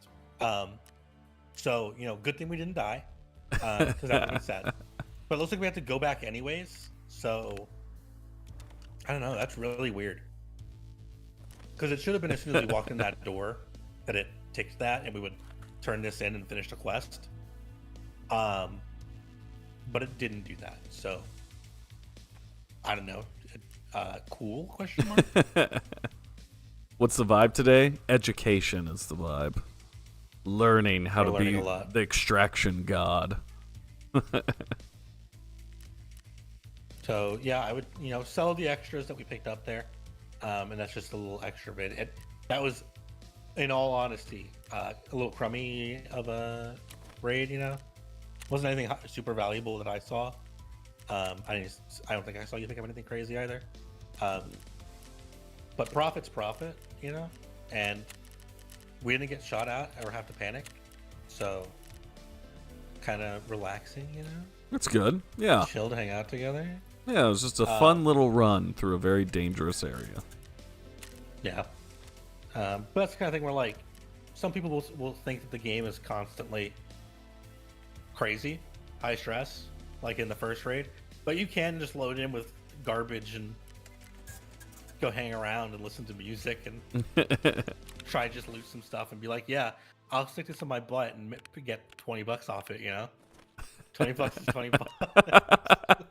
So, good thing we didn't die, because that would be sad. But it looks like we have to go back anyways, so I don't know. That's really weird. Because it should have been as soon as we walked in that door that it ticked that, and we would turn this in and finish the quest. But it didn't do that, so I don't know. Cool? Question mark. What's the vibe today? Education is the vibe. Learning how to be the extraction god. So yeah, I would sell the extras that we picked up there, and that's just a little extra bit. That was, in all honesty, a little crummy of a raid. Wasn't anything super valuable that I saw. I don't think I saw you pick up anything crazy either. But profit's profit, and we didn't get shot at or have to panic, so kind of relaxing, That's good. Yeah. Chill to hang out together. Yeah, it was just a fun little run through a very dangerous area. Yeah. But that's the kind of thing where, like, some people will think that the game is constantly crazy, high stress, like in the first raid, but you can just load in with garbage and go hang around and listen to music and try to just loot some stuff and be like, yeah, I'll stick this in my butt and get $20 off it, $20 is $20.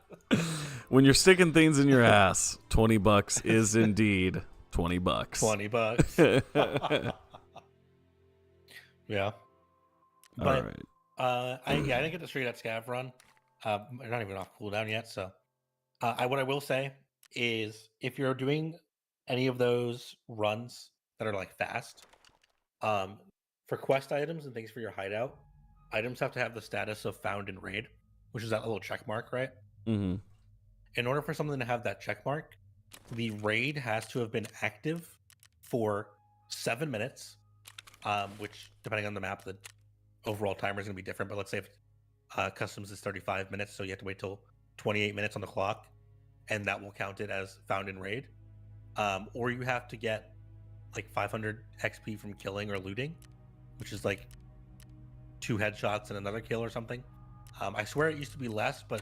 When you're sticking things in your ass, $20 is indeed $20. $20. Yeah. But All right. I didn't get the straight at scav run. They're not even off cooldown yet. So what I will say is if you're doing any of those runs that are like fast, for quest items and things for your hideout, items have to have the status of found in raid, which is that little check mark, right? Mm-hmm. In order for something to have that check mark, the raid has to have been active for 7 minutes, which, depending on the map, the overall timer is going to be different. But let's say if customs is 35 minutes, so you have to wait till 28 minutes on the clock, and that will count it as found in raid. Or you have to get like 500 XP from killing or looting, which is like 2 headshots and another kill or something. I swear it used to be less, but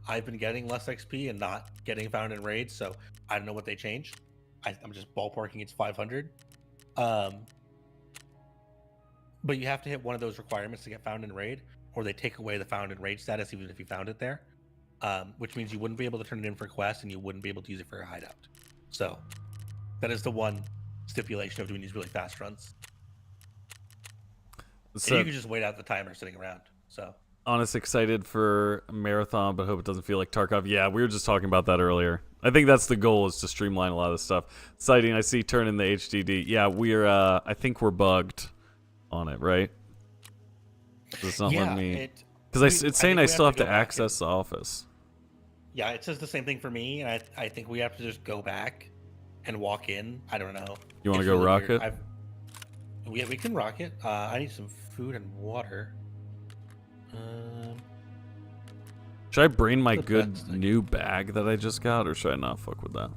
I've been getting less XP and not getting found in raids, so I don't know what they changed. I'm just ballparking it's 500. But you have to hit one of those requirements to get found in raid, or they take away the found in raid status even if you found it there, which means you wouldn't be able to turn it in for quests and you wouldn't be able to use it for your hideout. So that is the one stipulation of doing these really fast runs. So, and you can just wait out the timer sitting around. So honest, excited for a marathon, but hope it doesn't feel like Tarkov. Yeah, we were just talking about that earlier. I think that's the goal, is to streamline a lot of this stuff. Sighting, I see turn in the HDD. Yeah, we're I think we're bugged on it, right? It's not letting me, because it's saying I still have to access the office. Yeah, it says the same thing for me, and I think we have to just go back and walk in. I don't know. You want to go really rock it? Yeah, we can rock it. I need some food and water. Should I bring my good new bag that I just got, or should I not fuck with that?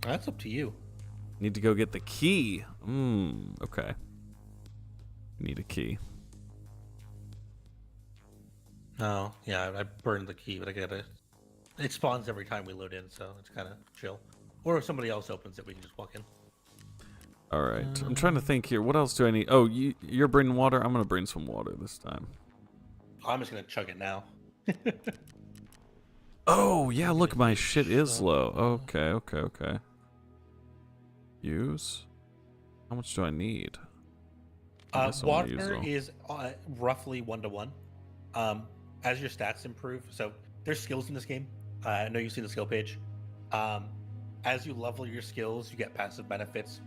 That's up to you. Need to go get the key. Okay. Need a key. Oh, yeah, I burned the key, but I gotta... It spawns every time we load in, so it's kind of chill. Or if somebody else opens it, we can just walk in. All right. I'm trying to think here. What else do I need? Oh, you're bringing water? I'm going to bring some water this time. I'm just going to chug it now. Oh, yeah, look, my shit is low. Okay. Use? How much do I need? Water is roughly 1-to-1. As your stats improve, so there's skills in this game. I know you see the skill page. As you level your skills, you get passive benefits,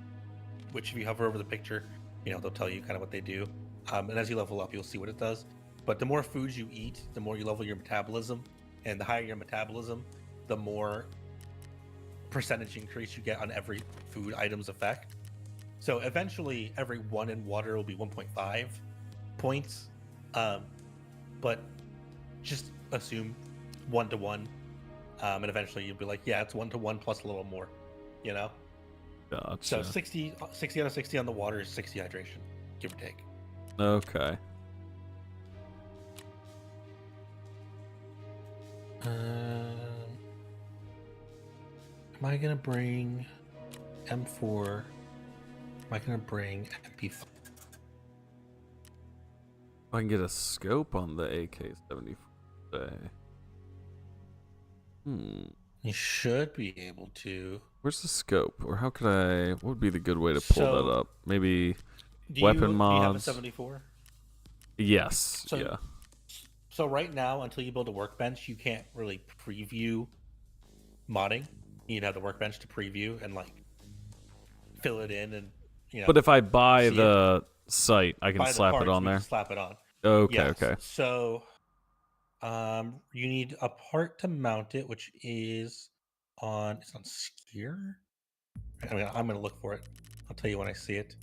which if you hover over the picture, they'll tell you kind of what they do. And as you level up, you'll see what it does. But the more foods you eat, the more you level your metabolism. And the higher your metabolism, the more percentage increase you get on every food item's effect. So eventually, every 1 in water will be 1.5 points. But just assume 1-to-1. And eventually you'll be like, yeah, it's 1-to-1 plus a little more, Gotcha. So 60 out of 60 on the water is 60 hydration, give or take. Okay. Am I gonna bring M4? Am I gonna bring MP5? I can get a scope on the AK-74. You should be able to. Where's the scope? Or how could I... What would be the good way to pull that up? Maybe weapon mods? Do you have a 74? Yes, yeah. So right now, until you build a workbench, you can't really preview modding. You need to have the workbench to preview and, fill it in and, But if I buy the site, I can slap it on there? Slap it on. Okay, yes. Okay. So... you need a part to mount it, which is it's on Skier. I'm gonna look for it. I'll tell you when I see it.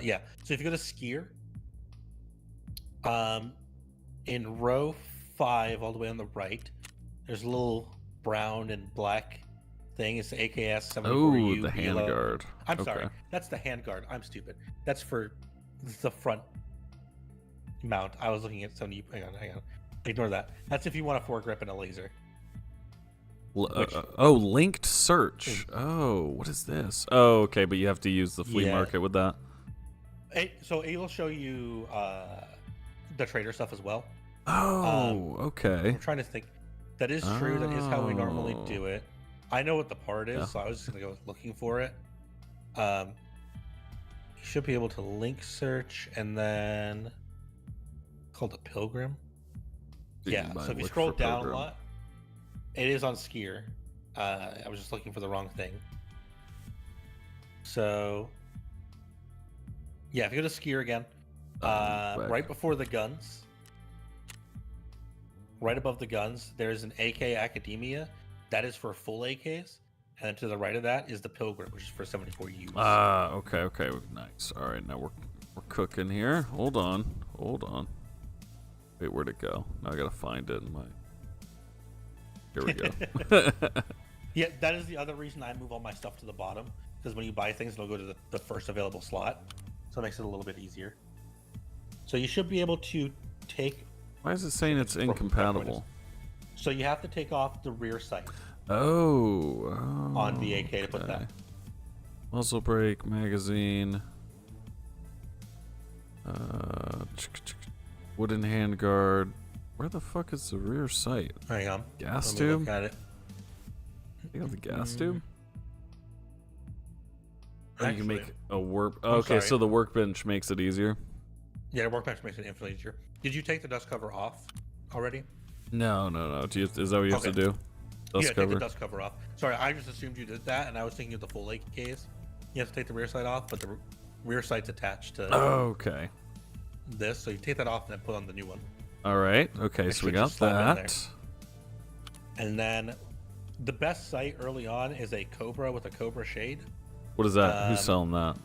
Yeah. So if you go to Skier, in row 5, all the way on the right, there's a little brown and black thing. It's the AKS 74U. Oh, the handguard. I'm sorry, that's the handguard. I'm stupid. That's for the front mount. I was looking at 70. Hang on. Ignore that. That's if you want a foregrip and a laser. Linked search. Oh, what is this? Oh, okay, but you have to use the flea market with that. So it will show you the trader stuff as well. Oh, okay. I'm trying to think. That is true. That is how we normally Oh. do it. I know what the part is, Yeah. so I was just gonna go looking for it. You should be able to link search and then it's called a pilgrim. Yeah. So if you scroll down a lot, it is on skier. I was just looking for the wrong thing. So yeah, if you go to skier again, right before the guns, right above the guns, there's an AK Academia. That is for full AKs. And then to the right of that is the Pilgrim, which is for 74 U's. Okay. Nice. All right, now we're cooking here. Hold on. Wait, where'd it go? Now I gotta find it in my... Here we go. Yeah, that is the other reason I move all my stuff to the bottom. Because when you buy things, it'll go to the first available slot. So it makes it a little bit easier. So you should be able to take... Why is it saying it's incompatible? So you have to take off the rear sight. Oh, on the AK to put that. Muzzle brake, magazine, wooden handguard. Where the fuck is the rear sight? Hang on. Gas Let me tube? look at it. You got the gas tube? Or you can Actually, make a work. I'm Okay, sorry. so the workbench makes it easier. Yeah, the workbench makes it infinitely easier. Did you take the dust cover off already? No. Is that what you have to do? Dust Take cover. the dust cover off. Sorry, I just assumed you did that, and I was thinking of the full AKs. You have to take the rear sight off, but the rear sight's attached to Okay. this, so you take that off and then put on the new one. All right. Okay, It so we should got just slap in that. And then the best sight early on is a Cobra with a Cobra shade. What is that? Who's selling that?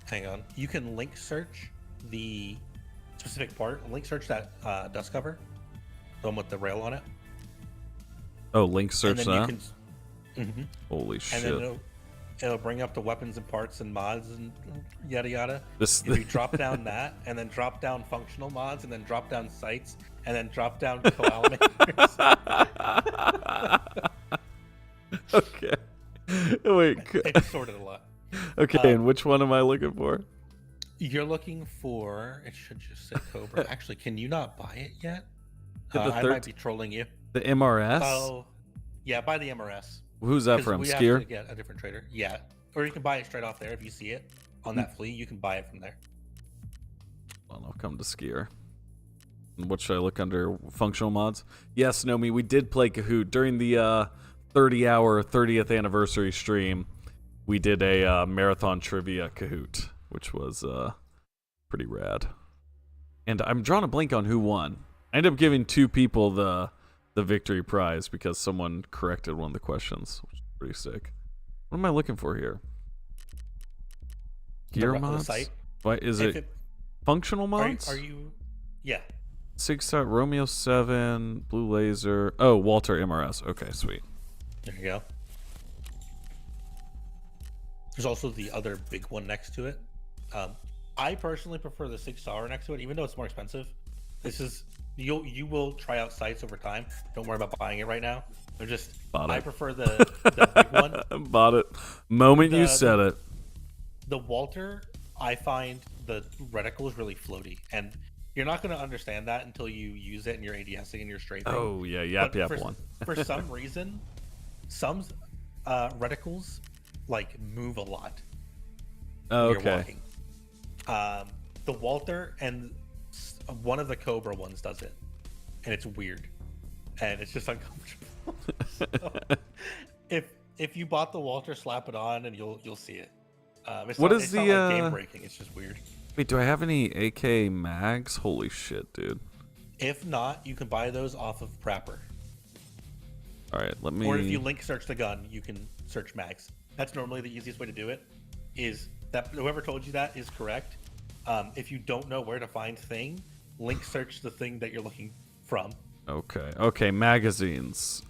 Hang on. You can link search the specific part. Link search that dust cover, the one with the rail on it. Oh, link search and then that. You can, Holy and shit! then it'll bring up the weapons and parts and mods and yada yada. This If you drop down that, and then drop down functional mods, and then drop down sites, and then drop down co-alignators. Okay. Wait. It's sorted a lot. Okay, and which one am I looking for? You're looking for. It should just say Cobra. Actually, can you not buy it yet? The I might be trolling you. The MRS? Oh, yeah, buy the MRS. Who's that 'Cause from? we have Skier? to get a different trader. Yeah, or you can buy it straight off there if you see it on that flea. You can buy it from there. Well, I'll come to Skier. And what should I look under? Functional mods? Yes, Nomi, we did play Kahoot during the 30-hour 30th anniversary stream. We did a marathon trivia Kahoot, which was pretty rad. And I'm drawing a blank on who won. I ended up giving 2 people the victory prize because someone corrected one of the questions, which is pretty sick. What am I looking for here? Gear The mods? site. Why is it functional mods? Are you? Yeah. Sig-Sat, Romeo 7, Blue Laser. Oh, Walter MRS. Okay, sweet. There you go. There's also the other big one next to it. I personally prefer the 6-star next to it, even though it's more expensive. This is you will try out sites over time. Don't worry about buying it right now. I prefer the big one. Bought it. Moment you said it. The Walter, I find the reticle is really floaty, and you're not going to understand that until you use it in your ADSing and your strafing. Oh yeah, yap for, one. For some reason, some reticles like move a lot. Oh, when you're okay. walking. The Walter and one of the Cobra ones does it, and it's weird, and it's just uncomfortable. So, if you bought the Walter, slap it on, and you'll see it. It's not like game breaking. It's just weird. Wait, do I have any AK mags? Holy shit, dude. If not, you can buy those off of Prapper. All right, let me. Or if you link search the gun, you can search mags. That's normally the easiest way to do it. Is that whoever told you that is correct? If you don't know where to find thing, link search the thing that you're looking from. Okay, magazines.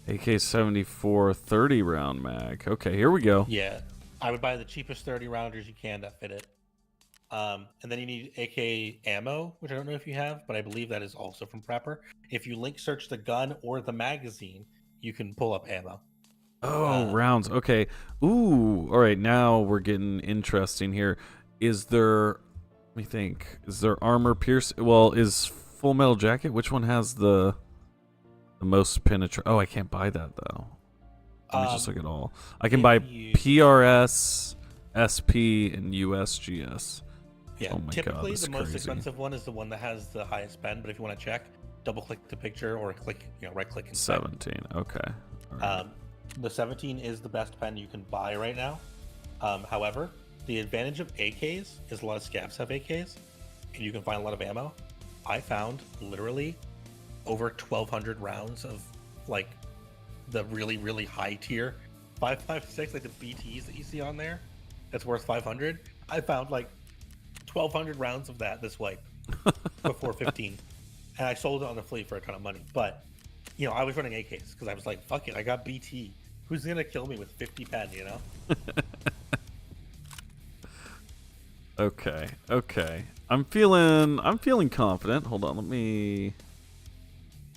AK-74 30 round mag. Okay, here we go. Yeah, I would buy the cheapest 30 rounders you can that fit it. And then you need AK ammo, which I don't know if you have, but I believe that is also from Prepper. If you link search the gun or the magazine, you can pull up ammo. Oh, rounds. Okay. Ooh. All right. Now we're getting interesting here. Is there? Let me think. Is there armor pierce? Well, is Full Metal Jacket? Which one has the most penetrate? Oh, I can't buy that though. Let me just look at all. I can buy PRS, SP, and USGS. Yeah, oh my typically God, the most crazy. expensive one is the one that has the highest pen. But if you want to check, double click the picture or click, right click. 17. Okay. All right. The 17 is the best pen you can buy right now. However, the advantage of AKs is a lot of scabs have AKs, and you can find a lot of ammo. I found literally over 1,200 rounds of like the really, really high tier 5.56, like the BTs that you see on there. That's worth 500. I found like 1,200 rounds of that this wipe before 15, and I sold it on the fleet for a ton of money. But I was running AKs because I was like, fuck it, I got BT. Who's gonna kill me with 50 pen? Okay. I'm feeling confident. Hold on, let me.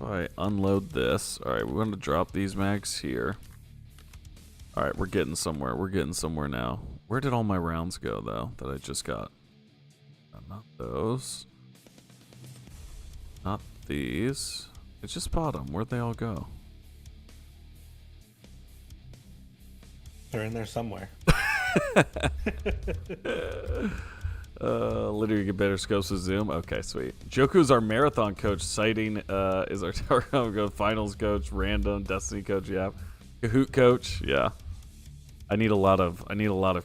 All right, unload this. All right, we're going to drop these mags here. All right, we're getting somewhere. We're getting somewhere now. Where did all my rounds go, though, that I just got? Not those. Not these. I just bought them. Where'd they all go? They're in there somewhere. Literally get better scopes with Zoom. Okay, sweet. Joku's our marathon coach. Sighting is our Tarkov finals coach. Random Destiny coach. Yeah, Kahoot coach. Yeah, I need a lot of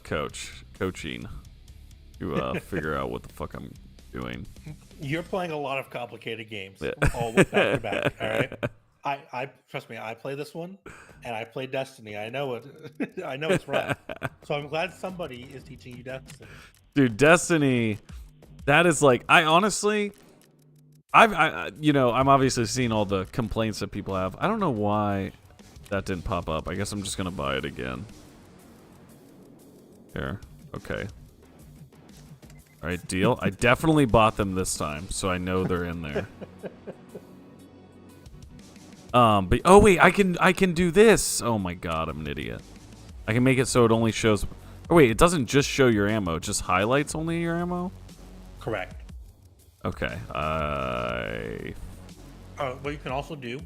coaching to figure out what the fuck I'm doing. You're playing a lot of complicated games, all back to back. All right. I trust me. I play this one, and I play Destiny. I know it. I know it's rough. So I'm glad somebody is teaching you Destiny. Dude, Destiny, that is like, I'm obviously seeing all the complaints that people have. I don't know why that didn't pop up. I guess I'm just gonna buy it again. Here, okay. All right, deal. I definitely bought them this time, so I know they're in there. But oh wait, I can do this. Oh my God, I'm an idiot. I can make it so it only shows. Oh wait, it doesn't just show your ammo; it just highlights only your ammo. Correct. Okay. What you can also do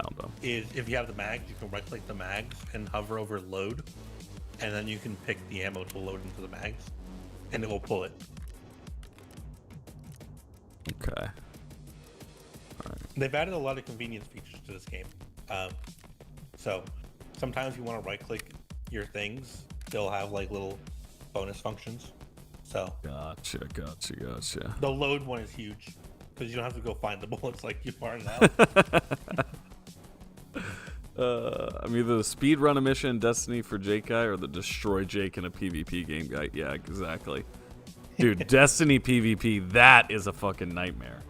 Found them. is if you have the mags, you can right-click the mags and hover over load, and then you can pick the ammo to load into the mags, and it will pull it. Okay. They've added a lot of convenience features to this game. So sometimes you want to right-click your things, they'll have like little bonus functions. So Gotcha. the load one is huge because you don't have to go find the bullets like you are now. I'm either the speed run a mission in Destiny for Jake guy or the destroy Jake in a PvP game guy. Yeah, exactly. Dude, Destiny PvP, that is a fucking nightmare.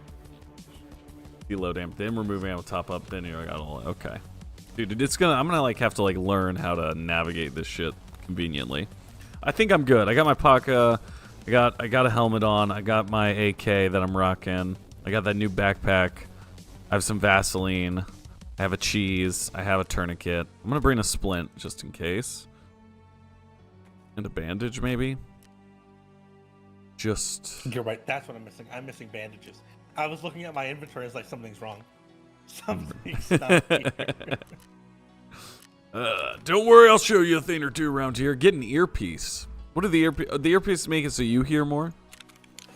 Deload amp, then remove ammo, top up, then I got all. Okay, dude, I'm gonna like have to like learn how to navigate this shit conveniently. I think I'm good. I got my Paka. I got a helmet on. I got my AK that I'm rocking. I got that new backpack. I have some Vaseline. I have a cheese. I have a tourniquet. I'm gonna bring a splint just in case, and a bandage maybe. You're right. That's what I'm missing. I'm missing bandages. I was looking at my inventory. It's like something's wrong. Something's not here. Don't worry. I'll show you a thing or two around here. Get an earpiece. What do the earpiece make it so you hear more?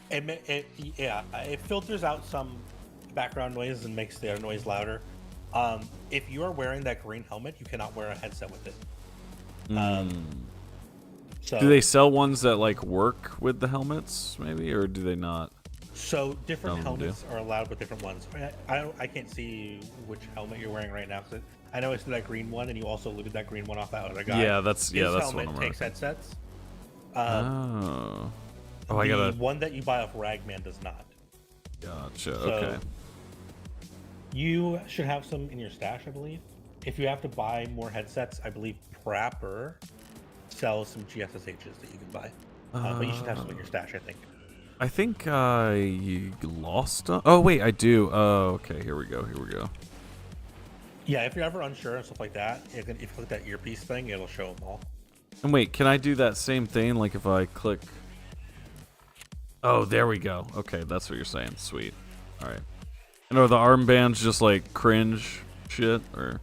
It filters out some background noise and makes the noise louder. If you are wearing that green helmet, you cannot wear a headset with it. So, do they sell ones that like work with the helmets, maybe, or do they not? So different helmets are allowed with different ones. I can't see which helmet you're wearing right now because I know it's that green one, and you also looted that green one off that other guy. That's His what helmet I'm takes headsets. I the gotta. one that you buy off Ragman does not. Gotcha. So, okay. You should have some in your stash, I believe. If you have to buy more headsets, I believe Prapper sells some GSSHs that you can buy. But you should have some in your stash, I think. I think I lost them. Oh, wait, I do. Oh, okay. Here we go. Yeah, if you're ever unsure and stuff like that, if you click that earpiece thing, it'll show them all. And wait, can I do that same thing? Like if I click... Oh, there we go. Okay, that's what you're saying. Sweet. All right. And are the armbands just like cringe shit or?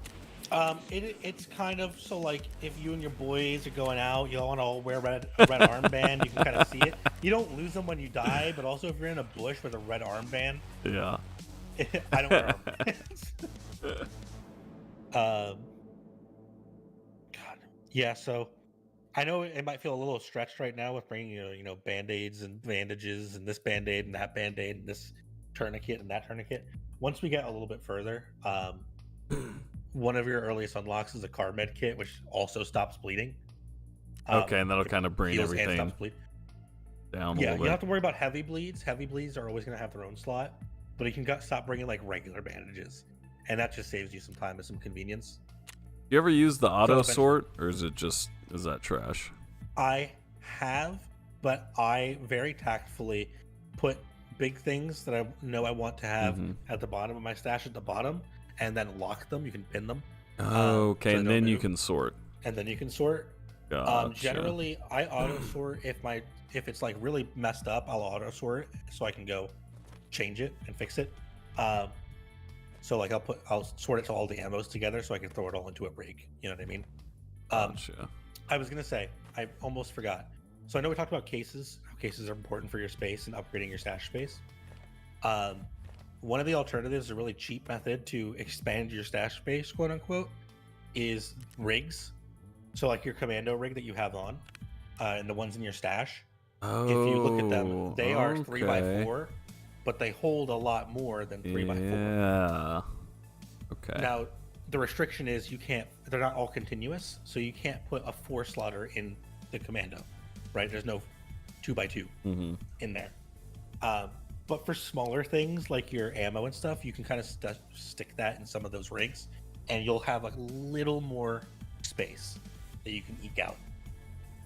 It's kind of so like if you and your boys are going out, you all want to all wear a red armband. You can kind of see it. You don't lose them when you die, but also if you're in a bush with a red armband, Yeah. I don't wear armbands. God, yeah. So I know it might feel a little stretched right now with bringing band-aids and bandages and this band-aid and that band-aid and this tourniquet and that tourniquet. Once we get a little bit further, one of your earliest unlocks is a car med kit, which also stops bleeding. Okay, and that'll kind of bring everything down a little bit. Yeah, you don't have to worry about heavy bleeds. Heavy bleeds are always going to have their own slot, but you can stop bringing like regular bandages, and that just saves you some time and some convenience. You ever use the auto sort, or is that trash? I have, but I very tactfully put big things that I know I want to have at the bottom of my stash at the bottom, and then lock them. You can pin them. Okay, and then you can sort. And then you can sort. Gotcha. Generally, I auto sort if it's like really messed up. I'll auto sort so I can go change it and fix it. So like I'll sort it to all the ammos together so I can throw it all into a break. You know what I mean? Gotcha. I was gonna say I almost forgot. So I know we talked about cases. How cases are important for your space and upgrading your stash space. One of the alternatives, a really cheap method to expand your stash space, quote unquote, is rigs. So like your commando rig that you have on, and the ones in your stash. Oh, if you look at them, they are 3x4, but they hold a lot more than 3x4. Yeah. Okay. Now the restriction is they're not all continuous, so you can't put a 4-slotter in the commando, right? There's no 2x2 in there. But for smaller things like your ammo and stuff, you can kind of stick that in some of those rigs, and you'll have a little more space that you can eke out.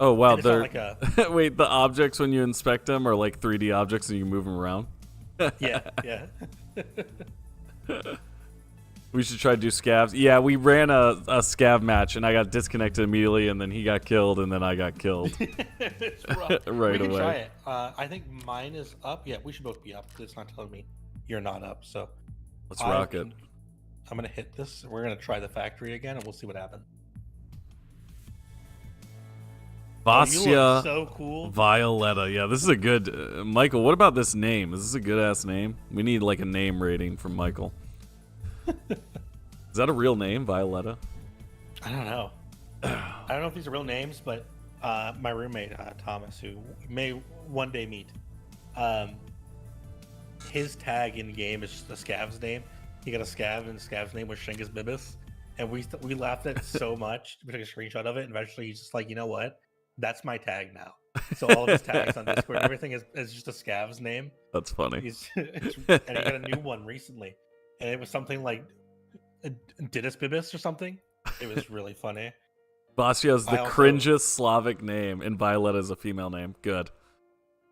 Oh wow! They're like wait, the objects when you inspect them are like 3D objects, and you can move them around. Yeah. We should try to do scavs. Yeah, we ran a scav match, and I got disconnected immediately, and then he got killed, and then I got killed. It's rough. Right we can away. Try it. I think mine is up. Yeah, we should both be up. It's not telling me you're not up. So let's rock it. I'm gonna hit this. We're gonna try the factory again, and we'll see what happens. Vasya so cool. Violetta. Yeah, this is a good... Michael, what about this name? Is this a good-ass name? We need like a name rating from Michael. Is that a real name, Violetta? I don't know. I don't know if these are real names, but my roommate, Thomas, who may one day meet, his tag in the game is just a scav's name. He got a scav, and the scav's name was Shingus Bibis. And we laughed at it so much. We took a screenshot of it, and eventually he's just like, you know what? That's my tag now. So all of his tags on Discord and everything is just a scav's name. That's funny. And he got a new one recently. And it was something like Didis Bibis or something. It was really funny. Vasya is the cringiest Slavic name, and Violetta is a female name. Good.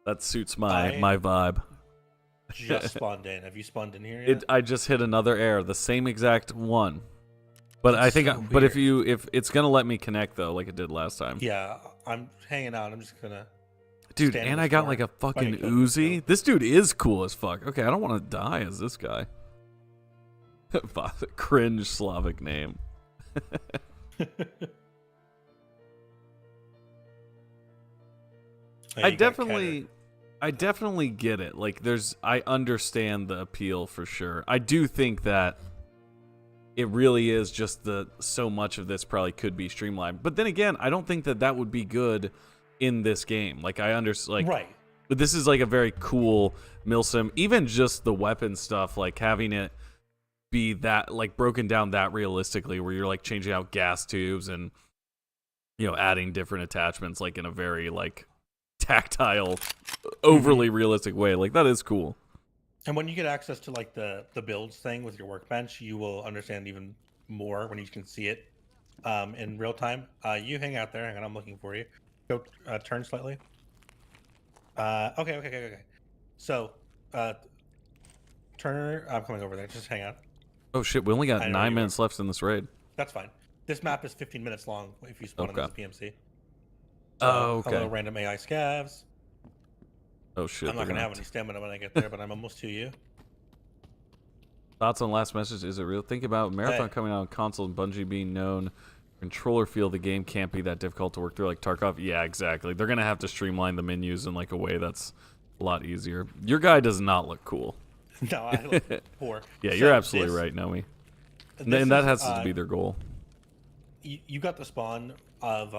That suits my vibe. Just spawned in. Have you spawned in here yet? I just hit another error, the same exact one. But I think, but if it's gonna let me connect though, like it did last time. Yeah, I'm hanging out. I'm just gonna. Dude, and I got like a fucking Uzi. This dude is cool as fuck. Okay, I don't want to die as this guy. Cringe Slavic name. I definitely get it. Like, I understand the appeal for sure. I do think that it really is just so much of this probably could be streamlined. But then again, I don't think that would be good in this game. Like, I understand, right. But this is like a very cool milsim. Even just the weapon stuff, like having it be that, like, broken down that realistically, where you're like changing out gas tubes and, you know, adding different attachments, like in a very like tactile, overly realistic way. Like, that is cool. And when you get access to like the builds thing with your workbench, you will understand even more when you can see it in real time. You hang out there. Hang on, I'm looking for you. Go turn slightly. Okay. So, Turner, I'm coming over there. Just hang out. Oh shit, we only got 9 minutes left in this raid. That's fine. This map is 15 minutes long if you spawn in as a PMC. So, okay. Hello, random AI scavs. Oh shit. I'm not going to have any stamina when I get there, but I'm almost to you. Thoughts on last message? Is it real? Think about Marathon coming out on console and Bungie being known. Controller feel the game can't be that difficult to work through like Tarkov. Yeah, exactly. They're gonna have to streamline the menus in like a way that's a lot easier. Your guy does not look cool. No, I look poor. Yeah, So you're absolutely right, Noe. And that has to be their goal. You got the spawn of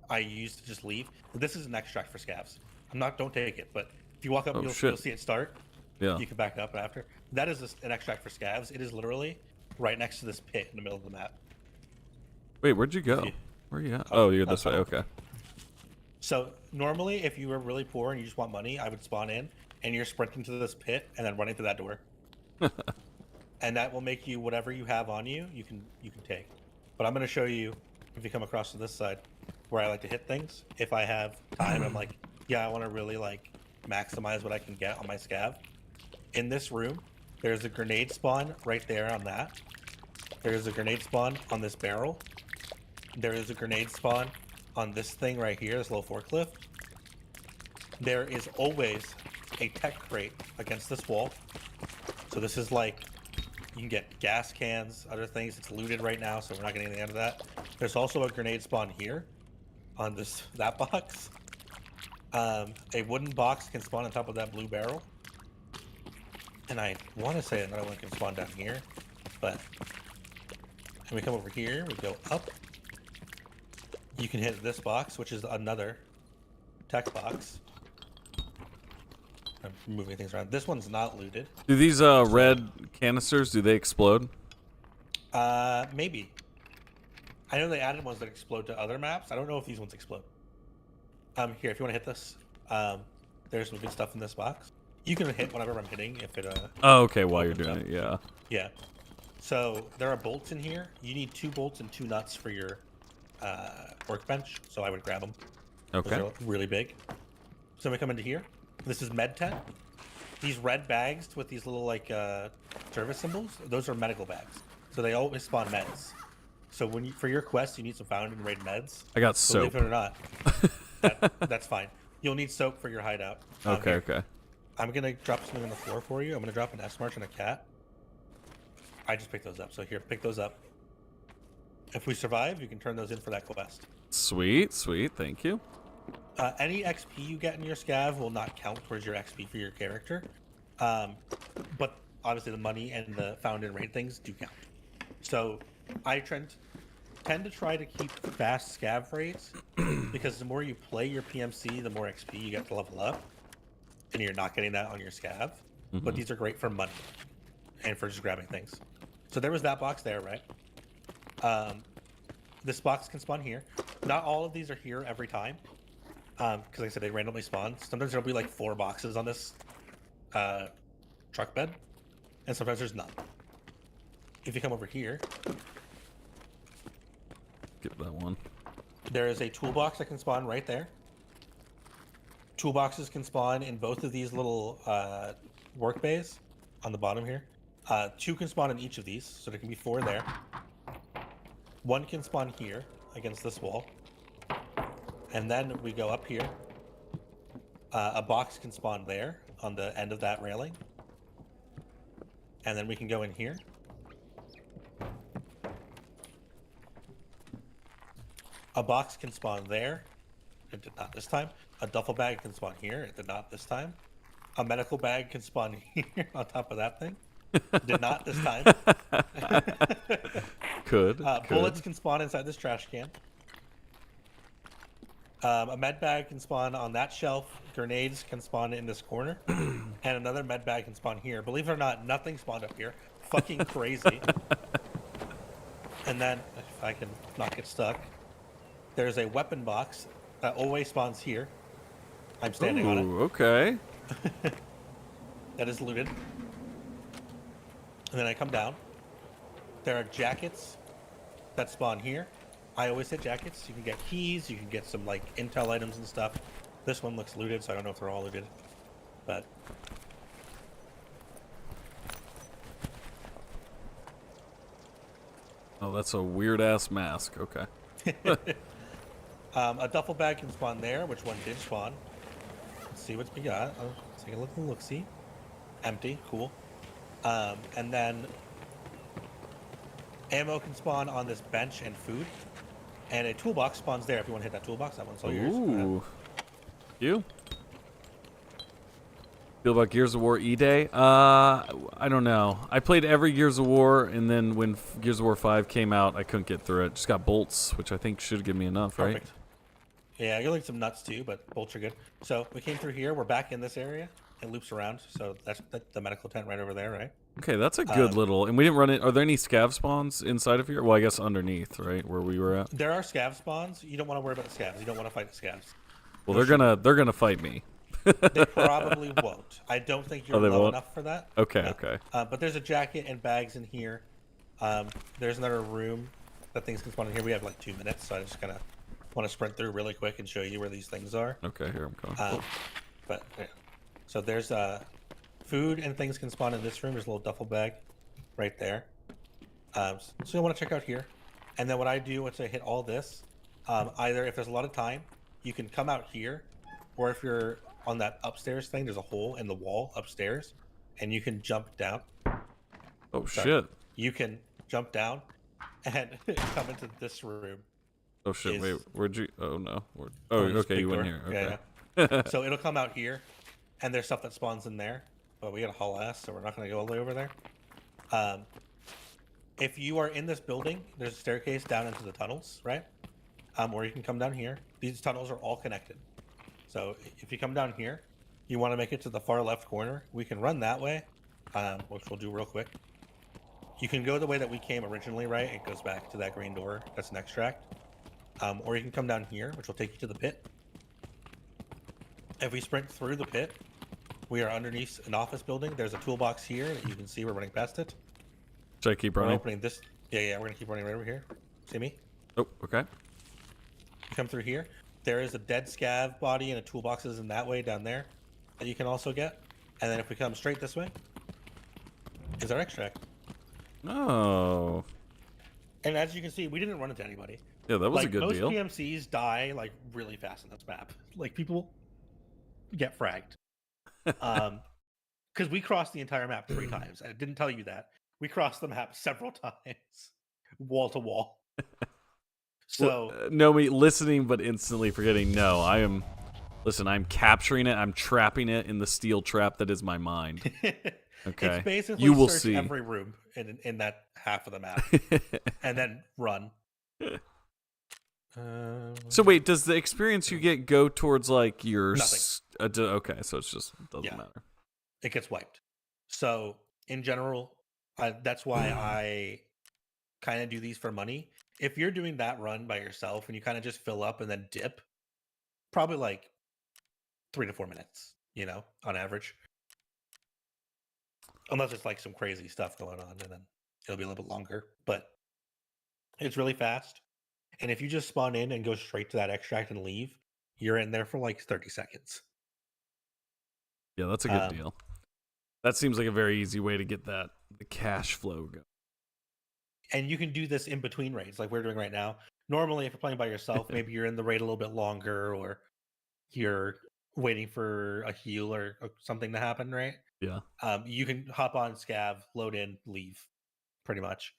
I used to just leave. This is an extract for scavs. Don't take it, but if you walk up, you'll see it start. Yeah. You can back up after. That is an extract for scavs. It is literally right next to this pit in the middle of the map. Wait, where'd you go? Where are you at? Oh, you're this way. Okay. So normally, if you were really poor and you just want money, I would spawn in, and you're sprinting to this pit and then running to that door. And that will make you whatever you have on you. You can take. But I'm going to show you if you come across to this side where I like to hit things. If I have time, I'm like, yeah, I want to really like maximize what I can get on my scav. In this room, there's a grenade spawn right there on that. There's a grenade spawn on this barrel. There is a grenade spawn on this thing right here, this little forklift. There is always a tech crate against this wall. So this is like, you can get gas cans, other things. It's looted right now, so we're not getting anything out of that. There's also a grenade spawn here on that box. A wooden box can spawn on top of that blue barrel. And I want to say another one can spawn down here, but when we come over here, we go up. You can hit this box, which is another tech box. I'm moving things around. This one's not looted. Do these red canisters, do they explode? Maybe. I know they added ones that explode to other maps. I don't know if these ones explode. Here, if you want to hit this, there's some good stuff in this box. You can hit whatever I'm hitting if it. Oh, okay. While you're doing it, yeah. Yeah. So there are bolts in here. You need 2 bolts and 2 nuts for your workbench. So I would grab them. Okay. Those are really big. So we come into here. This is med tent. These red bags with these little like service symbols. Those are medical bags. So they always spawn meds. So for your quest, you need some found and raid meds. I got soap. Believe it or not, that's fine. You'll need soap for your hideout. Okay. Here. Okay. I'm gonna drop something on the floor for you. I'm gonna drop an S march and a cat. I just picked those up. So here, pick those up. If we survive, you can turn those in for that quest. Sweet. Thank you. Any XP you get in your scav will not count towards your XP for your character. But obviously the money and the found and raid things do count. So I tend to try to keep fast scav raids because the more you play your PMC, the more XP you get to level up. And you're not getting that on your scav. Mm-hmm. But these are great for money and for just grabbing things. So there was that box there, right? This box can spawn here. Not all of these are here every time. Because like I said, they randomly spawn. Sometimes there'll be like 4 boxes on this truck bed. And sometimes there's none. If you come over here, get that one. There is a toolbox that can spawn right there. Toolboxes can spawn in both of these little work bays on the bottom here. 2 can spawn in each of these, so there can be 4 there. 1 can spawn here against this wall. And then we go up here. A box can spawn there on the end of that railing. And then we can go in here. A box can spawn there. It did not this time. A duffel bag can spawn here. It did not this time. A medical bag can spawn here on top of that thing. Did not this time. Could. Bullets can spawn inside this trash can. A med bag can spawn on that shelf. Grenades can spawn in this corner. And another med bag can spawn here. Believe it or not, nothing spawned up here. Fucking crazy. And then, if I can not get stuck, there's a weapon box that always spawns here. I'm standing on it. Okay. That is looted. And then I come down. There are jackets that spawn here. I always hit jackets. You can get keys. You can get some like intel items and stuff. This one looks looted, so I don't know if they're all looted. But oh, that's a weird ass mask. Okay. A duffel bag can spawn there, which one did spawn. Let's see what we got. Let's take a look. See, empty. Cool. And then ammo can spawn on this bench and food. And a toolbox spawns there if you want to hit that toolbox. That one's all yours. Ooh. You? Feel about Gears of War E-Day? I don't know. I played every Gears of War, and then when Gears of War 5 came out, I couldn't get through it. Just got bolts, which I think should give me enough, Perfect. Right? Yeah, you'll need some nuts too, but bolts are good. So we came through here. We're back in this area. It loops around. So that's the medical tent right over there, right? Okay, that's a good little... And we didn't run it... Are there any scav spawns inside of here? Well, I guess underneath, right? Where we were at? There are scav spawns. You don't want to worry about the scavs. You don't want to fight the scavs. Well, they're gonna fight me. They probably won't. I don't think you're low enough for that. Okay, no. okay. But there's a jacket and bags in here. There's another room that things can spawn in here. We have like 2 minutes, so I just kind of want to sprint through really quick and show you where these things are. Okay, here I'm going. But yeah. So there's food and things can spawn in this room. There's a little duffel bag right there. So you'll want to check out here. And then what I do once I hit all this, either if there's a lot of time, you can come out here, or if you're on that upstairs thing, there's a hole in the wall upstairs, and you can jump down. Oh, shit. You can jump down and come into this room. Oh, shit. Wait, where'd you... Oh, no. Oh, okay, you went here. Okay. Yeah. So it'll come out here, and there's stuff that spawns in there, but we got a haul ass, so we're not going to go all the way over there. If you are in this building, there's a staircase down into the tunnels, right? Or you can come down here. These tunnels are all connected. So if you come down here, you want to make it to the far left corner. We can run that way, which we'll do real quick. You can go the way that we came originally, right? It goes back to that green door. That's an extract. Or you can come down here, which will take you to the pit. If we sprint through the pit, we are underneath an office building. There's a toolbox here that you can see. We're running past it. Should I keep running? We're opening this. Yeah, we're going to keep running right over here. See me? Oh, okay. You come through here. There is a dead scav body and a toolbox is in that way down there that you can also get. And then if we come straight this way, is our extract. Oh. And as you can see, we didn't run into anybody. Yeah, that was a good deal. Most PMCs die like really fast in this map. Like people get fragged. Because we crossed the entire map 3 times. I didn't tell you that. We crossed the map several times, wall to wall. So no, me listening, but instantly forgetting. No, I am. Listen, I'm capturing it. I'm trapping it in the steel trap that is my mind. Okay, it's basically you will search see every room in that half of the map, and then run. So wait, does the experience you get go towards like your? Nothing. Okay, so it's just doesn't matter. It gets wiped. So in general, that's why I kind of do these for money. If you're doing that run by yourself and you kind of just fill up and then dip, probably like 3 to 4 minutes, on average. Unless it's like some crazy stuff going on, and then it'll be a little bit longer. But it's really fast. And if you just spawn in and go straight to that extract and leave, you're in there for like 30 seconds. Yeah, that's a good deal. That seems like a very easy way to get the cash flow going. And you can do this in between raids like we're doing right now. Normally, if you're playing by yourself, maybe you're in the raid a little bit longer, or you're waiting for a heal or something to happen, right? Yeah. You can hop on scav, load in, leave, pretty much.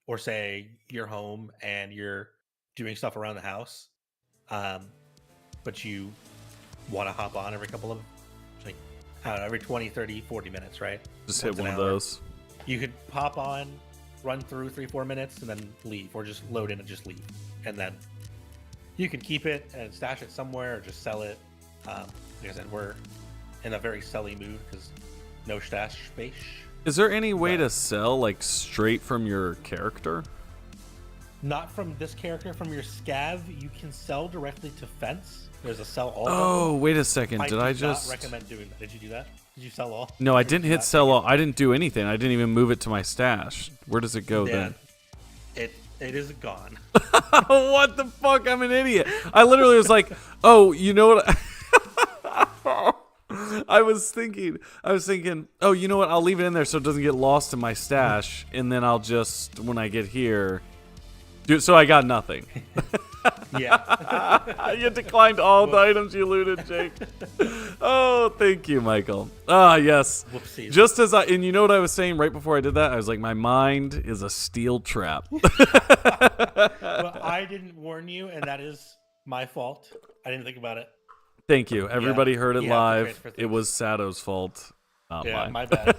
Or say you're home and you're doing stuff around the house, but you want to hop on every couple of, like, I don't know, every 20, 30, 40 minutes, right? Just hit one of those. You could pop on, run through 3-4 minutes, and then leave, or just load in and just leave. And then you can keep it and stash it somewhere or just sell it. Like I said, we're in a very selly mood because no stash space. Is there any way to sell like straight from your character? Not from this character, from your scav. You can sell directly to Fence. There's a sell all. Oh, wait a second. Did I just not recommend doing that? Did you do that? Did you sell all? No, I didn't hit sell all. I didn't do anything. I didn't even move it to my stash. Where does it go then? It is gone. What the fuck? I'm an idiot. I literally was like, oh, you know what? I was thinking, oh, you know what? I'll leave it in there so it doesn't get lost in my stash, and then I'll just, when I get here, Dude, so I got nothing. Yeah. You declined all the items you looted, Jake. Oh, thank you, Michael. Ah, yes. Whoopsies. Just as and you know what I was saying right before I did that? I was like, my mind is a steel trap. Well, I didn't warn you, and that is my fault. I didn't think about it. Thank you. Everybody heard it You have to live. transfer It things. was Sato's fault, not Yeah, mine. my bad.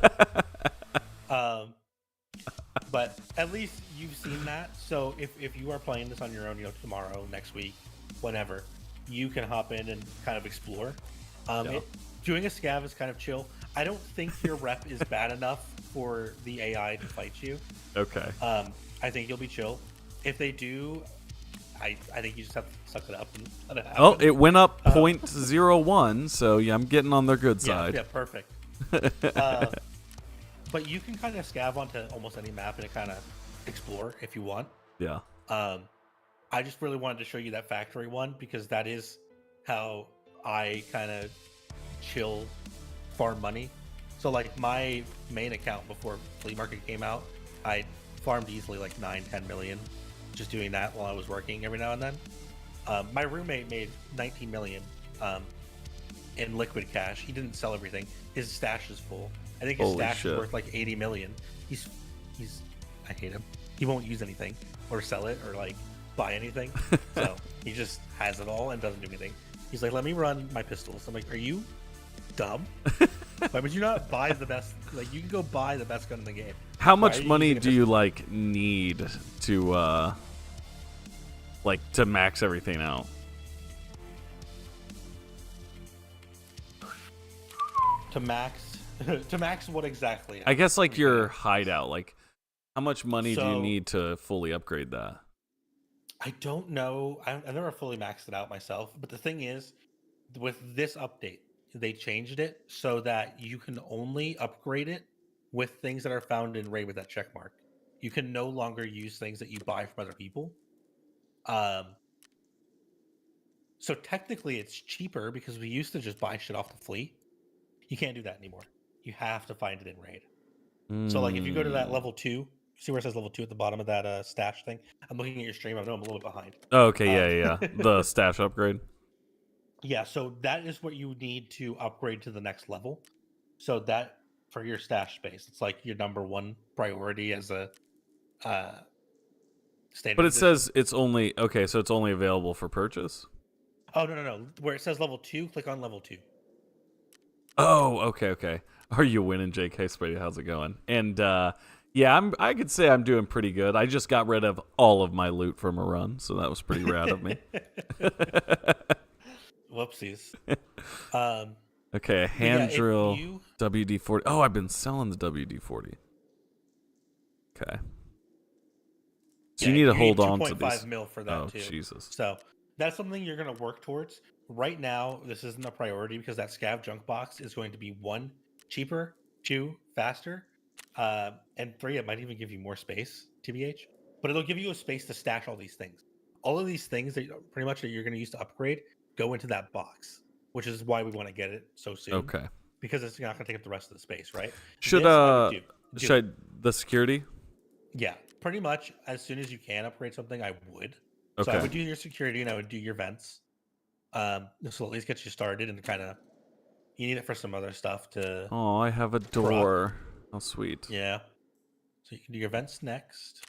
But at least you've seen that. So if you are playing this on your own, tomorrow, next week, whenever, you can hop in and kind of explore. Doing a scav is kind of chill. I don't think your rep is bad enough for the AI to fight you. Okay. I think you'll be chill. If they do, I think you just have to suck it up and let it happen. Oh, it went up 0.01, so yeah, I'm getting on their good side. Yeah, perfect. But you can kind of scav onto almost any map and kind of explore if you want. Yeah. I just really wanted to show you that factory one because that is how I kind of chill farm money. So like my main account before Flea Market came out, I farmed easily like 9-10 million just doing that while I was working every now and then. My roommate made 19 million in liquid cash. He didn't sell everything. His stash is full. I think his stash is worth like 80 million. He's I hate him. He won't use anything or sell it or like buy anything. So he just has it all and doesn't do anything. He's like, let me run my pistols. I'm like, are you dumb? Why would you not buy the best? Like, you can go buy the best gun in the game. How much money do you like need to to max everything out? To max what exactly? I guess like your hideout. Like, how much money do you need to fully upgrade that? I don't know. I've never fully maxed it out myself. But the thing is, with this update, they changed it so that you can only upgrade it with things that are found in raid with that check mark. You can no longer use things that you buy from other people. So technically it's cheaper because we used to just buy shit off the fleet. You can't do that anymore. You have to find it in raid. So like if you go to that level 2, see where it says level 2 at the bottom of that stash thing? I'm looking at your stream. I know I'm a little bit behind. Oh, okay, yeah. The stash upgrade. Yeah, so that is what you need to upgrade to the next level. So that for your stash space, it's like your number one priority as a standard. But it says it's only so it's only available for purchase. Oh no! Where it says level 2, click on level 2. Oh, okay. Are you winning, Jake? Hey, Spidey, how's it going? And yeah, I could say I'm doing pretty good. I just got rid of all of my loot from a run, so that was pretty rad of me. Whoopsies. Okay, a hand drill, WD-40. Oh, I've been selling the WD-40. Okay. So you need to hold on to these. 2.5 mil for that too. Oh, Jesus. So that's something you're going to work towards. Right now, this isn't a priority because that scav junk box is going to be 1, cheaper, 2, faster, and 3, it might even give you more space, TBH. But it'll give you a space to stash all these things. All of these things that pretty much that you're going to use to upgrade go into that box, which is why we want to get it so soon. Okay. Because it's not going to take up the rest of the space, right? Should the security? Yeah, pretty much as soon as you can upgrade something, I would. Okay. So I would do your security and I would do your vents. This will at least get you started and kind of you need it for some other stuff to. Oh, I have a door. How sweet. Yeah. So you can do your vents next.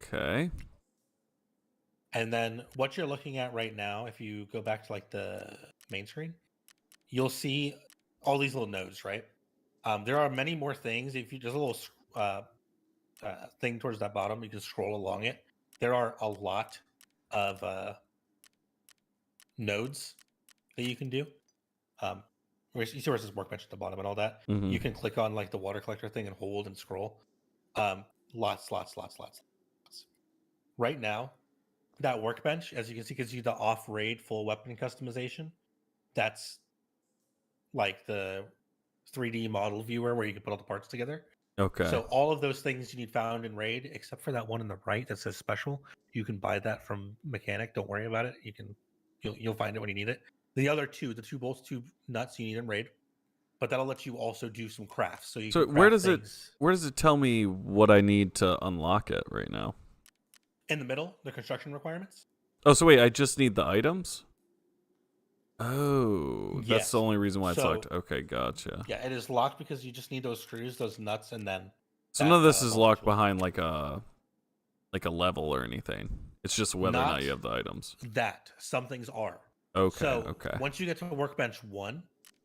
Okay. And then what you're looking at right now, if you go back to like the main screen, you'll see all these little nodes, right? There are many more things. If you just a little thing towards that bottom, you can scroll along it. There are a lot of nodes that you can do. You see where it says workbench at the bottom and all that. Mm-hmm. You can click on like the water collector thing and hold and scroll. Lots. Right now, that workbench, as you can see, gives you the off-raid full weapon customization. That's like the 3D model viewer where you can put all the parts together. Okay. So all of those things you need found in raid, except for that one on the right that says special. You can buy that from mechanic. Don't worry about it. You'll find it when you need it. The other two, the 2 bolts, 2 nuts you need in raid, but that'll let you also do some crafts. So where does it tell me what I need to unlock it right now? In the middle, the construction requirements. Oh, so wait, I just need the items? Oh, that's the Yes. only reason why it's So locked. Okay, gotcha. yeah, it is locked because you just need those screws, those nuts, and then So none of this is locked multi-tool. behind like a level or anything. It's just whether or not you have the items. That some things are. Okay, So okay. once you get to workbench 1,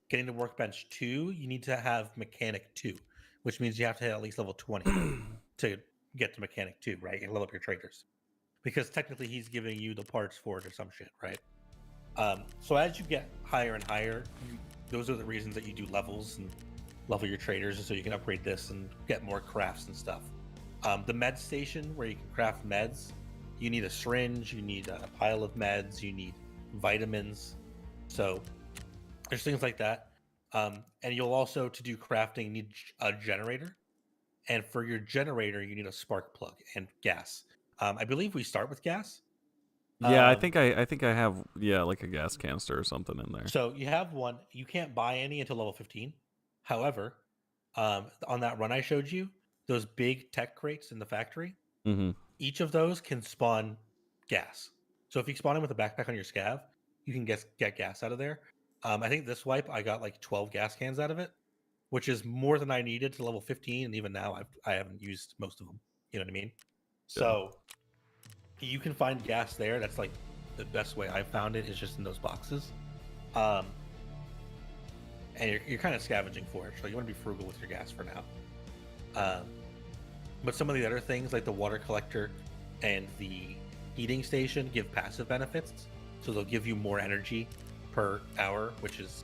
getting to workbench 2, you need to have mechanic 2, which means you have to hit at least level 20 to get to mechanic 2, right? And level up your traders. Because technically he's giving you the parts for it or some shit, right? So as you get higher and higher, those are the reasons that you do levels and level your traders, so you can upgrade this and get more crafts and stuff. The med station where you can craft meds, you need a syringe, you need a pile of meds, you need vitamins. So there's things like that. And you'll also, to do crafting, need a generator. And for your generator, you need a spark plug and gas. I believe we start with gas. Yeah, I think I have like a gas canister or something in there. So you have one. You can't buy any until level 15. However, on that run I showed you, those big tech crates in the factory, each of those can spawn gas. So if you spawn in with a backpack on your scav, you can get gas out of there. I think this wipe I got like 12 gas cans out of it, which is more than I needed to level 15, and even now I haven't used most of them. You know what I mean? So you can find gas there. That's like the best way I've found it, is just in those boxes. And you're kind of scavenging for it, so you want to be frugal with your gas for now. But some of the other things, like the water collector and the heating station, give passive benefits. So they'll give you more energy per hour, which is,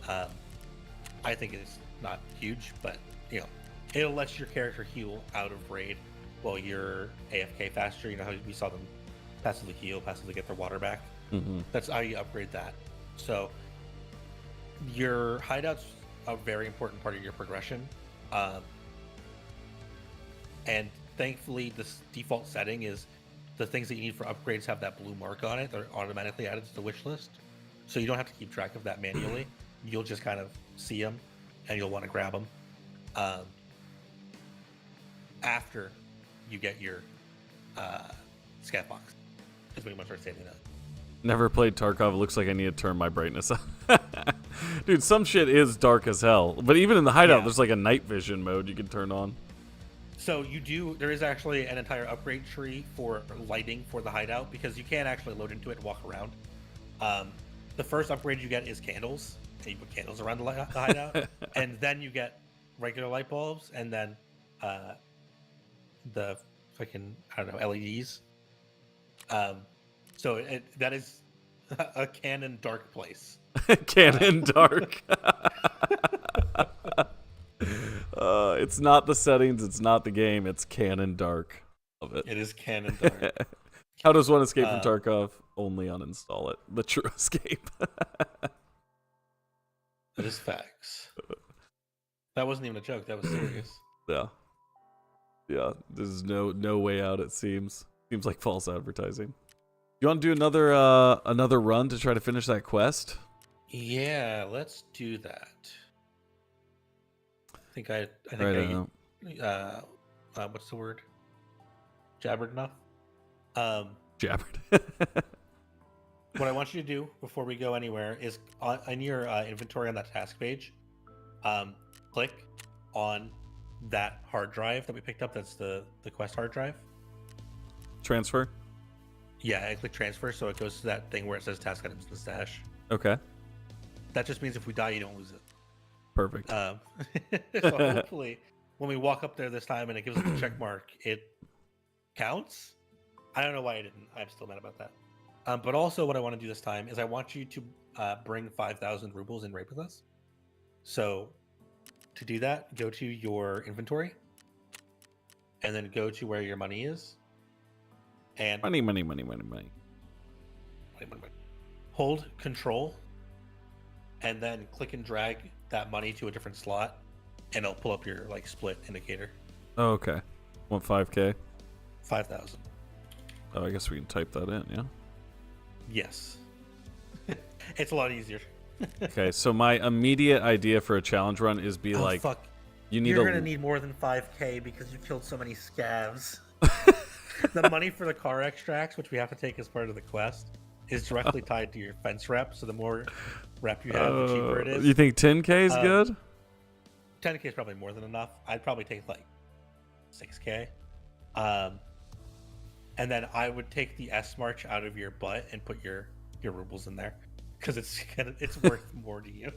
I think is not huge, but it'll let your character heal out of raid while you're AFK faster. You know how we saw them passively heal, passively get their water back. That's how you upgrade that. So your hideout's a very important part of your progression. And thankfully, this default setting is the things that you need for upgrades have that blue mark on it. They're automatically added to the wish list. So you don't have to keep track of that manually. You'll just kind of see them and you'll want to grab them after you get your scat box. Is when you want to start saving that. Never played Tarkov. It looks like I need to turn my brightness up. Dude, some shit is dark as hell. But even in the hideout, there's like a night vision mode you can turn on. So there is actually an entire upgrade tree for lighting for the hideout, because you can actually load into it and walk around. The first upgrade you get is candles, and you put candles around the hideout, and then you get regular light bulbs, and then the fucking, I don't know, LEDs. So that is a canon dark place. Canon dark. It's not the settings, it's not the game, it's canon dark. Love it. It is canon dark. How does one escape from Tarkov? Only uninstall it. The true escape. That is facts. That wasn't even a joke. That was serious. Yeah. There's no way out. It seems like false advertising. You want to do another run to try to finish that quest? Yeah, let's do that. I think what's the word? Jabbered enough. Jabbered. What I want you to do before we go anywhere is on your inventory on that task page, click on that hard drive that we picked up. That's the quest hard drive. Transfer? Yeah, and click transfer, so it goes to that thing where it says task items in the stash. Okay. That just means if we die, you don't lose it. Perfect. So hopefully, when we walk up there this time and it gives us a check mark, it counts. I don't know why I didn't. I'm still mad about that. But also, what I want to do this time is I want you to bring 5,000 rubles in raid with us. So to do that, go to your inventory, and then go to where your money is. And money. Hold control, and then click and drag that money to a different slot, and it'll pull up your split indicator. Oh, okay. Want 5K? 5,000. Oh, I guess we can type that in, yeah? Yes. It's a lot easier. Okay, so my immediate idea for a challenge run is fuck. You need You're gonna need more than 5K because you killed so many scavs. The money for the car extracts, which we have to take as part of the quest, is directly tied to your fence rep. So the more rep you have, the cheaper it is. You think 10K is good? 10K is probably more than enough. I'd probably take like 6K. And then I would take the S March out of your butt and put your rubles in there, because it's worth more to you.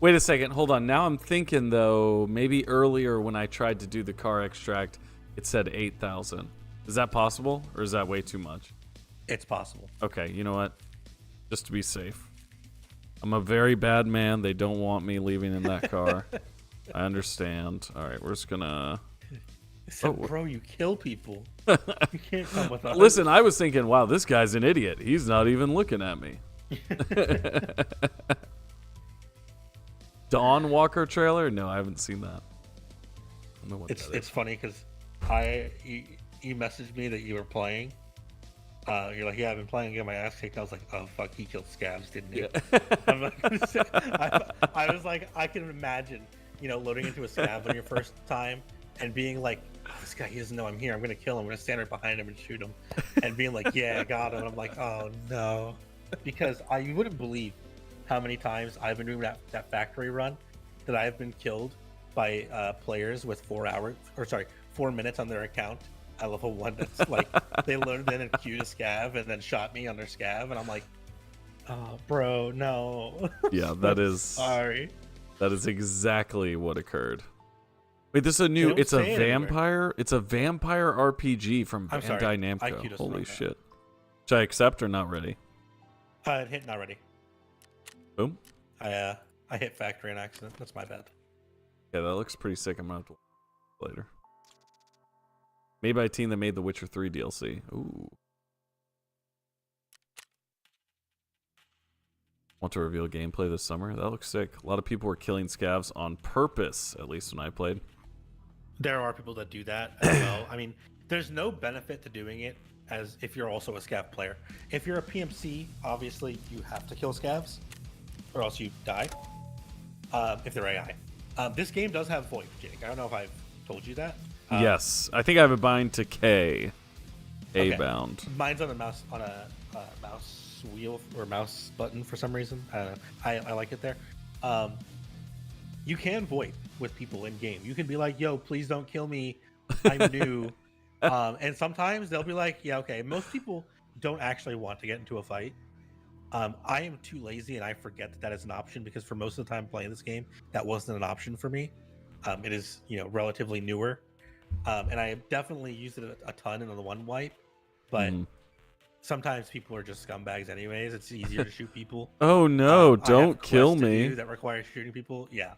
Wait a second, hold on. Now I'm thinking though, maybe earlier when I tried to do the car extract, it said 8,000. Is that possible, or is that way too much? It's possible. Okay, you know what? Just to be safe. I'm a very bad man. They don't want me leaving in that car. I understand. All right, we're just gonna... Bro, you kill people. You can't come with us. Listen, I was thinking, wow, this guy's an idiot. He's not even looking at me. Dawn Walker trailer? No, I haven't seen that. I don't know what that is. It's funny because you messaged me that you were playing. You're like, yeah, I've been playing, getting my ass kicked. I was like, oh fuck, he killed scabs, didn't he? Yeah. I'm not gonna say, I was like, I can imagine, loading into a scab on your first time and being like, oh, this guy, he doesn't know I'm here. I'm gonna kill him. I'm gonna stand right behind him and shoot him, and being like, yeah, I got him. And I'm like, oh no, because you wouldn't believe how many times I've been doing that factory run that I've been killed by players with 4 minutes on their account at level 1. That's like they loaded in and queued a scav and then shot me on their scav, and I'm like, oh bro, no. Yeah, that is sorry. That is exactly what occurred. Wait, this is a new... It's a vampire... It's a vampire RPG from Bandai Namco. Holy shit. Should I accept or not ready? Hit not ready. Boom. I hit factory in accident. That's my bad. Yeah, that looks pretty sick. I'm gonna have to watch later. Made by a team that made the Witcher 3 DLC. Ooh. Want to reveal gameplay this summer? That looks sick. A lot of people were killing scavs on purpose, at least when I played. There are people that do that as well. I mean, there's no benefit to doing it as if you're also a scav player. If you're a PMC, obviously you have to kill scavs, or else you die. If they're AI. This game does have VoIP, Jake. I don't know if I've told you that. Yes, I think I have a bind to K. A okay. bound. Mine's on a mouse mouse wheel or mouse button for some reason. I like it there. You can VoIP with people in game. You can be like, "Yo, please don't kill me. I'm new." And sometimes they'll be like, "Yeah, okay." Most people don't actually want to get into a fight. I am too lazy and I forget that is an option, because for most of the time playing this game, that wasn't an option for me. It is, relatively newer. And I definitely used it a ton in the one wipe, but sometimes people are just scumbags anyways. It's easier to shoot people. Oh no, don't kill me. That requires shooting people. Yeah.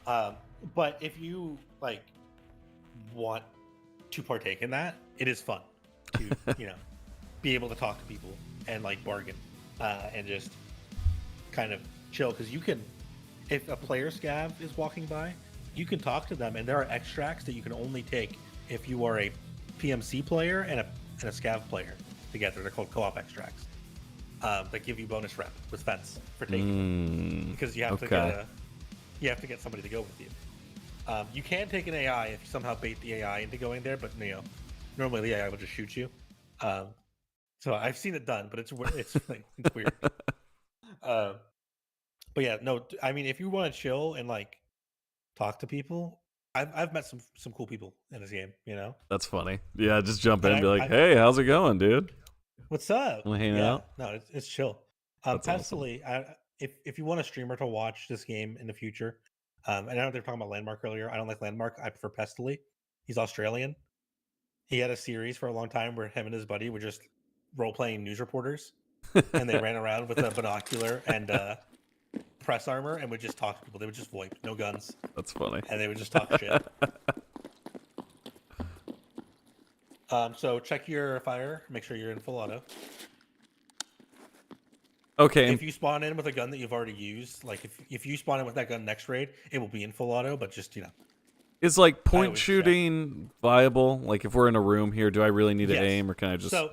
But if you want to partake in that, it is fun to, be able to talk to people and bargain and just kind of chill, because you can, if a player scav is walking by, you can talk to them, and there are extracts that you can only take if you are a PMC player and a scav player together. They're called co-op extracts that give you bonus rep with fence for taking because you have to get somebody to go with you. You can take an AI if you somehow bait the AI into going there, but normally the AI will just shoot you. So I've seen it done, but it's weird. But yeah, no, I mean, if you want to chill and talk to people, I've met some cool people in this game. That's funny. Yeah, just jump in and be like, "Hey, how's it going, dude? What's up? Want to hang out?" No, it's chill. Personally, awesome. If you want a streamer to watch this game in the future, I know they're talking about Landmark earlier. I don't like Landmark. I prefer Pestily. He's Australian. He had a series for a long time where him and his buddy were just role-playing news reporters, and they ran around with a binocular and press armor and would just talk to people. They would just VoIP, no guns. That's funny. And they would just talk shit. So check your fire. Make sure you're in full auto. Okay. If you spawn in with a gun that you've already used, if you spawn in with that gun next raid, it will be in full auto, but just, Is point shooting viable? If we're in a room here, do I really need to aim, or can I just... So,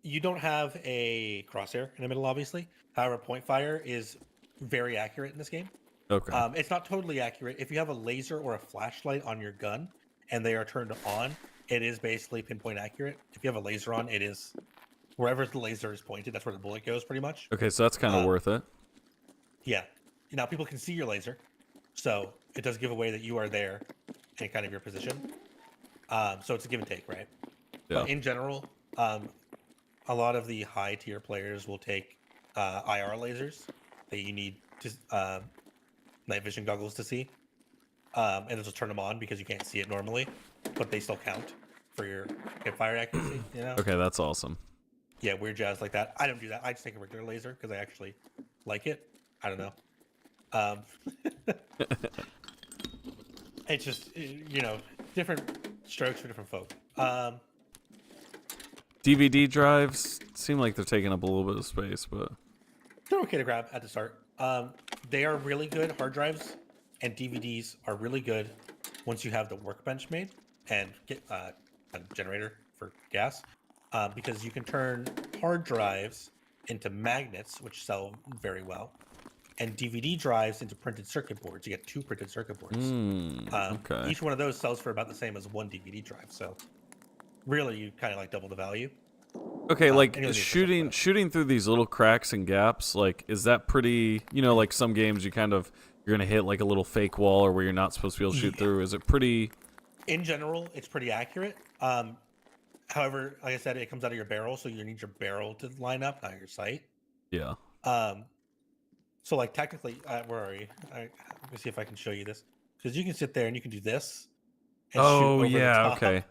you don't have a crosshair in the middle, obviously. However, point fire is very accurate in this game. Okay. It's not totally accurate. If you have a laser or a flashlight on your gun and they are turned on, it is basically pinpoint accurate. If you have a laser on, it is wherever the laser is pointed, that's where the bullet goes, pretty much. Okay, so that's kind of worth it. Yeah. Now people can see your laser, so it does give away that you are there and kind of your position. So it's a give and take, right? Yeah. But in general, a lot of the high tier players will take IR lasers that you need to night vision goggles to see, and they'll just turn them on because you can't see it normally, but they still count for your fire accuracy. You know? Okay, that's awesome. Yeah, weird jazz like that. I don't do that. I just take a regular laser because I actually like it. I don't know. It's just, you know, different strokes for different folk. DVD drives seem like they're taking up a little bit of space, but they're okay to grab at the start. They are really good. Hard drives and DVDs are really good once you have the workbench made and get a generator for gas, because you can turn hard drives into magnets, which sell very well, and DVD drives into printed circuit boards. You get 2 printed circuit boards. Okay. Each one of those sells for about the same as 1 DVD drive. So really, you kind of like double the value. Okay, like and you'll need shooting through these little cracks and gaps, like is that pretty? You know, like some games you're gonna hit like a little fake wall or where you're not supposed to be able to shoot through. Is it pretty? In general, it's pretty accurate. However, like I said, it comes out of your barrel, so you need your barrel to line up, not your sight. Yeah. So like technically, where are you? Let me see if I can show you this, because you can sit there and you can do this. And shoot over the top. Okay.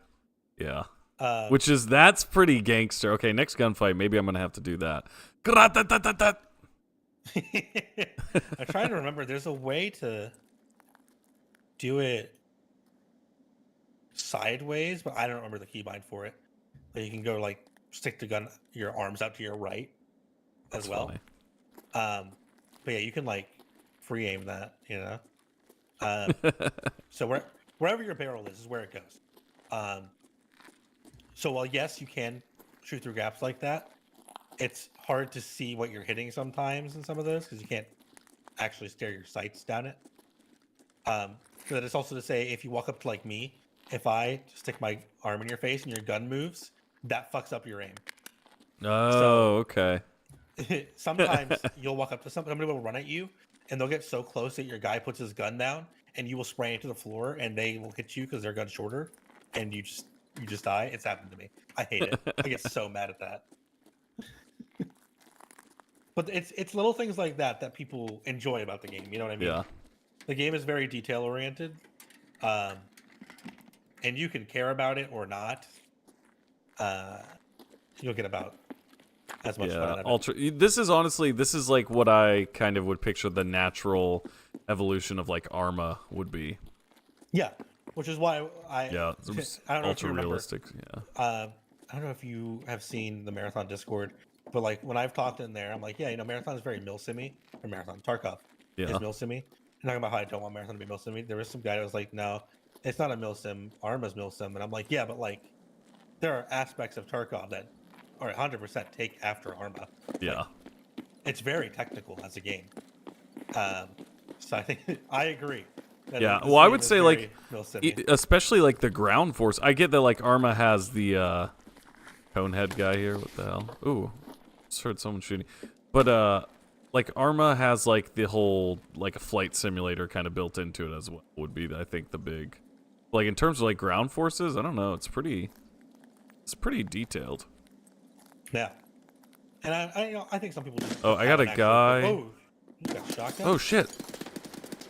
Yeah. That's pretty gangster. Okay, next gunfight, maybe I'm gonna have to do that. I'm trying to remember. There's a way to do it sideways, but I don't remember the keybind for it. But you can go like stick the gun, your arms out to your right as well. Funny. But yeah, you can like free aim that, you know. So wherever your barrel is where it goes. So while yes, you can shoot through gaps like that, it's hard to see what you're hitting sometimes in some of those because you can't actually stare your sights down it. But it's also to say, if you walk up to like me, if I stick my arm in your face and your gun moves, that fucks up your aim. Oh, okay. Sometimes you'll walk up to somebody will run at you, and they'll get so close that your guy puts his gun down, and you will spray into the floor, and they will hit you because their gun's shorter, and you just die. It's happened to me. I hate it. I get so mad at that. But it's little things like that people enjoy about the game. You know what I mean? Yeah. The game is very detail oriented, and you can care about it or not. You'll get about as much fun out of it. This is like what I kind of would picture the natural evolution of like Arma would be. Yeah, which is why I don't know ultra realistic. Yeah. I don't know if you have seen the Marathon Discord, but like when I've talked in there, I'm like, yeah, you know, Marathon is very milsimmy. Or Marathon Tarkov is milsimmy. And talking about how I don't want Marathon to be milsimmy. There was some guy that was like, no, it's not a milsim. Arma's milsim. And I'm like, yeah, but like there are aspects of Tarkov that are 100% take after Arma. Yeah. Like, it's very technical as a game. So I think I agree. Yeah, well, I would say like, especially like the ground force. I get that like Arma has the Conehead guy here. What the hell? Ooh, just heard someone shooting. But like Arma has like the whole like a flight simulator kind of built into it as well. Would be I think the big, like in terms of like ground forces. I don't know. It's pretty detailed. Yeah, and I think some people. Oh, I got a guy. Oh, you got a shotgun? Oh shit.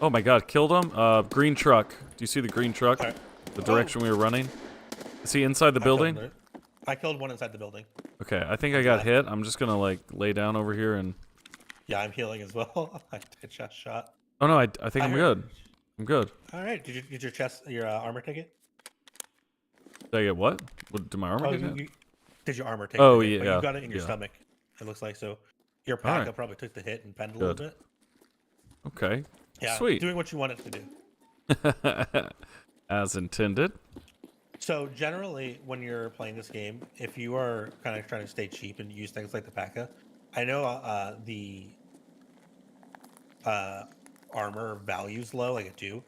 Oh my god, killed him. Green truck. Do you see the green truck? Right. The direction we were running? Is he inside the building? I killed one inside the building. Okay, I think I got hit. I'm just gonna like lay down over here and... Yeah, I'm healing as well. I just shot. Oh no, I think I'm good. I'm good. Alright, did you get your armor ticket? Did I get what? Did my armor ticket? Did your armor ticket? Oh yeah. You got it in your stomach, it looks like. So your pack probably took the hit and penned a little bit. Okay. Yeah, sweet. Doing what you want it to do. As intended. So generally, when you're playing this game, if you are kind of trying to stay cheap and use things like the P.A.K.A., I know the armor value's low, like it do.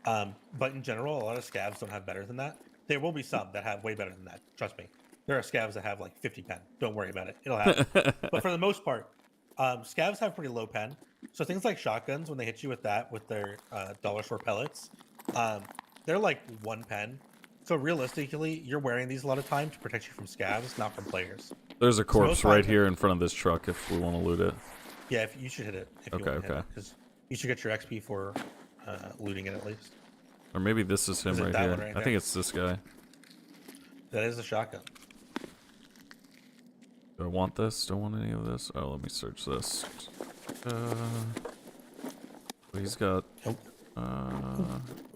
But in general, a lot of scavs don't have better than that. There will be some that have way better than that. Trust me. There are scavs that have like 50 pen. Don't worry about it. It'll happen. But for the most part, scavs have pretty low pen. So things like shotguns, when they hit you with that, with their dollar store pellets, they're like 1 pen. So realistically, you're wearing these a lot of time to protect you from scavs, not from players. There's a corpse right here in front of this truck if we want to loot it. Yeah, you should hit it. If you want to hit it, because you should get your XP for looting it at least. Or maybe this is him right here. I think it's this guy. That is a shotgun. Do I want this? Don't want any of this? Oh, let me search this. He's got...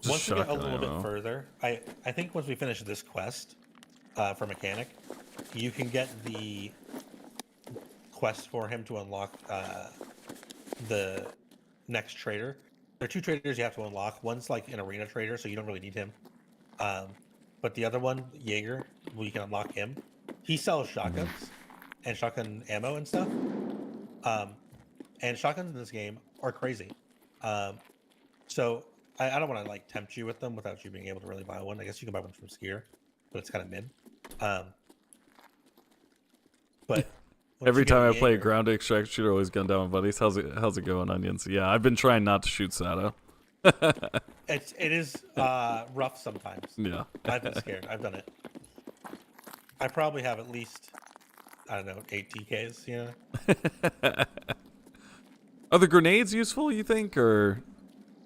Once we get a little bit further, I think once we finish this quest for mechanic, you can get the quest for him to unlock the next trader. There are 2 traders you have to unlock. One's like an arena trader, so you don't really need him. But the other one, Jaeger, well, you can unlock him. He sells shotguns and shotgun ammo and stuff. And shotguns in this game are crazy. So I don't want to like tempt you with them without you being able to really buy one. I guess you can buy one from Skier, but it's kind of mid. But every time I play a ground extract shooter, always gun down buddies. How's it going, Onions? Yeah, I've been trying not to shoot Sato. It is rough sometimes. Yeah. I've been scared. I've done it. I probably have at least, I don't know, 8 TKs, you know? Are the grenades useful, you think, or?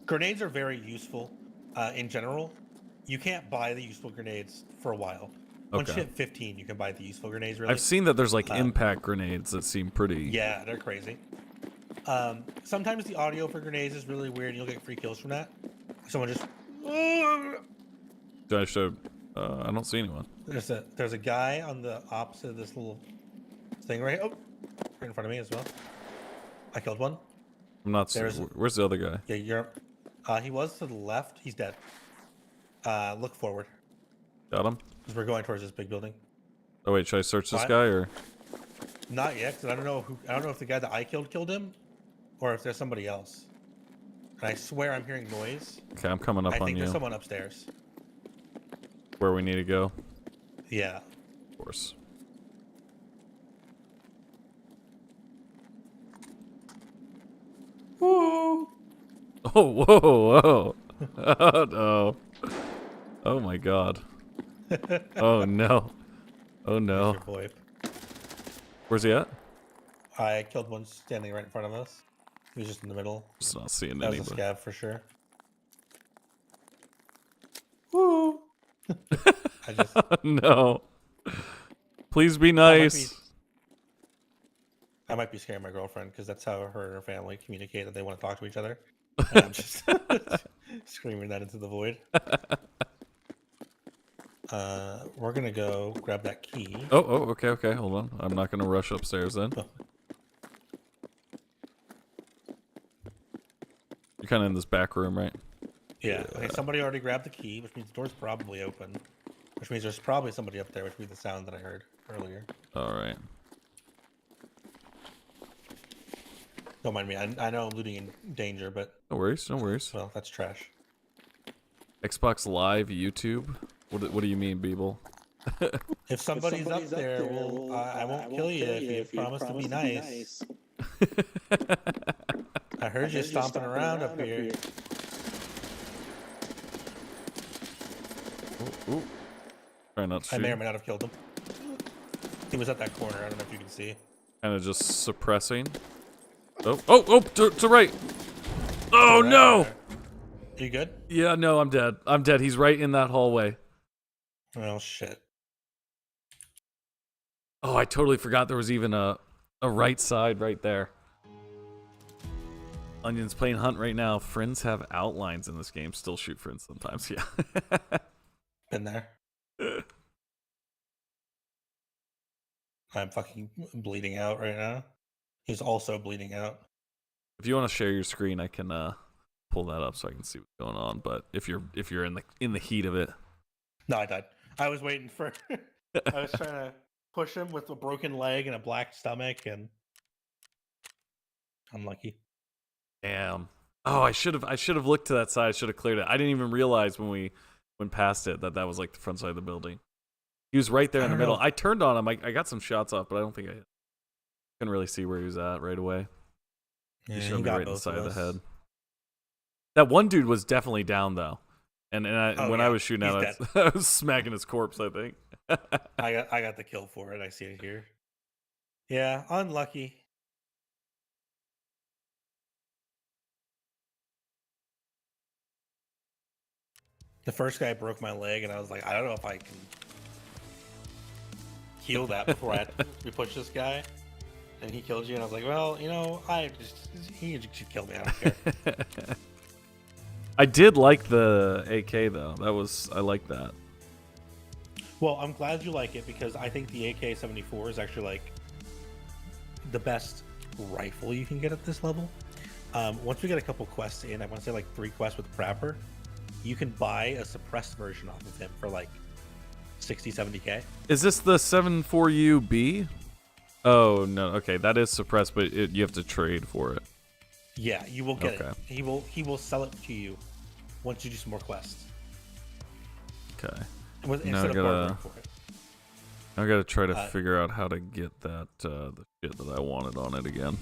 Grenades are very useful in general. You can't buy the useful grenades for a while. Once you hit 15, you can buy the useful grenades, really. I've seen that there's like impact grenades that seem pretty... Yeah, they're crazy. Sometimes the audio for grenades is really weird. You'll get free kills from that. Someone just... I should... I don't see anyone. There's a guy on the opposite of this little thing right in front of me as well. I killed one. I'm not... Where's the other guy? Yeah, you're... he was to the left. He's dead. Look forward. Got him? Because we're going towards this big building. Oh wait, should I search this guy or? Not yet, because I don't know if the guy that I killed him, or if there's somebody else. And I swear I'm hearing noise. Okay, I'm coming up on you. I think there's someone upstairs. Where we need to go? Yeah. Of course. Whoa! Oh, whoa, whoa. Oh, no. Oh, my God. Oh, no. Oh, no. Where's he at? I killed one standing right in front of us. He was just in the middle. Just not seeing anybody. anybody. That was a scav for sure. Woo! No. Please be nice. I might be scaring my girlfriend because that's how her and her family communicate that they want to talk to each other. And I'm just screaming that into the void. We're gonna go grab that key. Oh, okay. Hold on. I'm not gonna rush upstairs then. Oh. You're kind of in this back room, right? Yeah. Okay, somebody already grabbed the key, which means the door's probably open. Which means there's probably somebody up there, which would be the sound that I heard earlier. All right. Don't mind me. I know I'm looting in danger, but... No worries. Well, that's trash. Xbox Live, YouTube? What do you mean, Beeble? If somebody's up there, I won't kill you if you promise to be nice. I heard you stomping around up here. Ooh. Try not to shoot. I may or may not have killed him. He was at that corner. I don't know if you can see. Kind of just suppressing. Oh, to right. Oh, no. You good? Yeah, no, I'm dead. He's right in that hallway. Oh, shit. Oh, I totally forgot there was even a right side right there. Onion's playing Hunt right now. Friends have outlines in this game. Still shoot friends sometimes, yeah. Been there. I'm fucking bleeding out right now. He's also bleeding out. If you want to share your screen, I can pull that up so I can see what's going on. But if you're in the heat of it. No, I died. I was waiting for I was trying to push him with a broken leg and a black stomach, and unlucky. Damn. Oh, I should have looked to that side. I should have cleared it. I didn't even realize when we went past it that was like the front side of the building. He was right there in the don't middle. know. I turned on him. I got some shots off, but I don't think I couldn't really see where he was at right away. Yeah, He he showed me got right in the both side of of the us. head. That one dude was definitely down though, and when I yeah. was shooting He's at it, I was smacking his corpse. I think. I got the kill for it. I see it here. Yeah, unlucky. The first guy broke my leg, and I was like, I don't know if I can heal that before we push this guy. And he killed you, and I was like, well, he should kill me. I don't care. I did like the AK though. I like that. Well, I'm glad you like it because I think the AK-74 is actually like the best rifle you can get at this level. Once we get a couple quests in, I want to say like 3 quests with Prapper, you can buy a suppressed version off of him for like 60, 70k. Is this the 74UB? Oh no, okay, that is suppressed, but you have to trade for it. Yeah, you will get it. He will sell it to you once you do some more quests. Okay. Instead of bartering for it. I gotta try to figure out how to get that the shit that I wanted on it again.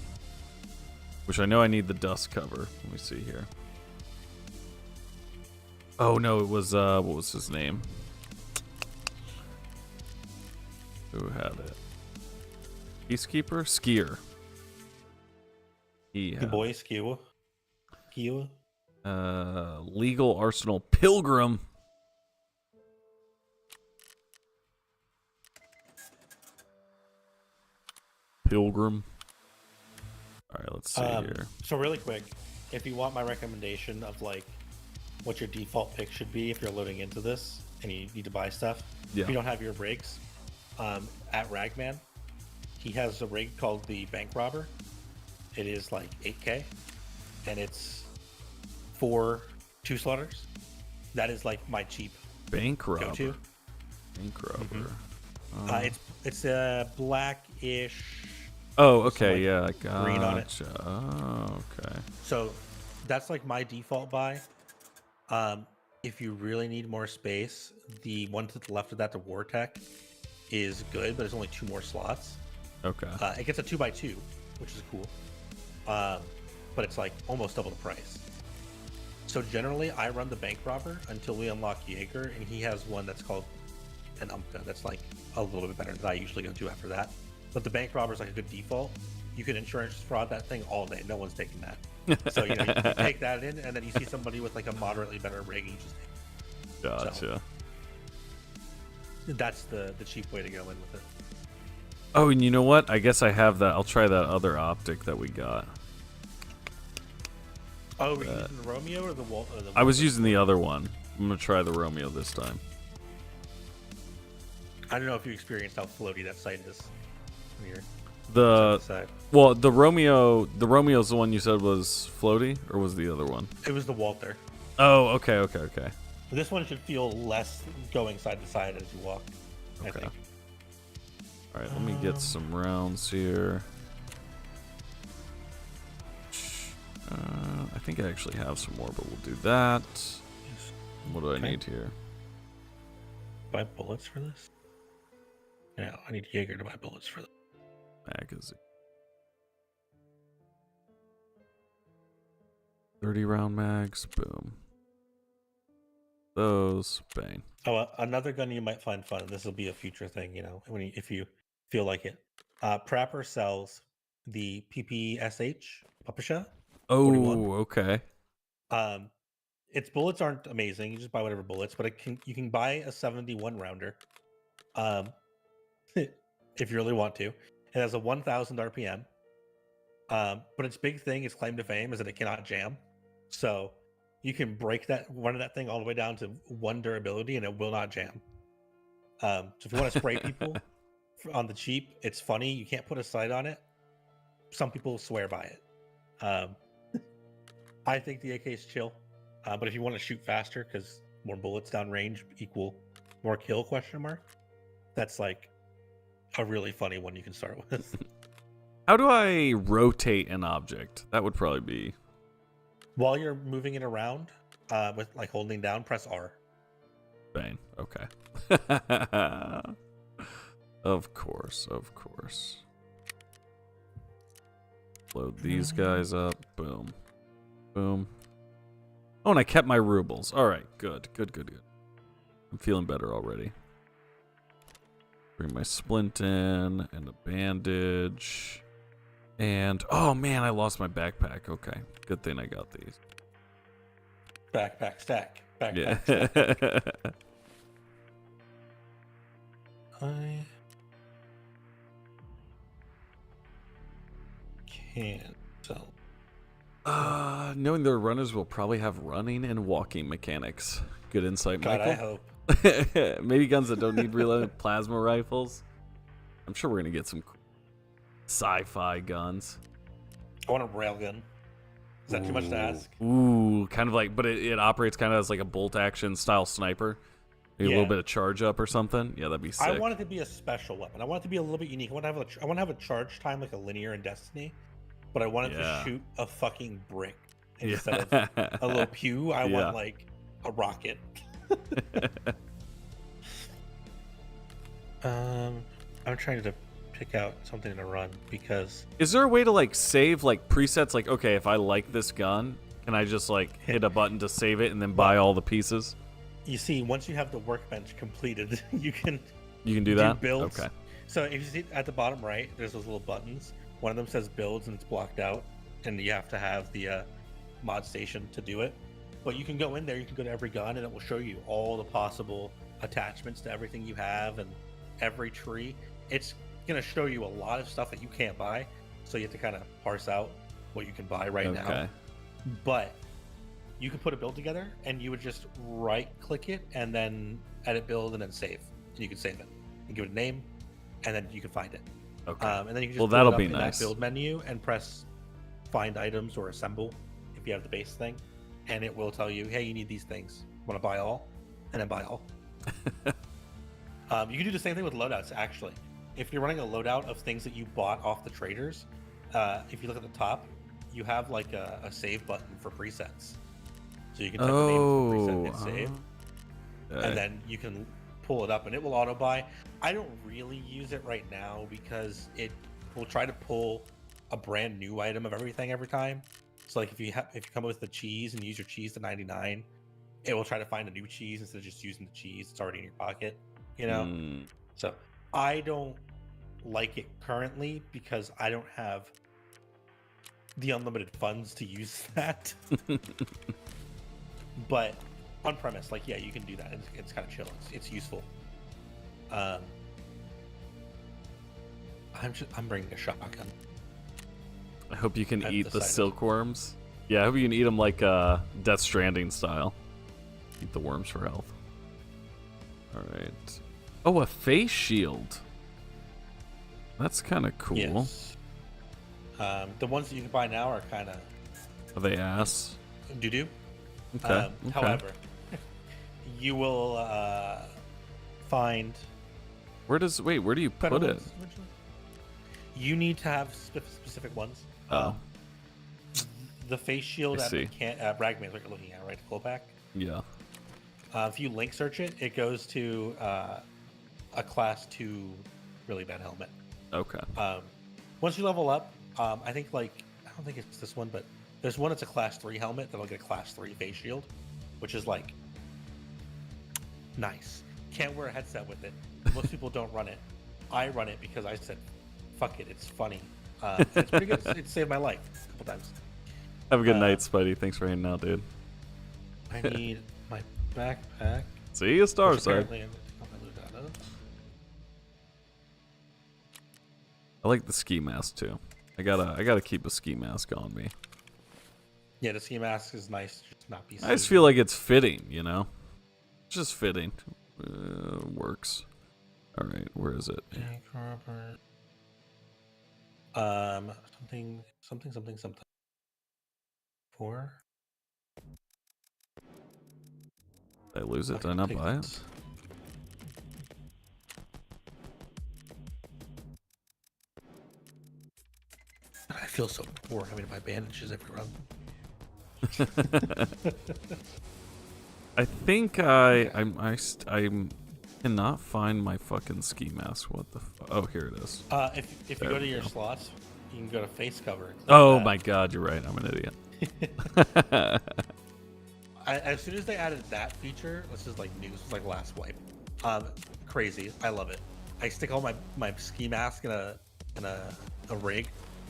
Which I know I need the dust cover. Let me see here. Oh no, it was what was his name? Who had it? Peacekeeper? Skier. He had the boy Skiwa. Legal Arsenal Pilgrim. Pilgrim. All right, let's see here. So really quick, if you want my recommendation of like what your default pick should be if you're loading into this and you need to buy stuff, if you don't have your rigs, at Ragman, he has a rig called the Bank Robber. It is like 8k, and it's 4 2 slaughters. That is like my cheap Bank Robber. go-to. Bank Robber. Mm-hmm. It's a blackish. Oh, okay, like yeah, gotcha. green on it. Oh, okay. So that's like my default buy. If you really need more space, the one to the left of that, the War Tech, is good, but there's only 2 more slots. Okay. It gets a 2x2, which is cool. But it's like almost double the price. So generally, I run the Bank Robber until we unlock Jaeger, and he has one that's called an Umka that's like a little bit better than I usually go to after that. But the Bank Robber is like a good default. You can insurance fraud that thing all day. No one's taking that. So you take that in, and then you see somebody with like a moderately better rig, and you just take it. Gotcha. So, that's the cheap way to go in with it. Oh, and you know what? I guess I have that. I'll try that other optic that we got. Oh, were you using the Romeo or the Walt? I was using the other one. I'm gonna try the Romeo this time. I don't know if you experienced how floaty that sight is. Here. The Romeo's the one you said was floaty, or was the other one? It was the Walter. Oh, okay. This one should feel less going side to side as you walk. I think. All right, let me get some rounds here. I think I actually have some more, but we'll do that. What do I need here? Buy bullets for this? Yeah, I need Jaeger to buy bullets for this. Magazine. 30 round mags. Boom. Those. Bang. Oh, another gun you might find fun. This will be a future thing, if you feel like it. Prapper sells the PPSH Papasha. Oh, 41. okay. Its bullets aren't amazing. You just buy whatever bullets, but you can buy a 71 rounder. If you really want to. It has a 1,000 RPM. But its big thing, its claim to fame, is that it cannot jam. So you can break one of that thing all the way down to 1 durability, and it will not jam. So if you want to spray people on the cheap, it's funny. You can't put a sight on it. Some people swear by it. I think the AK is chill. But if you want to shoot faster, because more bullets down range equal more kill, that's like a really funny one you can start with. How do I rotate an object? That would probably be... While you're moving it around, with like holding down, press R. Bane. Okay. Of course. Load these guys up. Boom. Boom. Oh, and I kept my rubles. All right. Good. I'm feeling better already. Bring my splint in and a bandage. And, oh man, I lost my backpack. Okay. Good thing I got these. Backpack stack. Yeah. Stack. I can sell. Knowing their runners will probably have running and walking mechanics. Good insight, God, Michael. I hope. Maybe guns that don't need reloaded plasma rifles. I'm sure we're gonna get some sci-fi guns. I want a railgun. Is that too much to ask? Ooh, kind of like, but it operates kind of as like a bolt action style sniper. Maybe a little bit of charge up or something. Yeah, that'd be sick. I want it to be a special weapon. I want it to be a little bit unique. I want to have a charge time like a linear in Destiny, but I want it to shoot a fucking brick instead of a little pew. I want like a rocket. I'm trying to pick out something to run because. Is there a way to like save like presets? Like, okay, if I like this gun, can I just like hit a button to save it and then buy all the pieces? You see, once you have the workbench completed, you can do that. Builds. Okay. So if you see at the bottom right, there's those little buttons. One of them says builds and it's blocked out, and you have to have the mod station to do it. But you can go in there, you can go to every gun, and it will show you all the possible attachments to everything you have and every tree. It's gonna show you a lot of stuff that you can't buy, so you have to kind of parse out what you can buy right now. But you could put a build together, and you would just right-click it, and then edit build, and then save. And you can save it, and give it a name, and then you can find it. Okay. And then you can just that'll pull it be up in nice. that build menu and press find items or assemble if you have the base thing, and it will tell you, hey, you need these things. Want to buy all? And then buy all. You can do the same thing with loadouts, actually. If you're running a loadout of things that you bought off the traders, if you look at the top, you have like a save button for presets. So you can type the name of the preset and save. And then you can pull it up and it will auto buy. I don't really use it right now because it will try to pull a brand new item of everything every time. So like if you come up with the cheese and use your cheese to 99, it will try to find a new cheese instead of just using the cheese. It's already in your pocket, you know? So I don't like it currently because I don't have the unlimited funds to use that. But on premise, like, yeah, you can do that. It's kind of chill. It's useful. I'm bringing a shotgun. I hope you can eat the silkworms. Yeah, I hope you can eat them like Death Stranding style. Eat the worms for health. All right. Oh, a face shield. That's kind of cool. Yes. The ones that you can buy now are kind of. Are they ass? Doo-doo. Okay. However, you will find. Where do you put it? You need to have specific ones. The face shield at Ragman's what you're looking at, right? The full pack. Yeah. If you link search it, it goes to a class 2 really bad helmet. Okay. Once you level up, I think I don't think it's this one, but there's one that's a class 3 helmet that'll get a class 3 face shield, which is like nice. Can't wear a headset with it. Most people don't run it. I run it because I said, "Fuck it, it's funny." It's pretty good. It saved my life a couple times. Have a good night, Spidey. Thanks for hanging out, dude. I need my backpack. See you, Starside. I like the ski mask too. I gotta keep a ski mask on me. Yeah, the ski mask is nice. Just not be. I just feel like it's fitting, you know. It's just fitting. Works. All right, where is it? Something. 4. Did I lose it? Did I not buy it? I feel so poor having to buy bandages every run. I think I cannot find my fucking ski mask. What the? Oh, here it is. If you There go to we your go. slots, you can go to face cover. And click Oh that. my god, you're right. I'm an idiot. As soon as they added that feature, this is like news. It's like last wipe. Crazy. I love it. I stick all my ski mask in a rig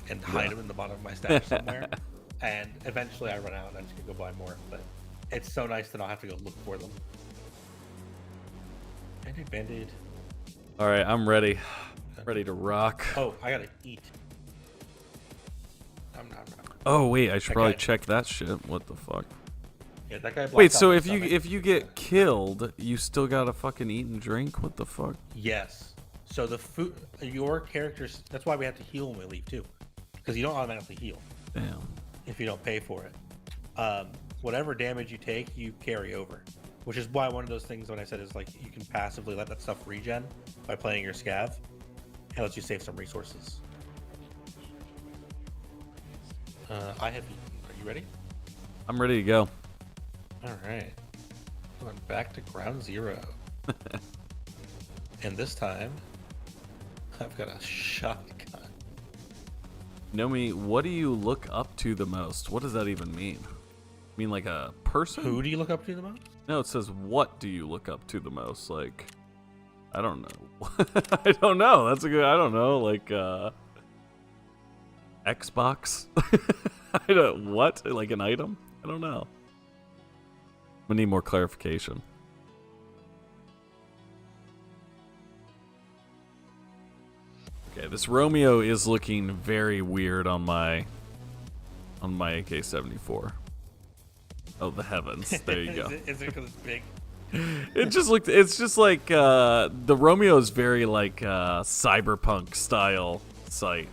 and hide them in the bottom of my stash somewhere. And eventually I run out and I'm just gonna go buy more. But it's so nice to not have to go look for them. Band-aid. All right, I'm ready. Ready to rock. Oh, I gotta eat. Oh wait, I should That probably guy- check that shit. What the fuck? Yeah, that guy. blocked Wait, out so my if stomach. you get killed, you still gotta fucking eat and drink? What the fuck? Yes. So the food, your characters. That's why we have to heal when we leave too, because you don't automatically heal Damn. if you don't pay for it. Whatever damage you take, you carry over, which is why one of those things when I said is like you can passively let that stuff regen by playing your scav. It lets you save some resources. I have eaten. Are you ready? I'm ready to go. All right. Going back to ground zero. And this time, I've got a shotgun. Nomi, what do you look up to the most? What does that even mean? Mean like a person? Who do you look up to the most? No, it says what do you look up to the most? Like, I don't know. I don't know. That's a good. I don't know. Like, Xbox. I don't. What? Like an item? I don't know. We need more clarification. Okay, this Romeo is looking very weird on my AK-74. Oh, the heavens! There you go. Is it because it's big? It just looked. It's just like the Romeo is very like cyberpunk style sight.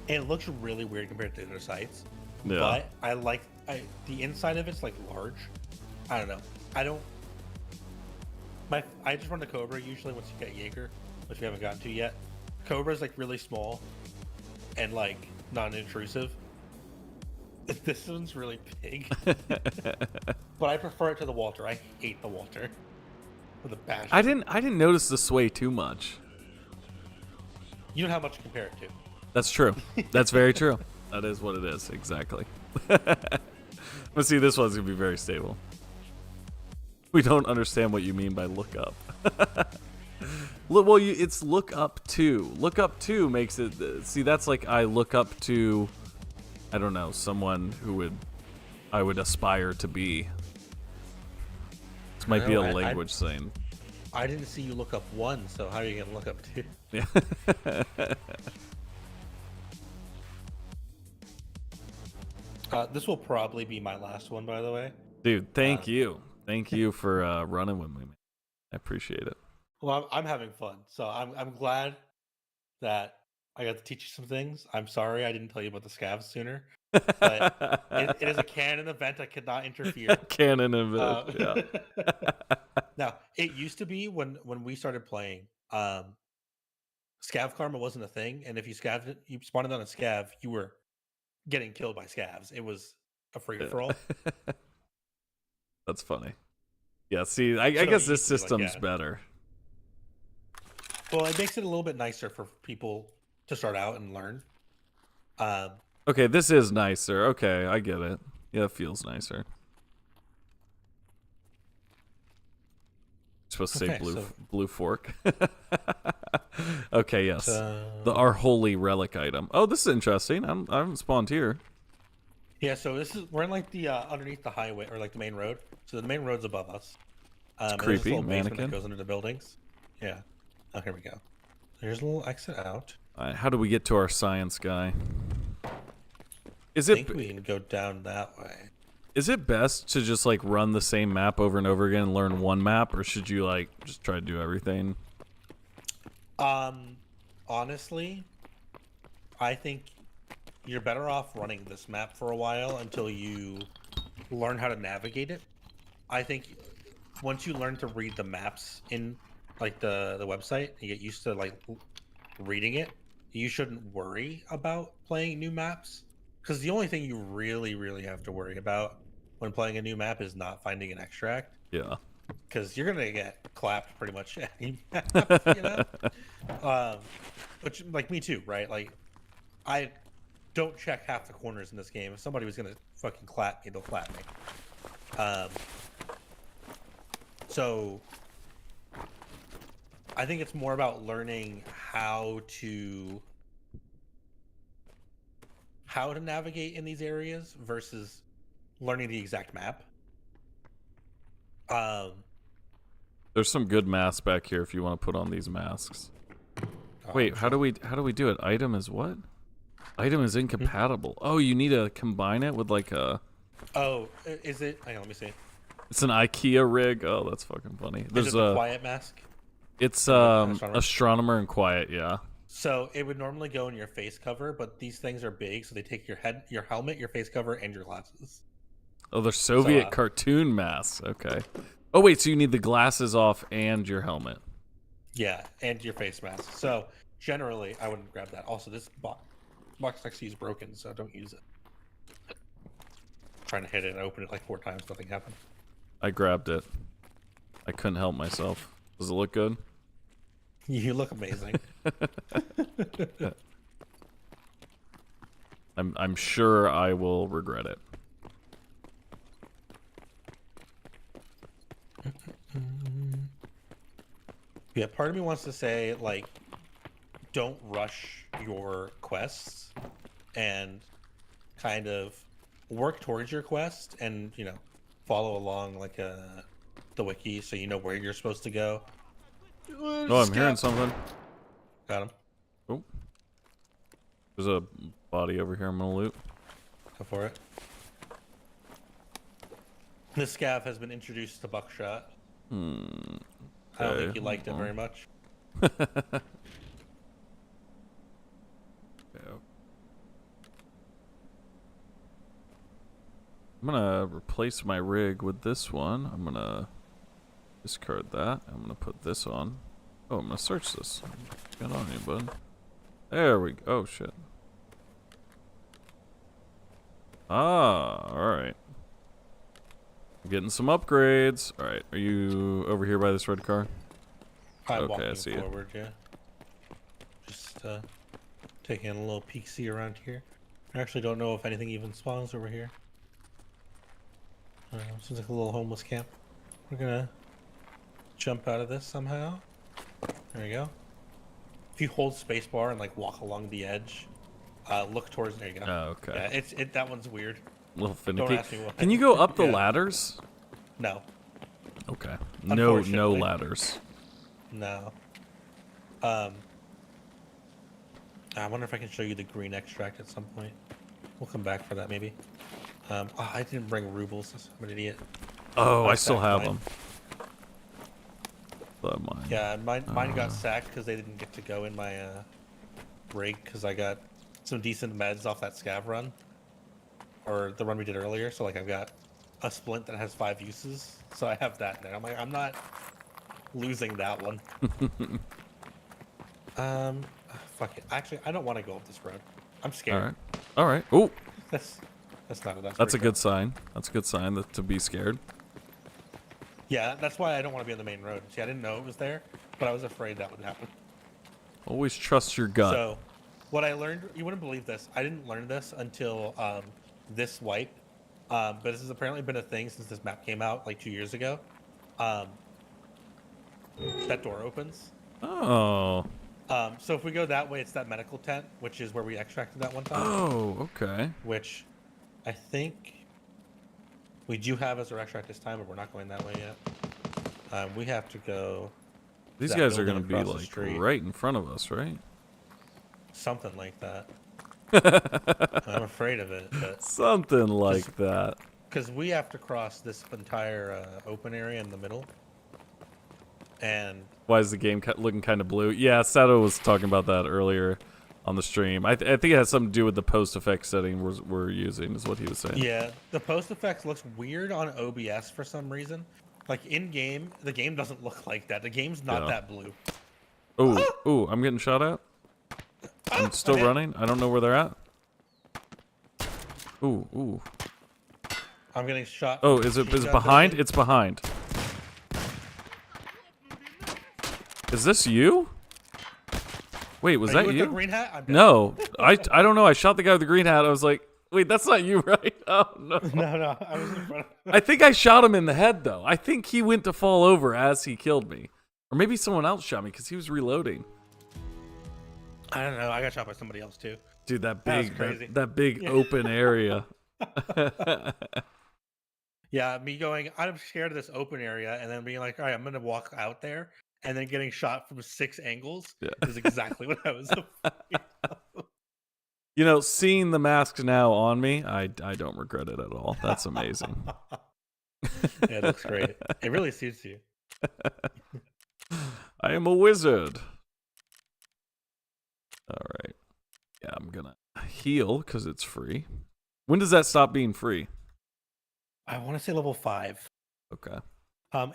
And it looks really weird compared to other sites. Yeah. But I like the inside of it's like large. I don't know. I just run the Cobra usually once you get Jaeger, which we haven't gotten to yet. Cobra's like really small and like non-intrusive. This one's really big. But I prefer it to the Walter. I hate the Walter. With a bash. I didn't notice the sway too much. You don't have much to compare it to. That's true. That's very true. That is what it is exactly. Let's see. This one's gonna be very stable. We don't understand what you mean by look up. Well, it's look up to. Look up to makes it. See, that's like I look up to. I don't know, someone who I would aspire to be. This might be a language thing. I didn't see you look up one, so how are you gonna look up two? Yeah. This will probably be my last one, by the way. Dude, thank you. Thank you for running with me, man. I appreciate it. Well, I'm having fun, so I'm glad that I got to teach you some things. I'm sorry I didn't tell you about the scavs sooner, but it is a canon event. I could not interfere. Canon event. Yeah. Now, it used to be when we started playing, scav karma wasn't a thing, and if you you spawned on a scav, you were getting killed by scavs. It was a free for all. That's funny. Yeah. See, I guess this system's better. Well, it makes it a little bit nicer for people to start out and learn. Okay, this is nicer. Okay, I get it. Yeah, it feels nicer. Supposed to say blue fork. Okay, yes. Our holy relic item. Oh, this is interesting. I haven't spawned here. Yeah, so we're in like the underneath the highway or like the main road. So the main road's above us. It's creepy. There's a little basement Mannequin that goes under the buildings. Yeah. Oh, here we go. There's a little exit out. How do we get to our science guy? I think we can go down that way. Is it best to just like run the same map over and over again and learn one map, or should you like just try to do everything? Honestly, I think you're better off running this map for a while until you learn how to navigate it. I think once you learn to read the maps in like the website and get used to like reading it, you shouldn't worry about playing new maps, because the only thing you really have to worry about when playing a new map is not finding an extract. Yeah. Because you're gonna get clapped pretty much any map, you know. Which like me too, right? Like I don't check half the corners in this game. If somebody was gonna fucking clap me, they'll clap me. So I think it's more about learning how to navigate in these areas versus learning the exact map. There's some good masks back here if you want to put on these masks. Oh, Wait, how do we do it? Item is what? Item is incompatible. Oh, you need to combine it with like a. Oh, is it? Hang on, let me see. It's an IKEA rig. Oh, that's fucking funny. There's is it the quiet mask? It's astronomer and quiet. Yeah. So it would normally go in your face cover, but these things are big, so they take your head, your helmet, your face cover, and your glasses. Oh, they're Soviet cartoon masks. Okay. Oh wait, so you need the glasses off and your helmet. Yeah, and your face mask. So generally, I wouldn't grab that. Also, this box next to you is broken, so don't use it. Trying to hit it and open it like 4 times, nothing happened. I grabbed it. I couldn't help myself. Does it look good? You look amazing. I'm sure I will regret it. Yeah, part of me wants to say, like, don't rush your quests and kind of work towards your quest and, you know, follow along like the wiki so you know where you're supposed to go. Oh, I'm hearing something. Got him. Oh. There's a body over here I'm gonna loot. Go for it. This scav has been introduced to buckshot. Okay. I don't think you liked it very much. I'm gonna replace my rig with this one. I'm gonna discard that. I'm gonna put this on. Oh, I'm gonna search this. What's going on here, bud? There we go. Oh, shit. Ah, alright. Getting some upgrades. Alright, are you over here by this red car? I'm okay, I walking see forward, yeah. Just taking a little peek-see around here. I actually don't know if anything even spawns over here. Seems like a little homeless camp. We're gonna jump out of this somehow. There you go. If you hold spacebar and like walk along the edge, look towards. There you go. Oh, okay. Yeah, that one's weird. A little finicky. Don't ask me why. Can you go up the Yeah. ladders? No. Okay. No ladders. No. I wonder if I can show you the green extract at some point. We'll come back for that maybe. Oh, I didn't bring rubles. I'm an idiot. Oh, I still have mine. them. Mine. Yeah, mine got sacked because they didn't get to go in my rig because I got some decent meds off that scav run. Or the run we did earlier. So like I've got a splint that has 5 uses. So I have that now. I'm like, I'm not losing that one. Fuck it. Actually, I don't want to go up this road. I'm scared. All right. Oh. That's a good sign. That's a good sign to be scared. Yeah, that's why I don't want to be on the main road. See, I didn't know it was there, but I was afraid that would happen. Always trust your gut. So, what I learned, you wouldn't believe this. I didn't learn this until this wipe, but this has apparently been a thing since this map came out like 2 years ago. That door opens. Oh. So if we go that way, it's that medical tent, which is where we extracted that one time. Oh, okay. Which I think we do have as our extract this time, but we're not going that way yet. We have to go. These guys are going to be like right in front of us, right? Something like that. I'm afraid of it. But something like that. Because we have to cross this entire open area in the middle. And why is the game looking kind of blue? Yeah, Sato was talking about that earlier on the stream. I think it has something to do with the post effect setting we're using, is what he was saying. Yeah, the post effects looks weird on OBS for some reason. Like in game, the game doesn't look like that. The game's not that blue. Oh, I'm getting shot at. I'm still running. I don't know where they're at. Ooh. I'm getting shot. Oh, is it behind? It's behind. Is this you? Wait, was that with you? the green hat? I'm dead. No, I don't know. I shot the guy with the green hat. I was like, wait, that's not you, right? Oh no. No, I was in front of I think I shot him in the head though. I think he went to fall over as he killed me, or maybe someone else shot me because he was reloading. I don't know. I got shot by somebody else too. Dude, that That was big crazy. that big open area. Yeah, me going, I'm scared of this open area, and then being like, all right, I'm going to walk out there, and then getting shot from 6 angles is exactly what I was afraid of. You know, seeing the mask now on me, I don't regret it at all. That's amazing. Yeah, it looks great. It really suits you. I am a wizard. All right. Yeah, I'm going to heal because it's free. When does that stop being free? I want to say level 5. Okay.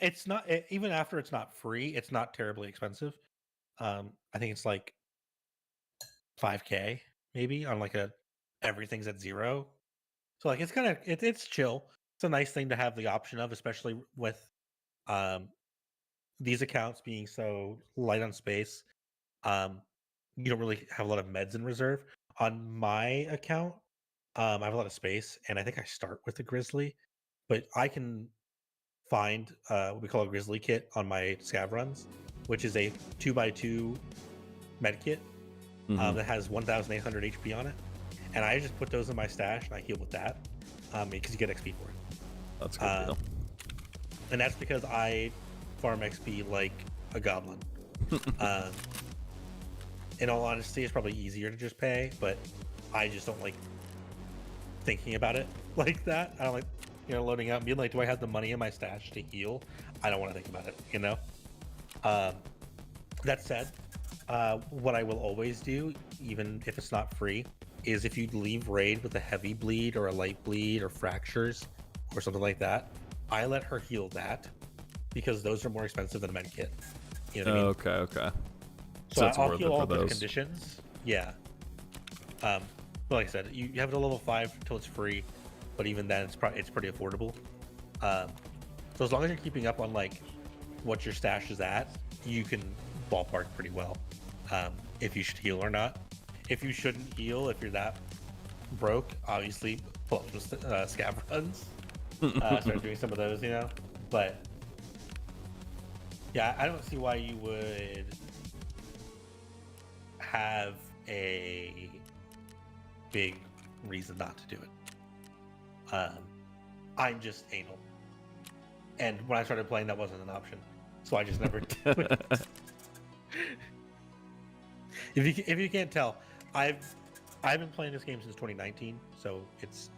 It's not even after it's not free. It's not terribly expensive. I think it's like 5K maybe on like everything's at 0. So like it's kind of it's chill. It's a nice thing to have the option of, especially with um these accounts being so light on space. You don't really have a lot of meds in reserve. On my account, I have a lot of space, and I think I start with a grizzly, but I can find what we call a grizzly kit on my scav runs, which is a 2x2 med kit that has 1,800 HP on it, and I just put those in my stash and I heal with that because you get XP for it. That's a good deal. And that's because I farm XP like a goblin. In all honesty, it's probably easier to just pay, but I just don't like thinking about it like that. I don't like, loading out and being like, do I have the money in my stash to heal? I don't want to think about it, That said, what I will always do, even if it's not free, is if you leave raid with a heavy bleed or a light bleed or fractures or something like that, I let her heal that because those are more expensive than a med kit. You know what I mean? Okay. So it's I'll worth heal it for all the those. conditions. Yeah. But like I said, you have it to level 5 until it's free, but even then, it's pretty affordable. So as long as you're keeping up on like what your stash is at, you can ballpark pretty well if you should heal or not. If you shouldn't heal, if you're that broke, obviously pull up the scav runs. Start doing some of those, But yeah, I don't see why you would have a big reason not to do it. I'm just anal, and when I started playing, that wasn't an option, so I just never did it. If you can't tell, I've been playing this game since 2019, so it's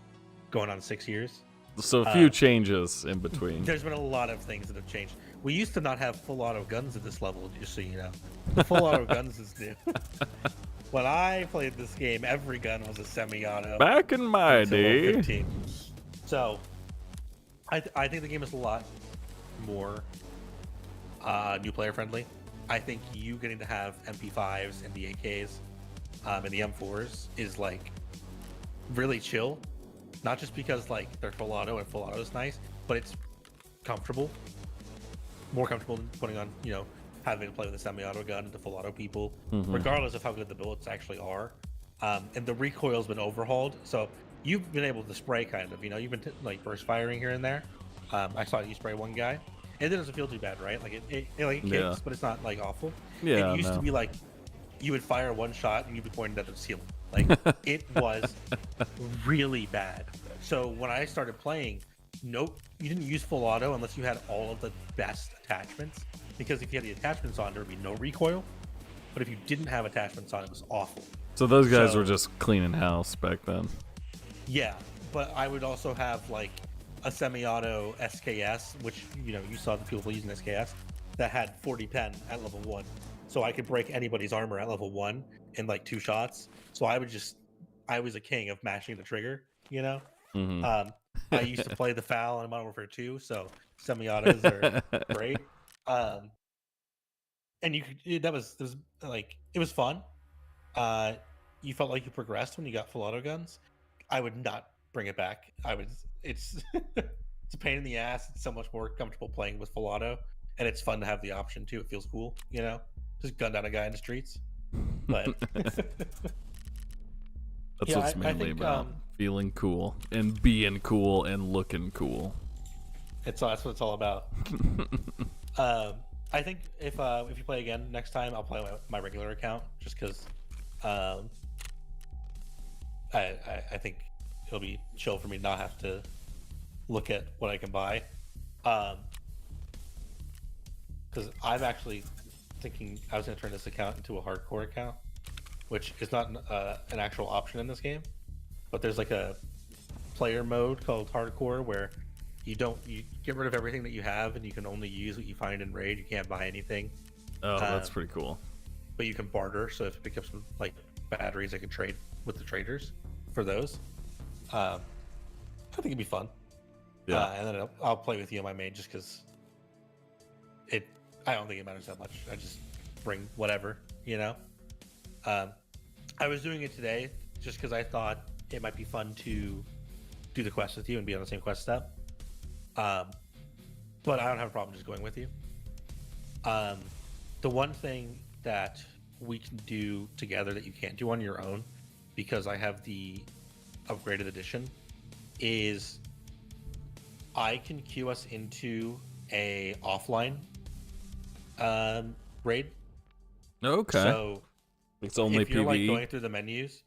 going on 6 years. So a few changes in between. There's been a lot of things that have changed. We used to not have full auto guns at this level, just so you know. The full auto guns is new. When I played this game, every gun was a semi-auto. Back in my day. 15. So, I think the game is a lot more new player friendly. I think you getting to have MP5s and the AKs and the M4s is like really chill. Not just because like they're full auto and full auto is nice, but it's comfortable. More comfortable than putting on, having to play with a semi-auto gun and the full auto people, regardless of how good the bullets actually are. And the recoil's been overhauled, so you've been able to spray kind of. You've been like burst firing here and there. I saw you spray one guy. It doesn't feel too bad, right? Like it kicks, but it's not like awful. Yeah, it used to be like you would fire one shot and you'd be pointing at the ceiling. Like it was really bad. So when I started playing, you didn't use full auto unless you had all of the best attachments. Because if you had the attachments on, there would be no recoil. But if you didn't have attachments on, it was awful. So those guys were just cleaning house back then. Yeah, but I would also have like a semi-auto SKS, which you saw the people using SKS that had 40-10 at level 1. So I could break anybody's armor at level 1 in like 2 shots. So I was a king of mashing the trigger, I used to play the FAL in Modern Warfare 2, so semi-autos are great. And it was fun. You felt like you progressed when you got full auto guns. I would not bring it back. It's it's a pain in the ass. It's so much more comfortable playing with full auto. and it's fun to have the option too. It feels cool, just gun down a guy in the streets. But That's yeah, what's I mainly think about. Feeling cool and being cool and looking cool. that's what it's all about. I think if you play again next time, I'll play my regular account just because I think it'll be chill for me to not have to look at what I can buy. Because I'm actually thinking I was going to turn this account into a hardcore account, which is not an actual option in this game, but there's like a player mode called hardcore where you get rid of everything that you have and you can only use what you find in raid. You can't buy anything. Oh, that's pretty cool. But you can barter, so if it picks up some like batteries, I can trade with the traders for those. I think it'd be fun. Yeah, and then I'll play with you on my main just because I don't think it matters that much. I just bring whatever, I was doing it today just because I thought it might be fun to do the quest with you and be on the same quest step. But I don't have a problem just going with you. The one thing that we can do together that you can't do on your own, because I have the upgraded edition, is I can queue us into a offline raid. Okay. So it's only if you're like PvE. going through the menus,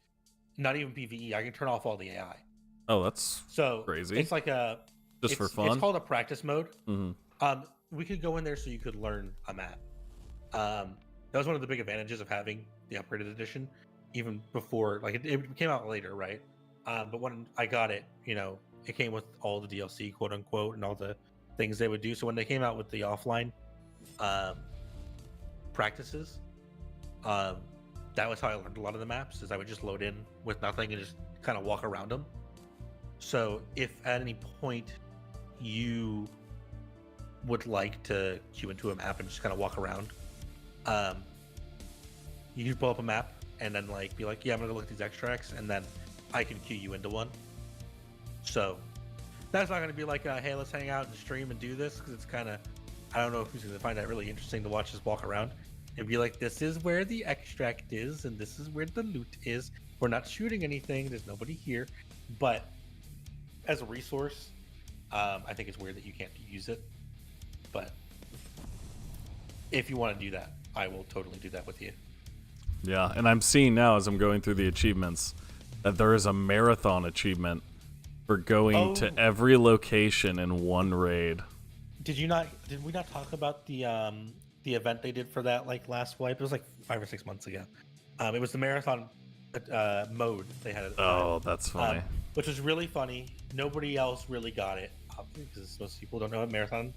not even PvE, I can turn off all the AI. Oh, that's so crazy. It's like just for fun. It's called a practice mode. Mm-hmm. We could go in there so you could learn a map. That was one of the big advantages of having the upgraded edition, even before it came out later, right? But when I got it, it came with all the DLC, quote unquote, and all the things they would do. So when they came out with the offline practices, that was how I learned a lot of the maps. Is I would just load in with nothing and just kind of walk around them. So if at any point you would like to queue into a map and just kind of walk around, you can pull up a map and then be like, yeah, I'm gonna go look at these extracts, and then I can queue you into one. So that's not gonna be like, hey, let's hang out and stream and do this, because it's kind of, I don't know who's gonna find that really interesting to watch us walk around. It'd be like, this is where the extract is, and this is where the loot is. We're not shooting anything. There's nobody here. But as a resource, I think it's weird that you can't use it. But if you want to do that, I will totally do that with you. Yeah, and I'm seeing now as I'm going through the achievements that there is a marathon achievement for going to every location in one raid. Did we not talk about the event they did for that last wipe? It was 5 or 6 months ago. It was the marathon mode they had. Oh, that's funny. Which was really funny. Nobody else really got it, because most people don't know what marathon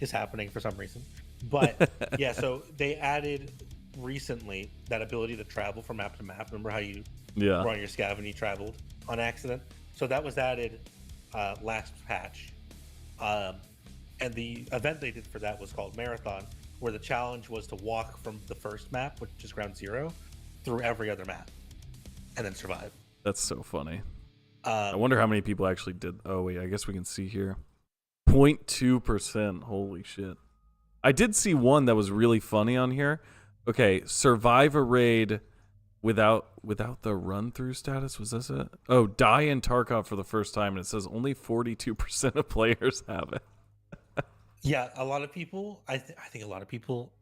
is happening for some reason. But yeah, so they added recently that ability to travel from map to map. Remember how you were on your scav and you traveled on accident? So that was added last patch. And the event they did for that was called Marathon, where the challenge was to walk from the first map, which is ground zero, through every other map and then survive. That's so funny. I wonder how many people actually did. Oh, wait, I guess we can see here. 0.2%. Holy shit. I did see one that was really funny on here. Okay, survive a raid without the run-through status. Was this it? Oh, die in Tarkov for the first time, and it says only 42% of players have it. Yeah, a lot of people, I think a lot of people,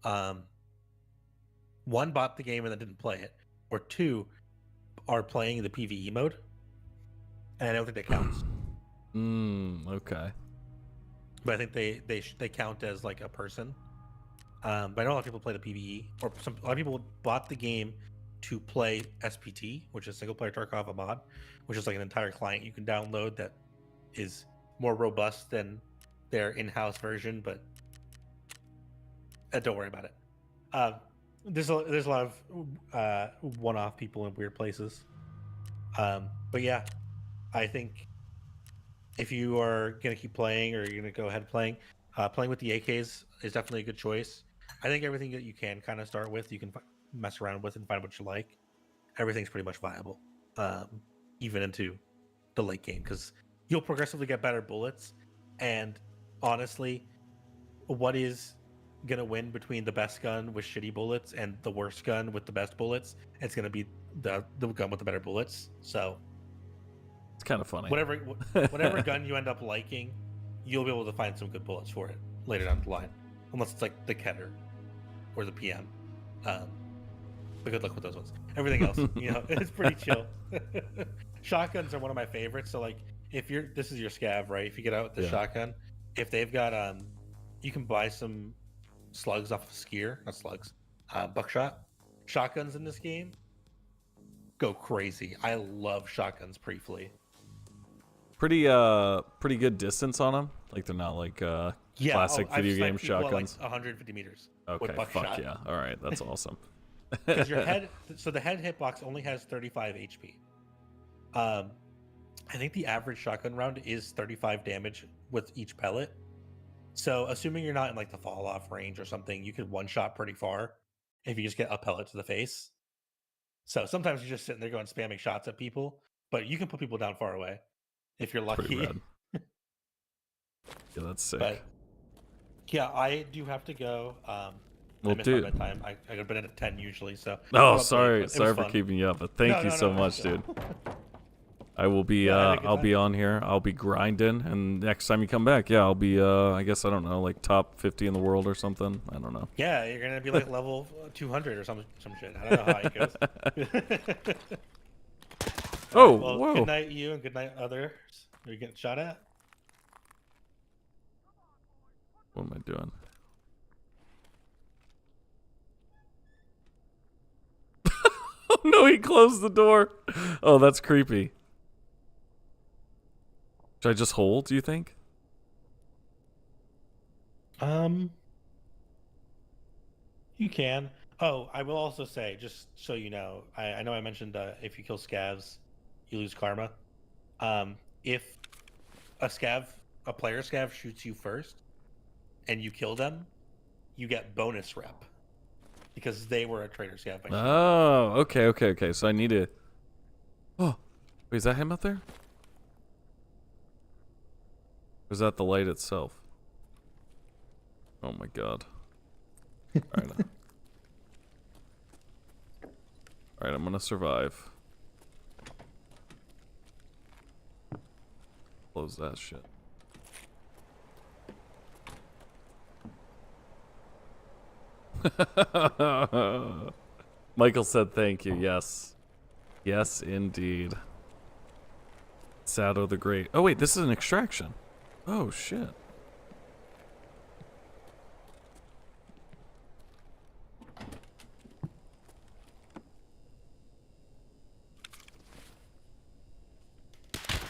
one, bought the game and then didn't play it, or two, are playing the PvE mode, and I don't think that counts. Okay. But I think they count as a person. But I know a lot of people play the PvE, or a lot of people bought the game to play SPT, which is single player Tarkov, a mod, which is an entire client you can download that is more robust than their in-house version. But don't worry about it. There's a lot of one-off people in weird places. But yeah, I think if you are gonna keep playing, or you're gonna go ahead playing with the AKs is definitely a good choice. I think everything that you can kind of start with, you can mess around with and find what you like. Everything's pretty much viable, even into the late game, because you'll progressively get better bullets. And honestly, what is gonna win between the best gun with shitty bullets and the worst gun with the best bullets, it's gonna be the gun with the better bullets. So It's kind of funny. Whatever gun you end up liking, you'll be able to find some good bullets for it later down the line, unless it's like the Keter or the PM. But good luck with those ones. Everything else, it's pretty chill. Shotguns are one of my favorites. So like, if this is your scav, right? If you get out with the shotgun, if they've got you can buy some slugs off of skier, not slugs, buckshot. Shotguns in this game go crazy. I love shotguns briefly. Pretty good distance on them. Like they're not like classic video game shotguns. Like 150 meters. Okay, fuck yeah. All right, that's awesome. Because your head, so the head hitbox only has 35 HP. I think the average shotgun round is 35 damage with each pellet. So assuming you're not in like the fall off range or something, you could one shot pretty far if you just get a pellet to the face. So sometimes you're just sitting there going spamming shots at people, but you can put people down far away if you're lucky. Yeah, that's sick. But yeah, I do have to go. Well, I missed my bedtime. I go to bed at 10 usually. So sorry for keeping you up, but thank you so much, dude. I will be I'll be on here. I'll be grinding, and next time you come back, I'll be I guess I don't know, like top 50 in the world or something. I don't know. Yeah, you're gonna be like level 200 or some shit. I don't know how it goes. Whoa! Good night, you, and good night, others. Are you getting shot at? What am I doing? Oh no, he closed the door. Oh, that's creepy. Should I just hold, do you think? You can. Oh, I will also say, just so you know, I know I mentioned if you kill scavs, you lose karma. If a player scav shoots you first, and you kill them, you get bonus rep. Because they were a traitor scav. Oh, okay. So I need to... Oh, wait, is that him out there? Or is that the light itself? Oh my god. Alright. Alright, I'm gonna survive. Close that shit. Michael said thank you. Yes. Yes, indeed. Sado the Great. Oh, wait, this is an extraction. Oh, shit.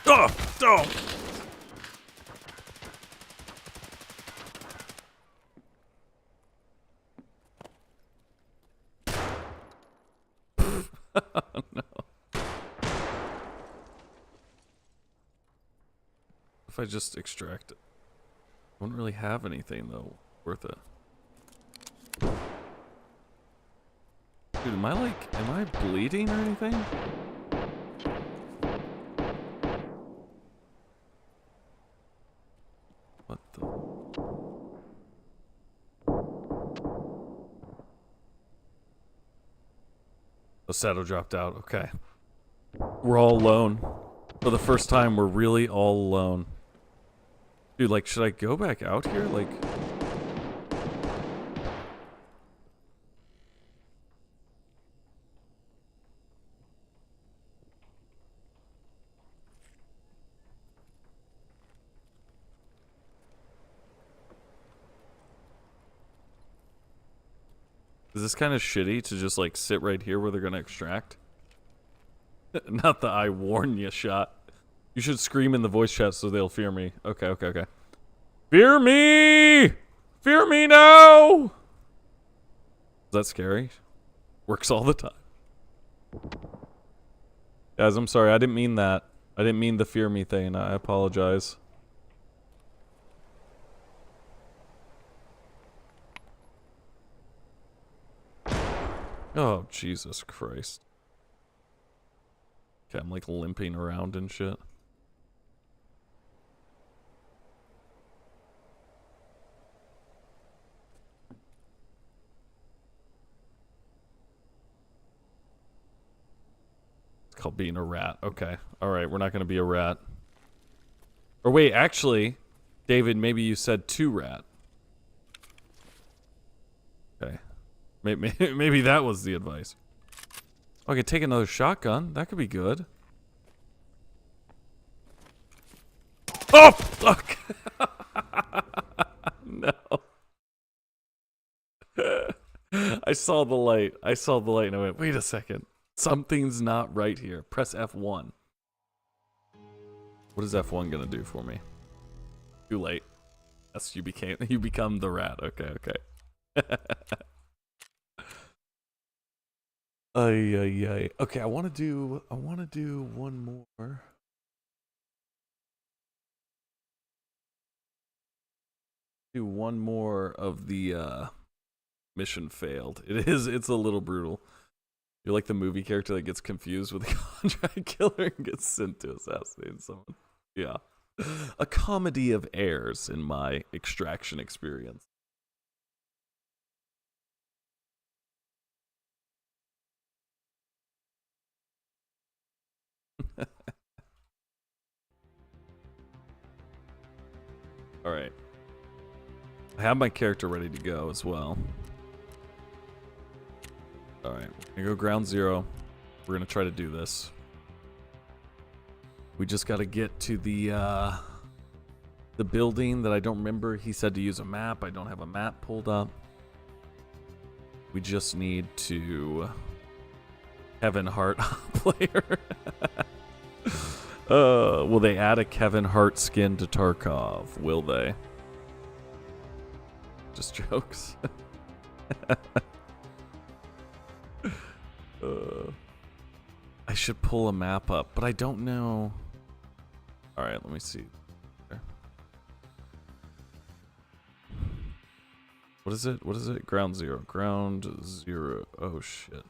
Oh! Oh! No. If I just extract it. I wouldn't really have anything though worth it. Dude, am I bleeding or anything? What the? The saddle dropped out. Okay. We're all alone. For the first time, we're really all alone. Dude, like, should I go back out here? Like... Is this kind of shitty to just, like, sit right here where they're gonna extract? Not the I warn you shot. You should scream in the voice chat so they'll fear me. Okay. Fear me! Fear me now! Is that scary? Works all the time. Guys, I'm sorry. I didn't mean that. I didn't mean the fear me thing. I apologize. Oh, Jesus Christ. Okay, I'm like limping around and shit. called being a rat. Okay. All right, we're not going to be a rat. Or wait, actually, David, maybe you said 2 rat. Okay. Maybe that was the advice. Oh, I could take another shotgun. That could be good. Oh, fuck. No. I saw the light. And I went, wait a second. Something's not right here. Press F1. What is F1 gonna do for me? Too late. Yes, you become the rat. Okay. Ay. Okay, I wanna do one more. Do one more of the mission failed. It's a little brutal. You're like the movie character that gets confused with a contract killer and gets sent to assassinate someone. Yeah. A comedy of errors in my extraction experience. Alright. I have my character ready to go as well. Alright, we're gonna go ground zero. We're gonna try to do this. We just gotta get to the building that I don't remember. He said to use a map. I don't have a map pulled up. We just need to Kevin Hart player. Will they add a Kevin Hart skin to Tarkov? Will they? Just jokes. I should pull a map up, but I don't know. All right, let me see. What is it? What is it? Ground zero. Ground zero. Oh shit.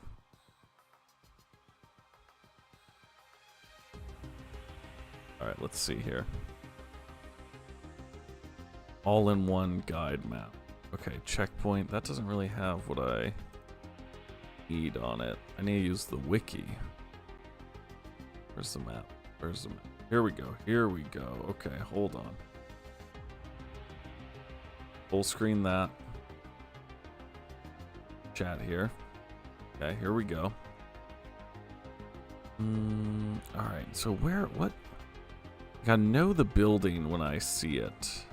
All right, let's see here. All-in-one guide map. Okay, checkpoint. That doesn't really have what I need on it. I need to use the wiki. Where's the map? Where's the map? Here we go. Here we go. Okay, hold on. Full screen that. Chat here. Okay, here we go. Alright, so what? I gotta know the building when I see it.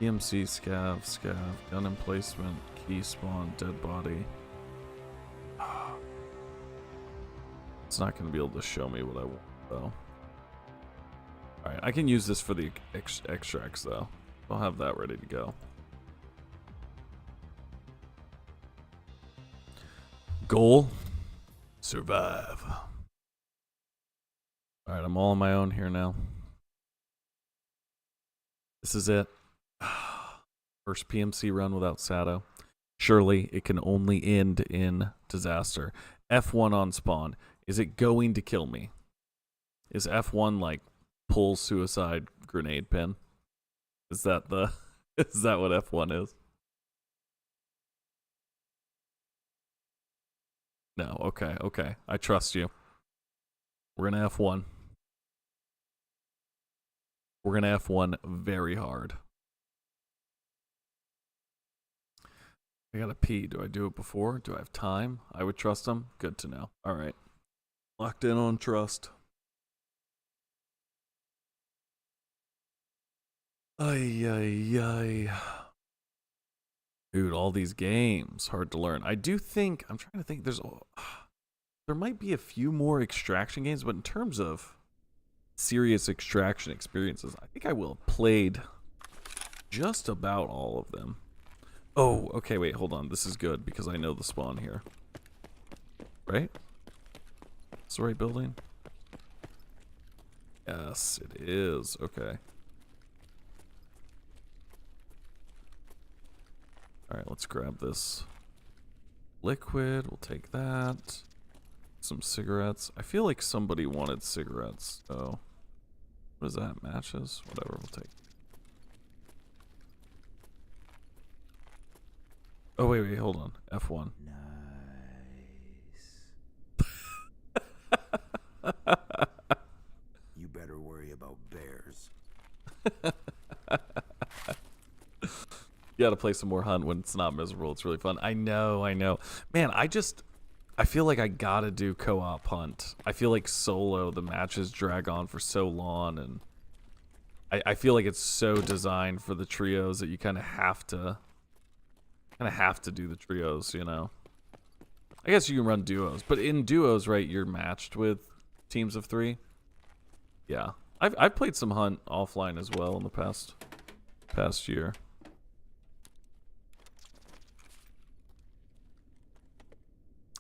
PMC, scav, gun emplacement, key spawn, dead body. It's not gonna be able to show me what I want though. Alright, I can use this for the extracts though. I'll have that ready to go. Goal: survive. Alright, I'm all on my own here now. This is it. First PMC run without Sato. Surely it can only end in disaster. F1 on spawn. Is it going to kill me? Is F1 like pull suicide grenade pin? Is that what F1 is? No, okay. I trust you. We're gonna F1. We're gonna F1 very hard. I gotta pee. Do I do it before? Do I have time? I would trust him. Good to know. Alright. Locked in on trust. Ay. Dude, all these games. Hard to learn. I do think, I'm trying to think, there might be a few more extraction games, but in terms of serious extraction experiences, I think I will have played just about all of them. Oh, okay, wait, hold on. This is good because I know the spawn here. Right? It's the right building? Yes, it is. Okay. Alright, let's grab this liquid. We'll take that. Some cigarettes. I feel like somebody wanted cigarettes, so... What is that? Matches? Whatever, we'll take. Oh, wait, hold on. F1. no bears. You gotta play some more Hunt when it's not miserable. It's really fun. I know. Man, I feel like I gotta do co-op Hunt. I feel like solo, the matches drag on for so long, and I feel like it's so designed for the trios that you kind of have to do the trios, you know? I guess you can run duos, but in duos, right, you're matched with teams of 3. Yeah. I've played some Hunt offline as well in the past year.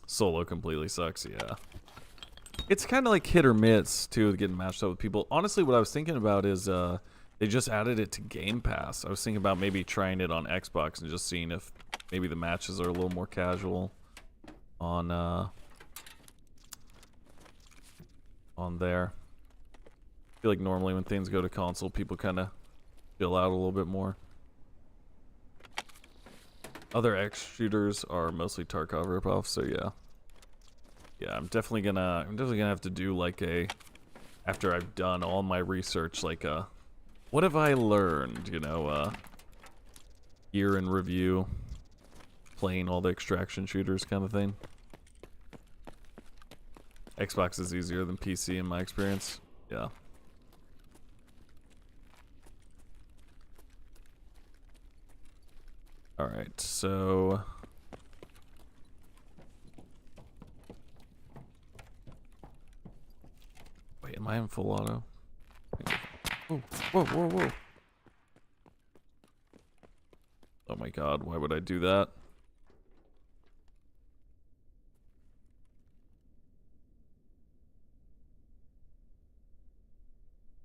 Solo completely sucks, yeah. It's kind of like hit or miss, too, getting matched up with people. Honestly, what I was thinking about is they just added it to Game Pass. I was thinking about maybe trying it on Xbox and just seeing if maybe the matches are a little more casual on there. I feel like normally when things go to console, people kind of chill out a little bit more. Other X shooters are mostly Tarkov ripoffs, so yeah. Yeah, I'm definitely gonna have to do like after I've done all my research, like what have I learned, you know, year in review, playing all the extraction shooters kind of thing. Xbox is easier than PC in my experience. Yeah. Alright, so wait, am I in full auto? Whoa. Oh my god, why would I do that?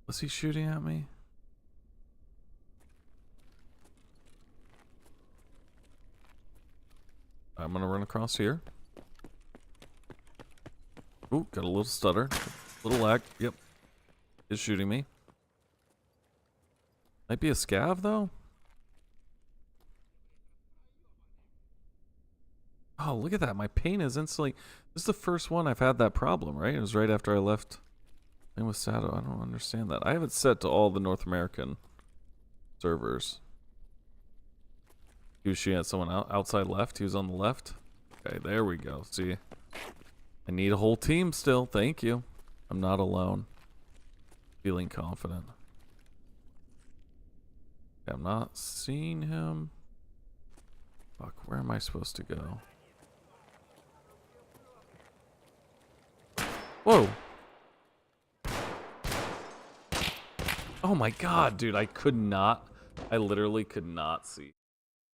Was he shooting at me? I'm gonna run across here. Ooh, got a little stutter. Little lag. Yep. Is shooting me. Might be a scav, though. Oh, look at that. My pain is instantly... This is the first one I've had that problem, right? It was right after I left playing with Sato. I don't understand that. I have it set to all the North American servers. He was shooting at someone outside left. He was on the left. Okay, there we go. See? I need a whole team still. Thank you. I'm not alone. Feeling confident. Okay, I'm not seeing him. Fuck, where am I supposed to go? Whoa! Oh my god, dude, I literally could not see.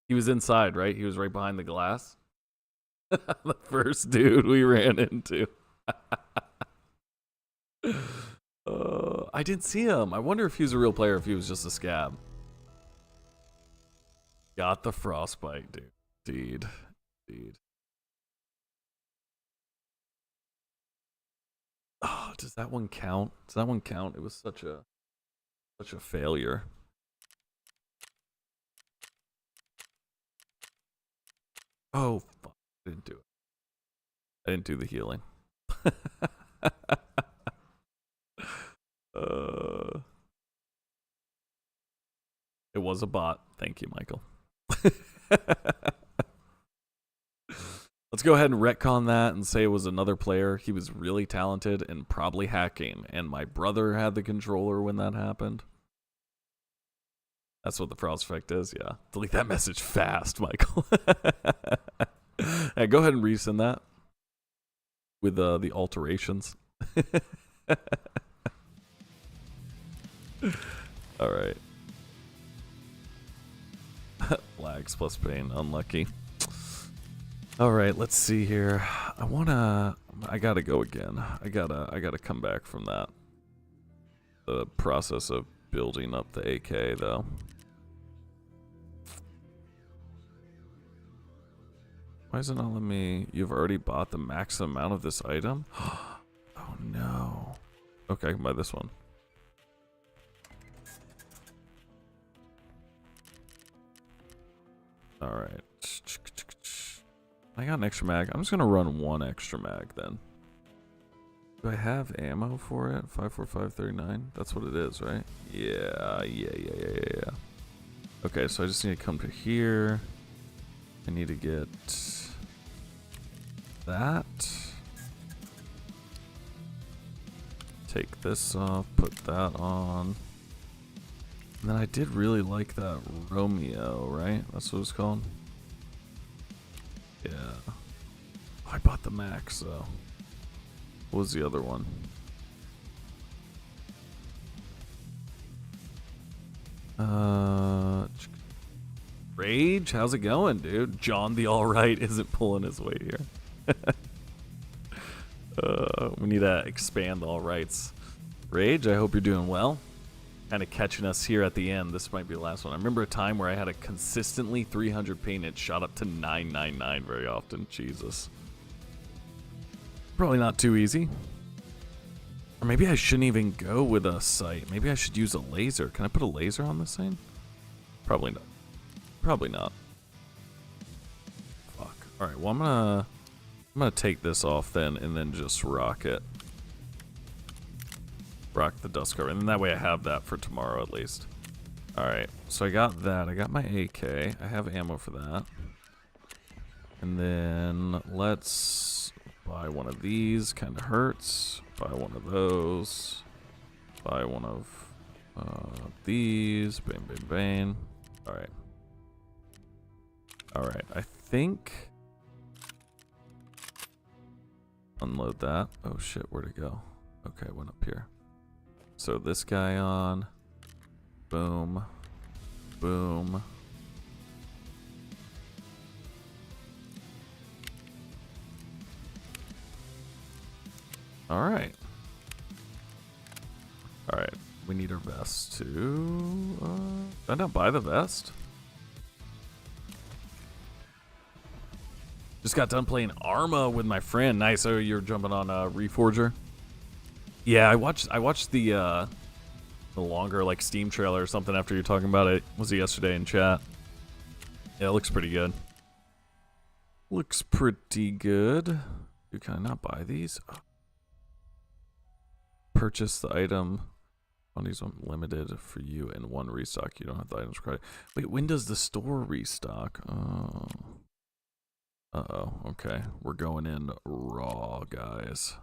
He was inside, right? He was right behind the glass. The first dude we ran into. I didn't see him. I wonder if he was a real player or if he was just a scab. Got the frostbite, dude. Indeed. Oh, does that one count? Does that one count? It was such a failure. Oh, fuck. I didn't do it. I didn't do the healing. It was a bot. Thank you, Michael. Let's go ahead and retcon that and say it was another player. He was really talented and probably hacking. And my brother had the controller when that happened. That's what the frost effect is, yeah. Delete that message fast, Michael. Hey, go ahead and resend that with the alterations. All right. Lags plus pain, unlucky. All right, let's see here. I gotta go again. I gotta come back from that. The process of building up the AK, though. Why is it not letting me? You've already bought the maximum amount of this item? Oh no. Okay, I can buy this one. Alright. I got an extra mag. I'm just gonna run one extra mag then. Do I have ammo for it? 54539. That's what it is, right? Yeah. Okay, so I just need to come to here. I need to get that. Take this off, put that on. And then I did really like that Romeo, right? That's what it's called? Yeah. Oh, I bought the Max, though. What was the other one? Rage? How's it going, dude? John the Alright isn't pulling his weight here. We need to expand the Alrights. Rage, I hope you're doing well. Kind of catching us here at the end. This might be the last one. I remember a time where I had a consistently 300 ping. It shot up to 999 very often. Jesus. Probably not too easy. Or maybe I shouldn't even go with a sight. Maybe I should use a laser. Can I put a laser on this thing? Probably not. Probably not. Fuck. Alright, well I'm gonna take this off then and then just rock it. Rock the dust cover. And then that way I have that for tomorrow at least. Alright, so I got that. I got my AK. I have ammo for that. And then let's buy one of these. Kind of hurts. Buy one of those. Buy one of these. Bang, bang, bang. Alright. Alright, I think... Unload that. Oh shit, where'd it go? Okay, it went up here. So this guy on. Boom. Boom. Alright. Alright. We need our vest too. Did I not buy the vest? Just got done playing Arma with my friend. Nice. Oh, you're jumping on Reforger? Yeah, I watched the longer like Steam trailer or something after you're talking about it. Was it yesterday in chat? Yeah, it looks pretty good. Looks pretty good. Dude, can I not buy these? Oh. Purchase the item. One of these one limited for you and one restock. You don't have the items credit. Wait, when does the store restock? Oh. Uh-oh, okay. We're going in raw, guys.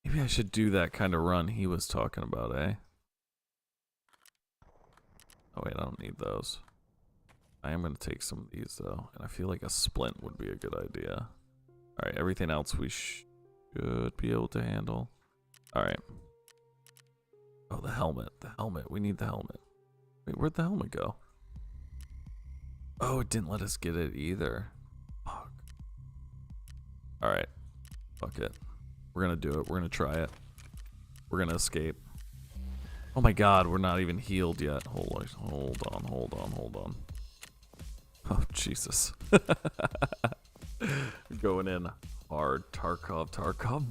Maybe I should do that kind of run he was talking about, eh? Oh wait, I don't need those. I am going to take some of these, though. And I feel like a splint would be a good idea. Alright, everything else we should be able to handle. Alright. Oh, the helmet. The helmet. We need the helmet. Wait, where'd the helmet go? Oh, it didn't let us get it either. Fuck. Alright. Fuck it. We're gonna do it. We're gonna try it. We're gonna escape. Oh my god, we're not even healed yet. Hold on. Oh, Jesus. Going in hard. Tarkov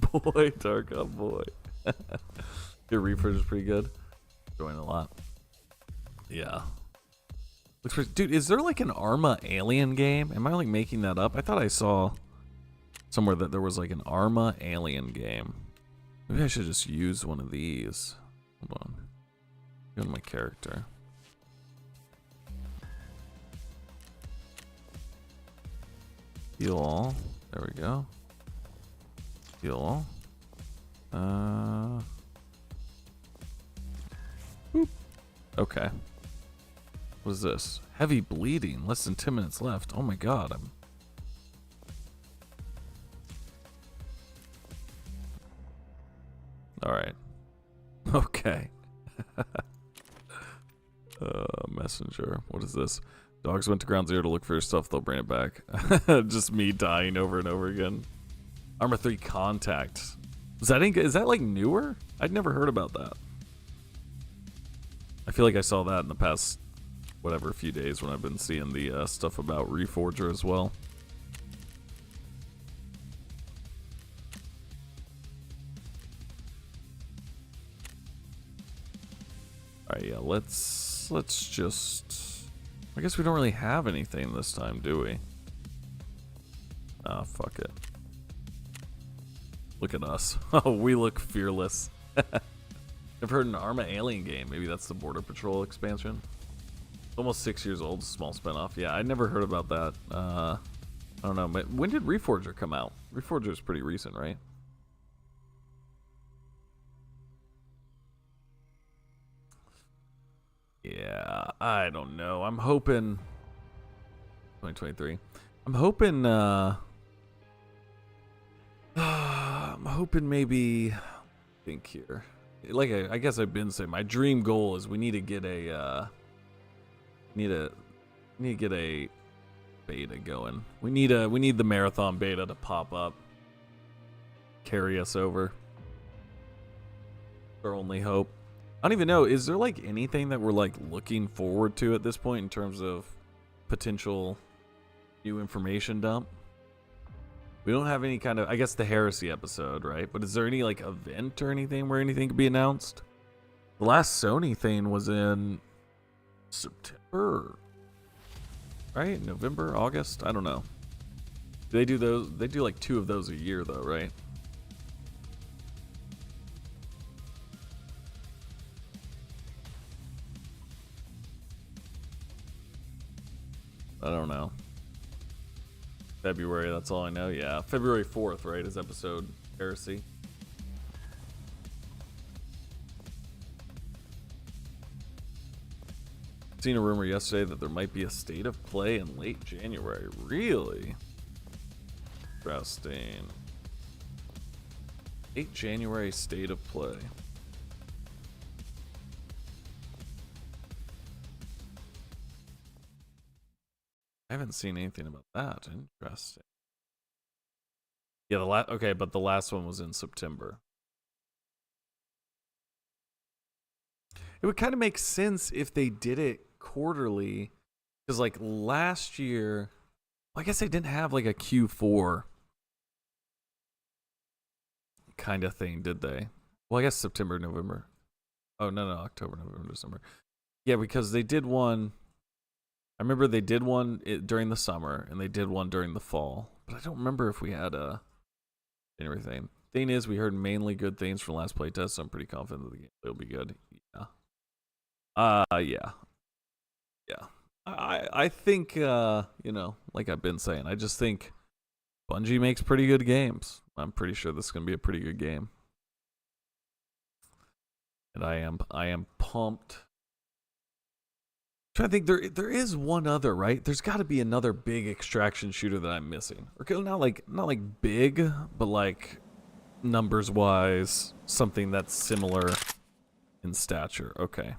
boy. Your refresh is pretty good. Doing a lot. Yeah. Looks pretty, dude, is there like an Arma Alien game? Am I like making that up? I thought I saw somewhere that there was like an Arma Alien game. Maybe I should just use one of these. Hold on. Go to my character. Heal all. There we go. Heal all. Boop. Okay. What is this? Heavy bleeding. Less than 10 minutes left. Oh my god. Alright. Okay. Messenger. What is this? Dogs went to ground zero to look for your stuff. They'll bring it back. Just me dying over and over again. Armor 3 Contact. Is that like newer? I'd never heard about that. I feel like I saw that in the past, whatever, few days when I've been seeing the stuff about Reforger as well. Alright, yeah, let's just... I guess we don't really have anything this time, do we? Oh, fuck it. Look at us. Oh, we look fearless. I've heard an Arma Alien game. Maybe that's the Border Patrol expansion. Almost 6 years old. Small spinoff. Yeah, I never heard about that. I don't know. But when did Reforger come out? Reforger's pretty recent, right? Yeah, I don't know. I'm hoping 2023. I'm hoping I'm hoping maybe think here. Like I guess I've been saying, my dream goal is we need to get a need to get a beta going. We need the marathon beta to pop up, carry us over. Our only hope. I don't even know. Is there like anything that we're like looking forward to at this point in terms of potential new information dump? We don't have any kind of, I guess, the Heresy episode, right? But is there any like event or anything where anything could be announced? The last Sony thing was in September, right? November, August? I don't know. Do they do those? They do like 2 of those a year, though, right? I don't know. February, that's all I know. Yeah, February 4th, right, is episode Heresy. Seen a rumor yesterday that there might be a state of play in late January. Really? Interesting. Late January state of play. I haven't seen anything about that. Interesting. Yeah, okay, but the last one was in September. It would kind of make sense if they did it quarterly, because like last year, well, I guess they didn't have like a Q4 kind of thing, did they? Well, I guess September, November. Oh no, October, November, December. Yeah, because they did one. I remember they did one during the summer, and they did one during the fall. But I don't remember if we had everything. Thing is, we heard mainly good things from last playtest, so I'm pretty confident that the game will be good. Yeah. Yeah. I think, like I've been saying, I just think Bungie makes pretty good games. I'm pretty sure this is going to be a pretty good game. And I am pumped. I'm trying to think, there is one other, right? There's got to be another big extraction shooter that I'm missing. Or not like big, but like numbers wise, something that's similar in stature. Okay.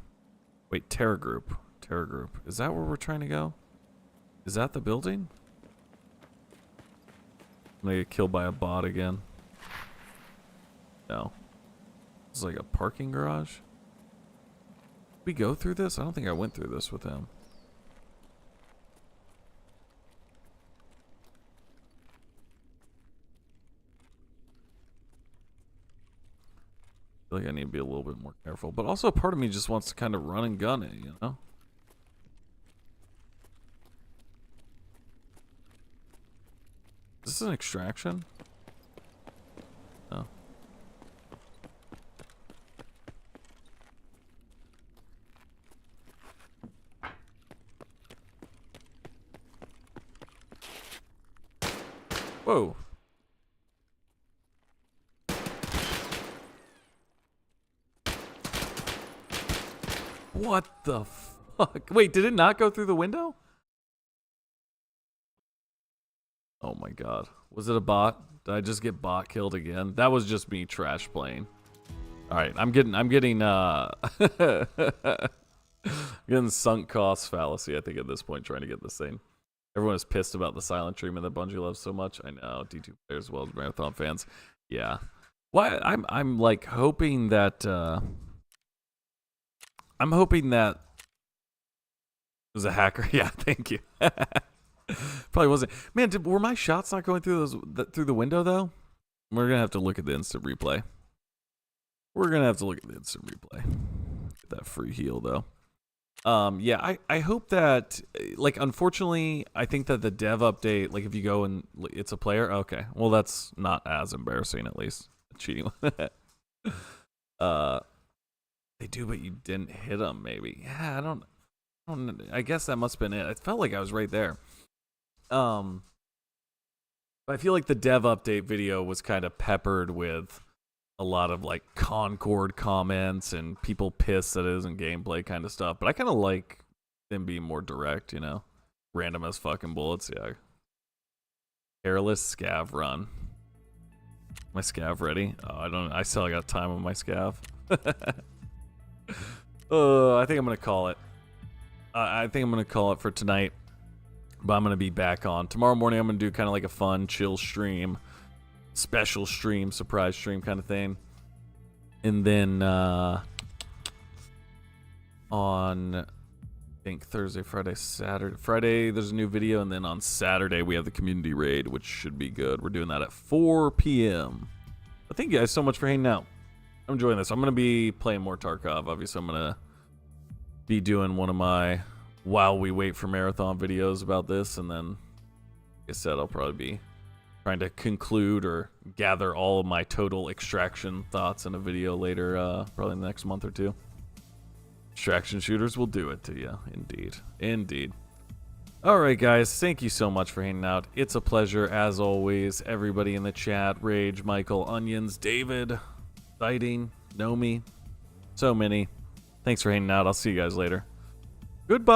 Wait, Terror Group. Is that where we're trying to go? Is that the building? I'm gonna get killed by a bot again. No. It's like a parking garage. Did we go through this? I don't think I went through this with him. I feel like I need to be a little bit more careful. But also part of me just wants to kind of run and gun it, you know? Is this an extraction? No. Whoa. What the fuck? Wait, did it not go through the window? Oh my god. Was it a bot? Did I just get bot killed again? That was just me trash playing. Alright, I'm getting getting sunk cost fallacy, I think, at this point, trying to get this thing. Everyone is pissed about the silent treatment that Bungie loves so much. I know, D2 players as well as Marathon fans. Yeah. Why I'm like hoping that I'm hoping that it was a hacker. Yeah, thank you. Probably wasn't. Man, were my shots not going through through the window though? We're gonna have to look at the instant replay. Get that free heal though. Yeah, I hope that, like, unfortunately, I think that the dev update, like, if you go and it's a player, okay, well, that's not as embarrassing, at least, cheating. uh, they do, but you didn't hit them, maybe. Yeah, I guess that must have been it. It felt like I was right there. I feel like the dev update video was kind of peppered with a lot of like Concord comments and people pissed that it isn't gameplay kind of stuff. But I kind of like them being more direct, you know, random as fucking bullets. Yeah. Hairless scav run. My scav ready? Oh, I still got time on my scav. I think I'm gonna call it. I think I'm gonna call it for tonight. But I'm gonna be back on tomorrow morning. I'm gonna do kind of like a fun, chill stream, special stream, surprise stream kind of thing. And then on, I think Thursday, Friday, Saturday. Friday, there's a new video, and then on Saturday we have the community raid, which should be good. We're doing that at 4 p.m. But thank you guys so much for hanging out. I'm enjoying this. I'm gonna be playing more Tarkov. Obviously, I'm gonna be doing one of my while we wait for marathon videos about this, and then, like I said, I'll probably be trying to conclude or gather all of my total extraction thoughts in a video later, probably in the next month or two. Extraction shooters will do it to you, indeed. Indeed. Alright guys, thank you so much for hanging out. It's a pleasure, as always. Everybody in the chat, Rage, Michael, Onions, David, Sighting, Nomi, so many. Thanks for hanging out. I'll see you guys later. Goodbye.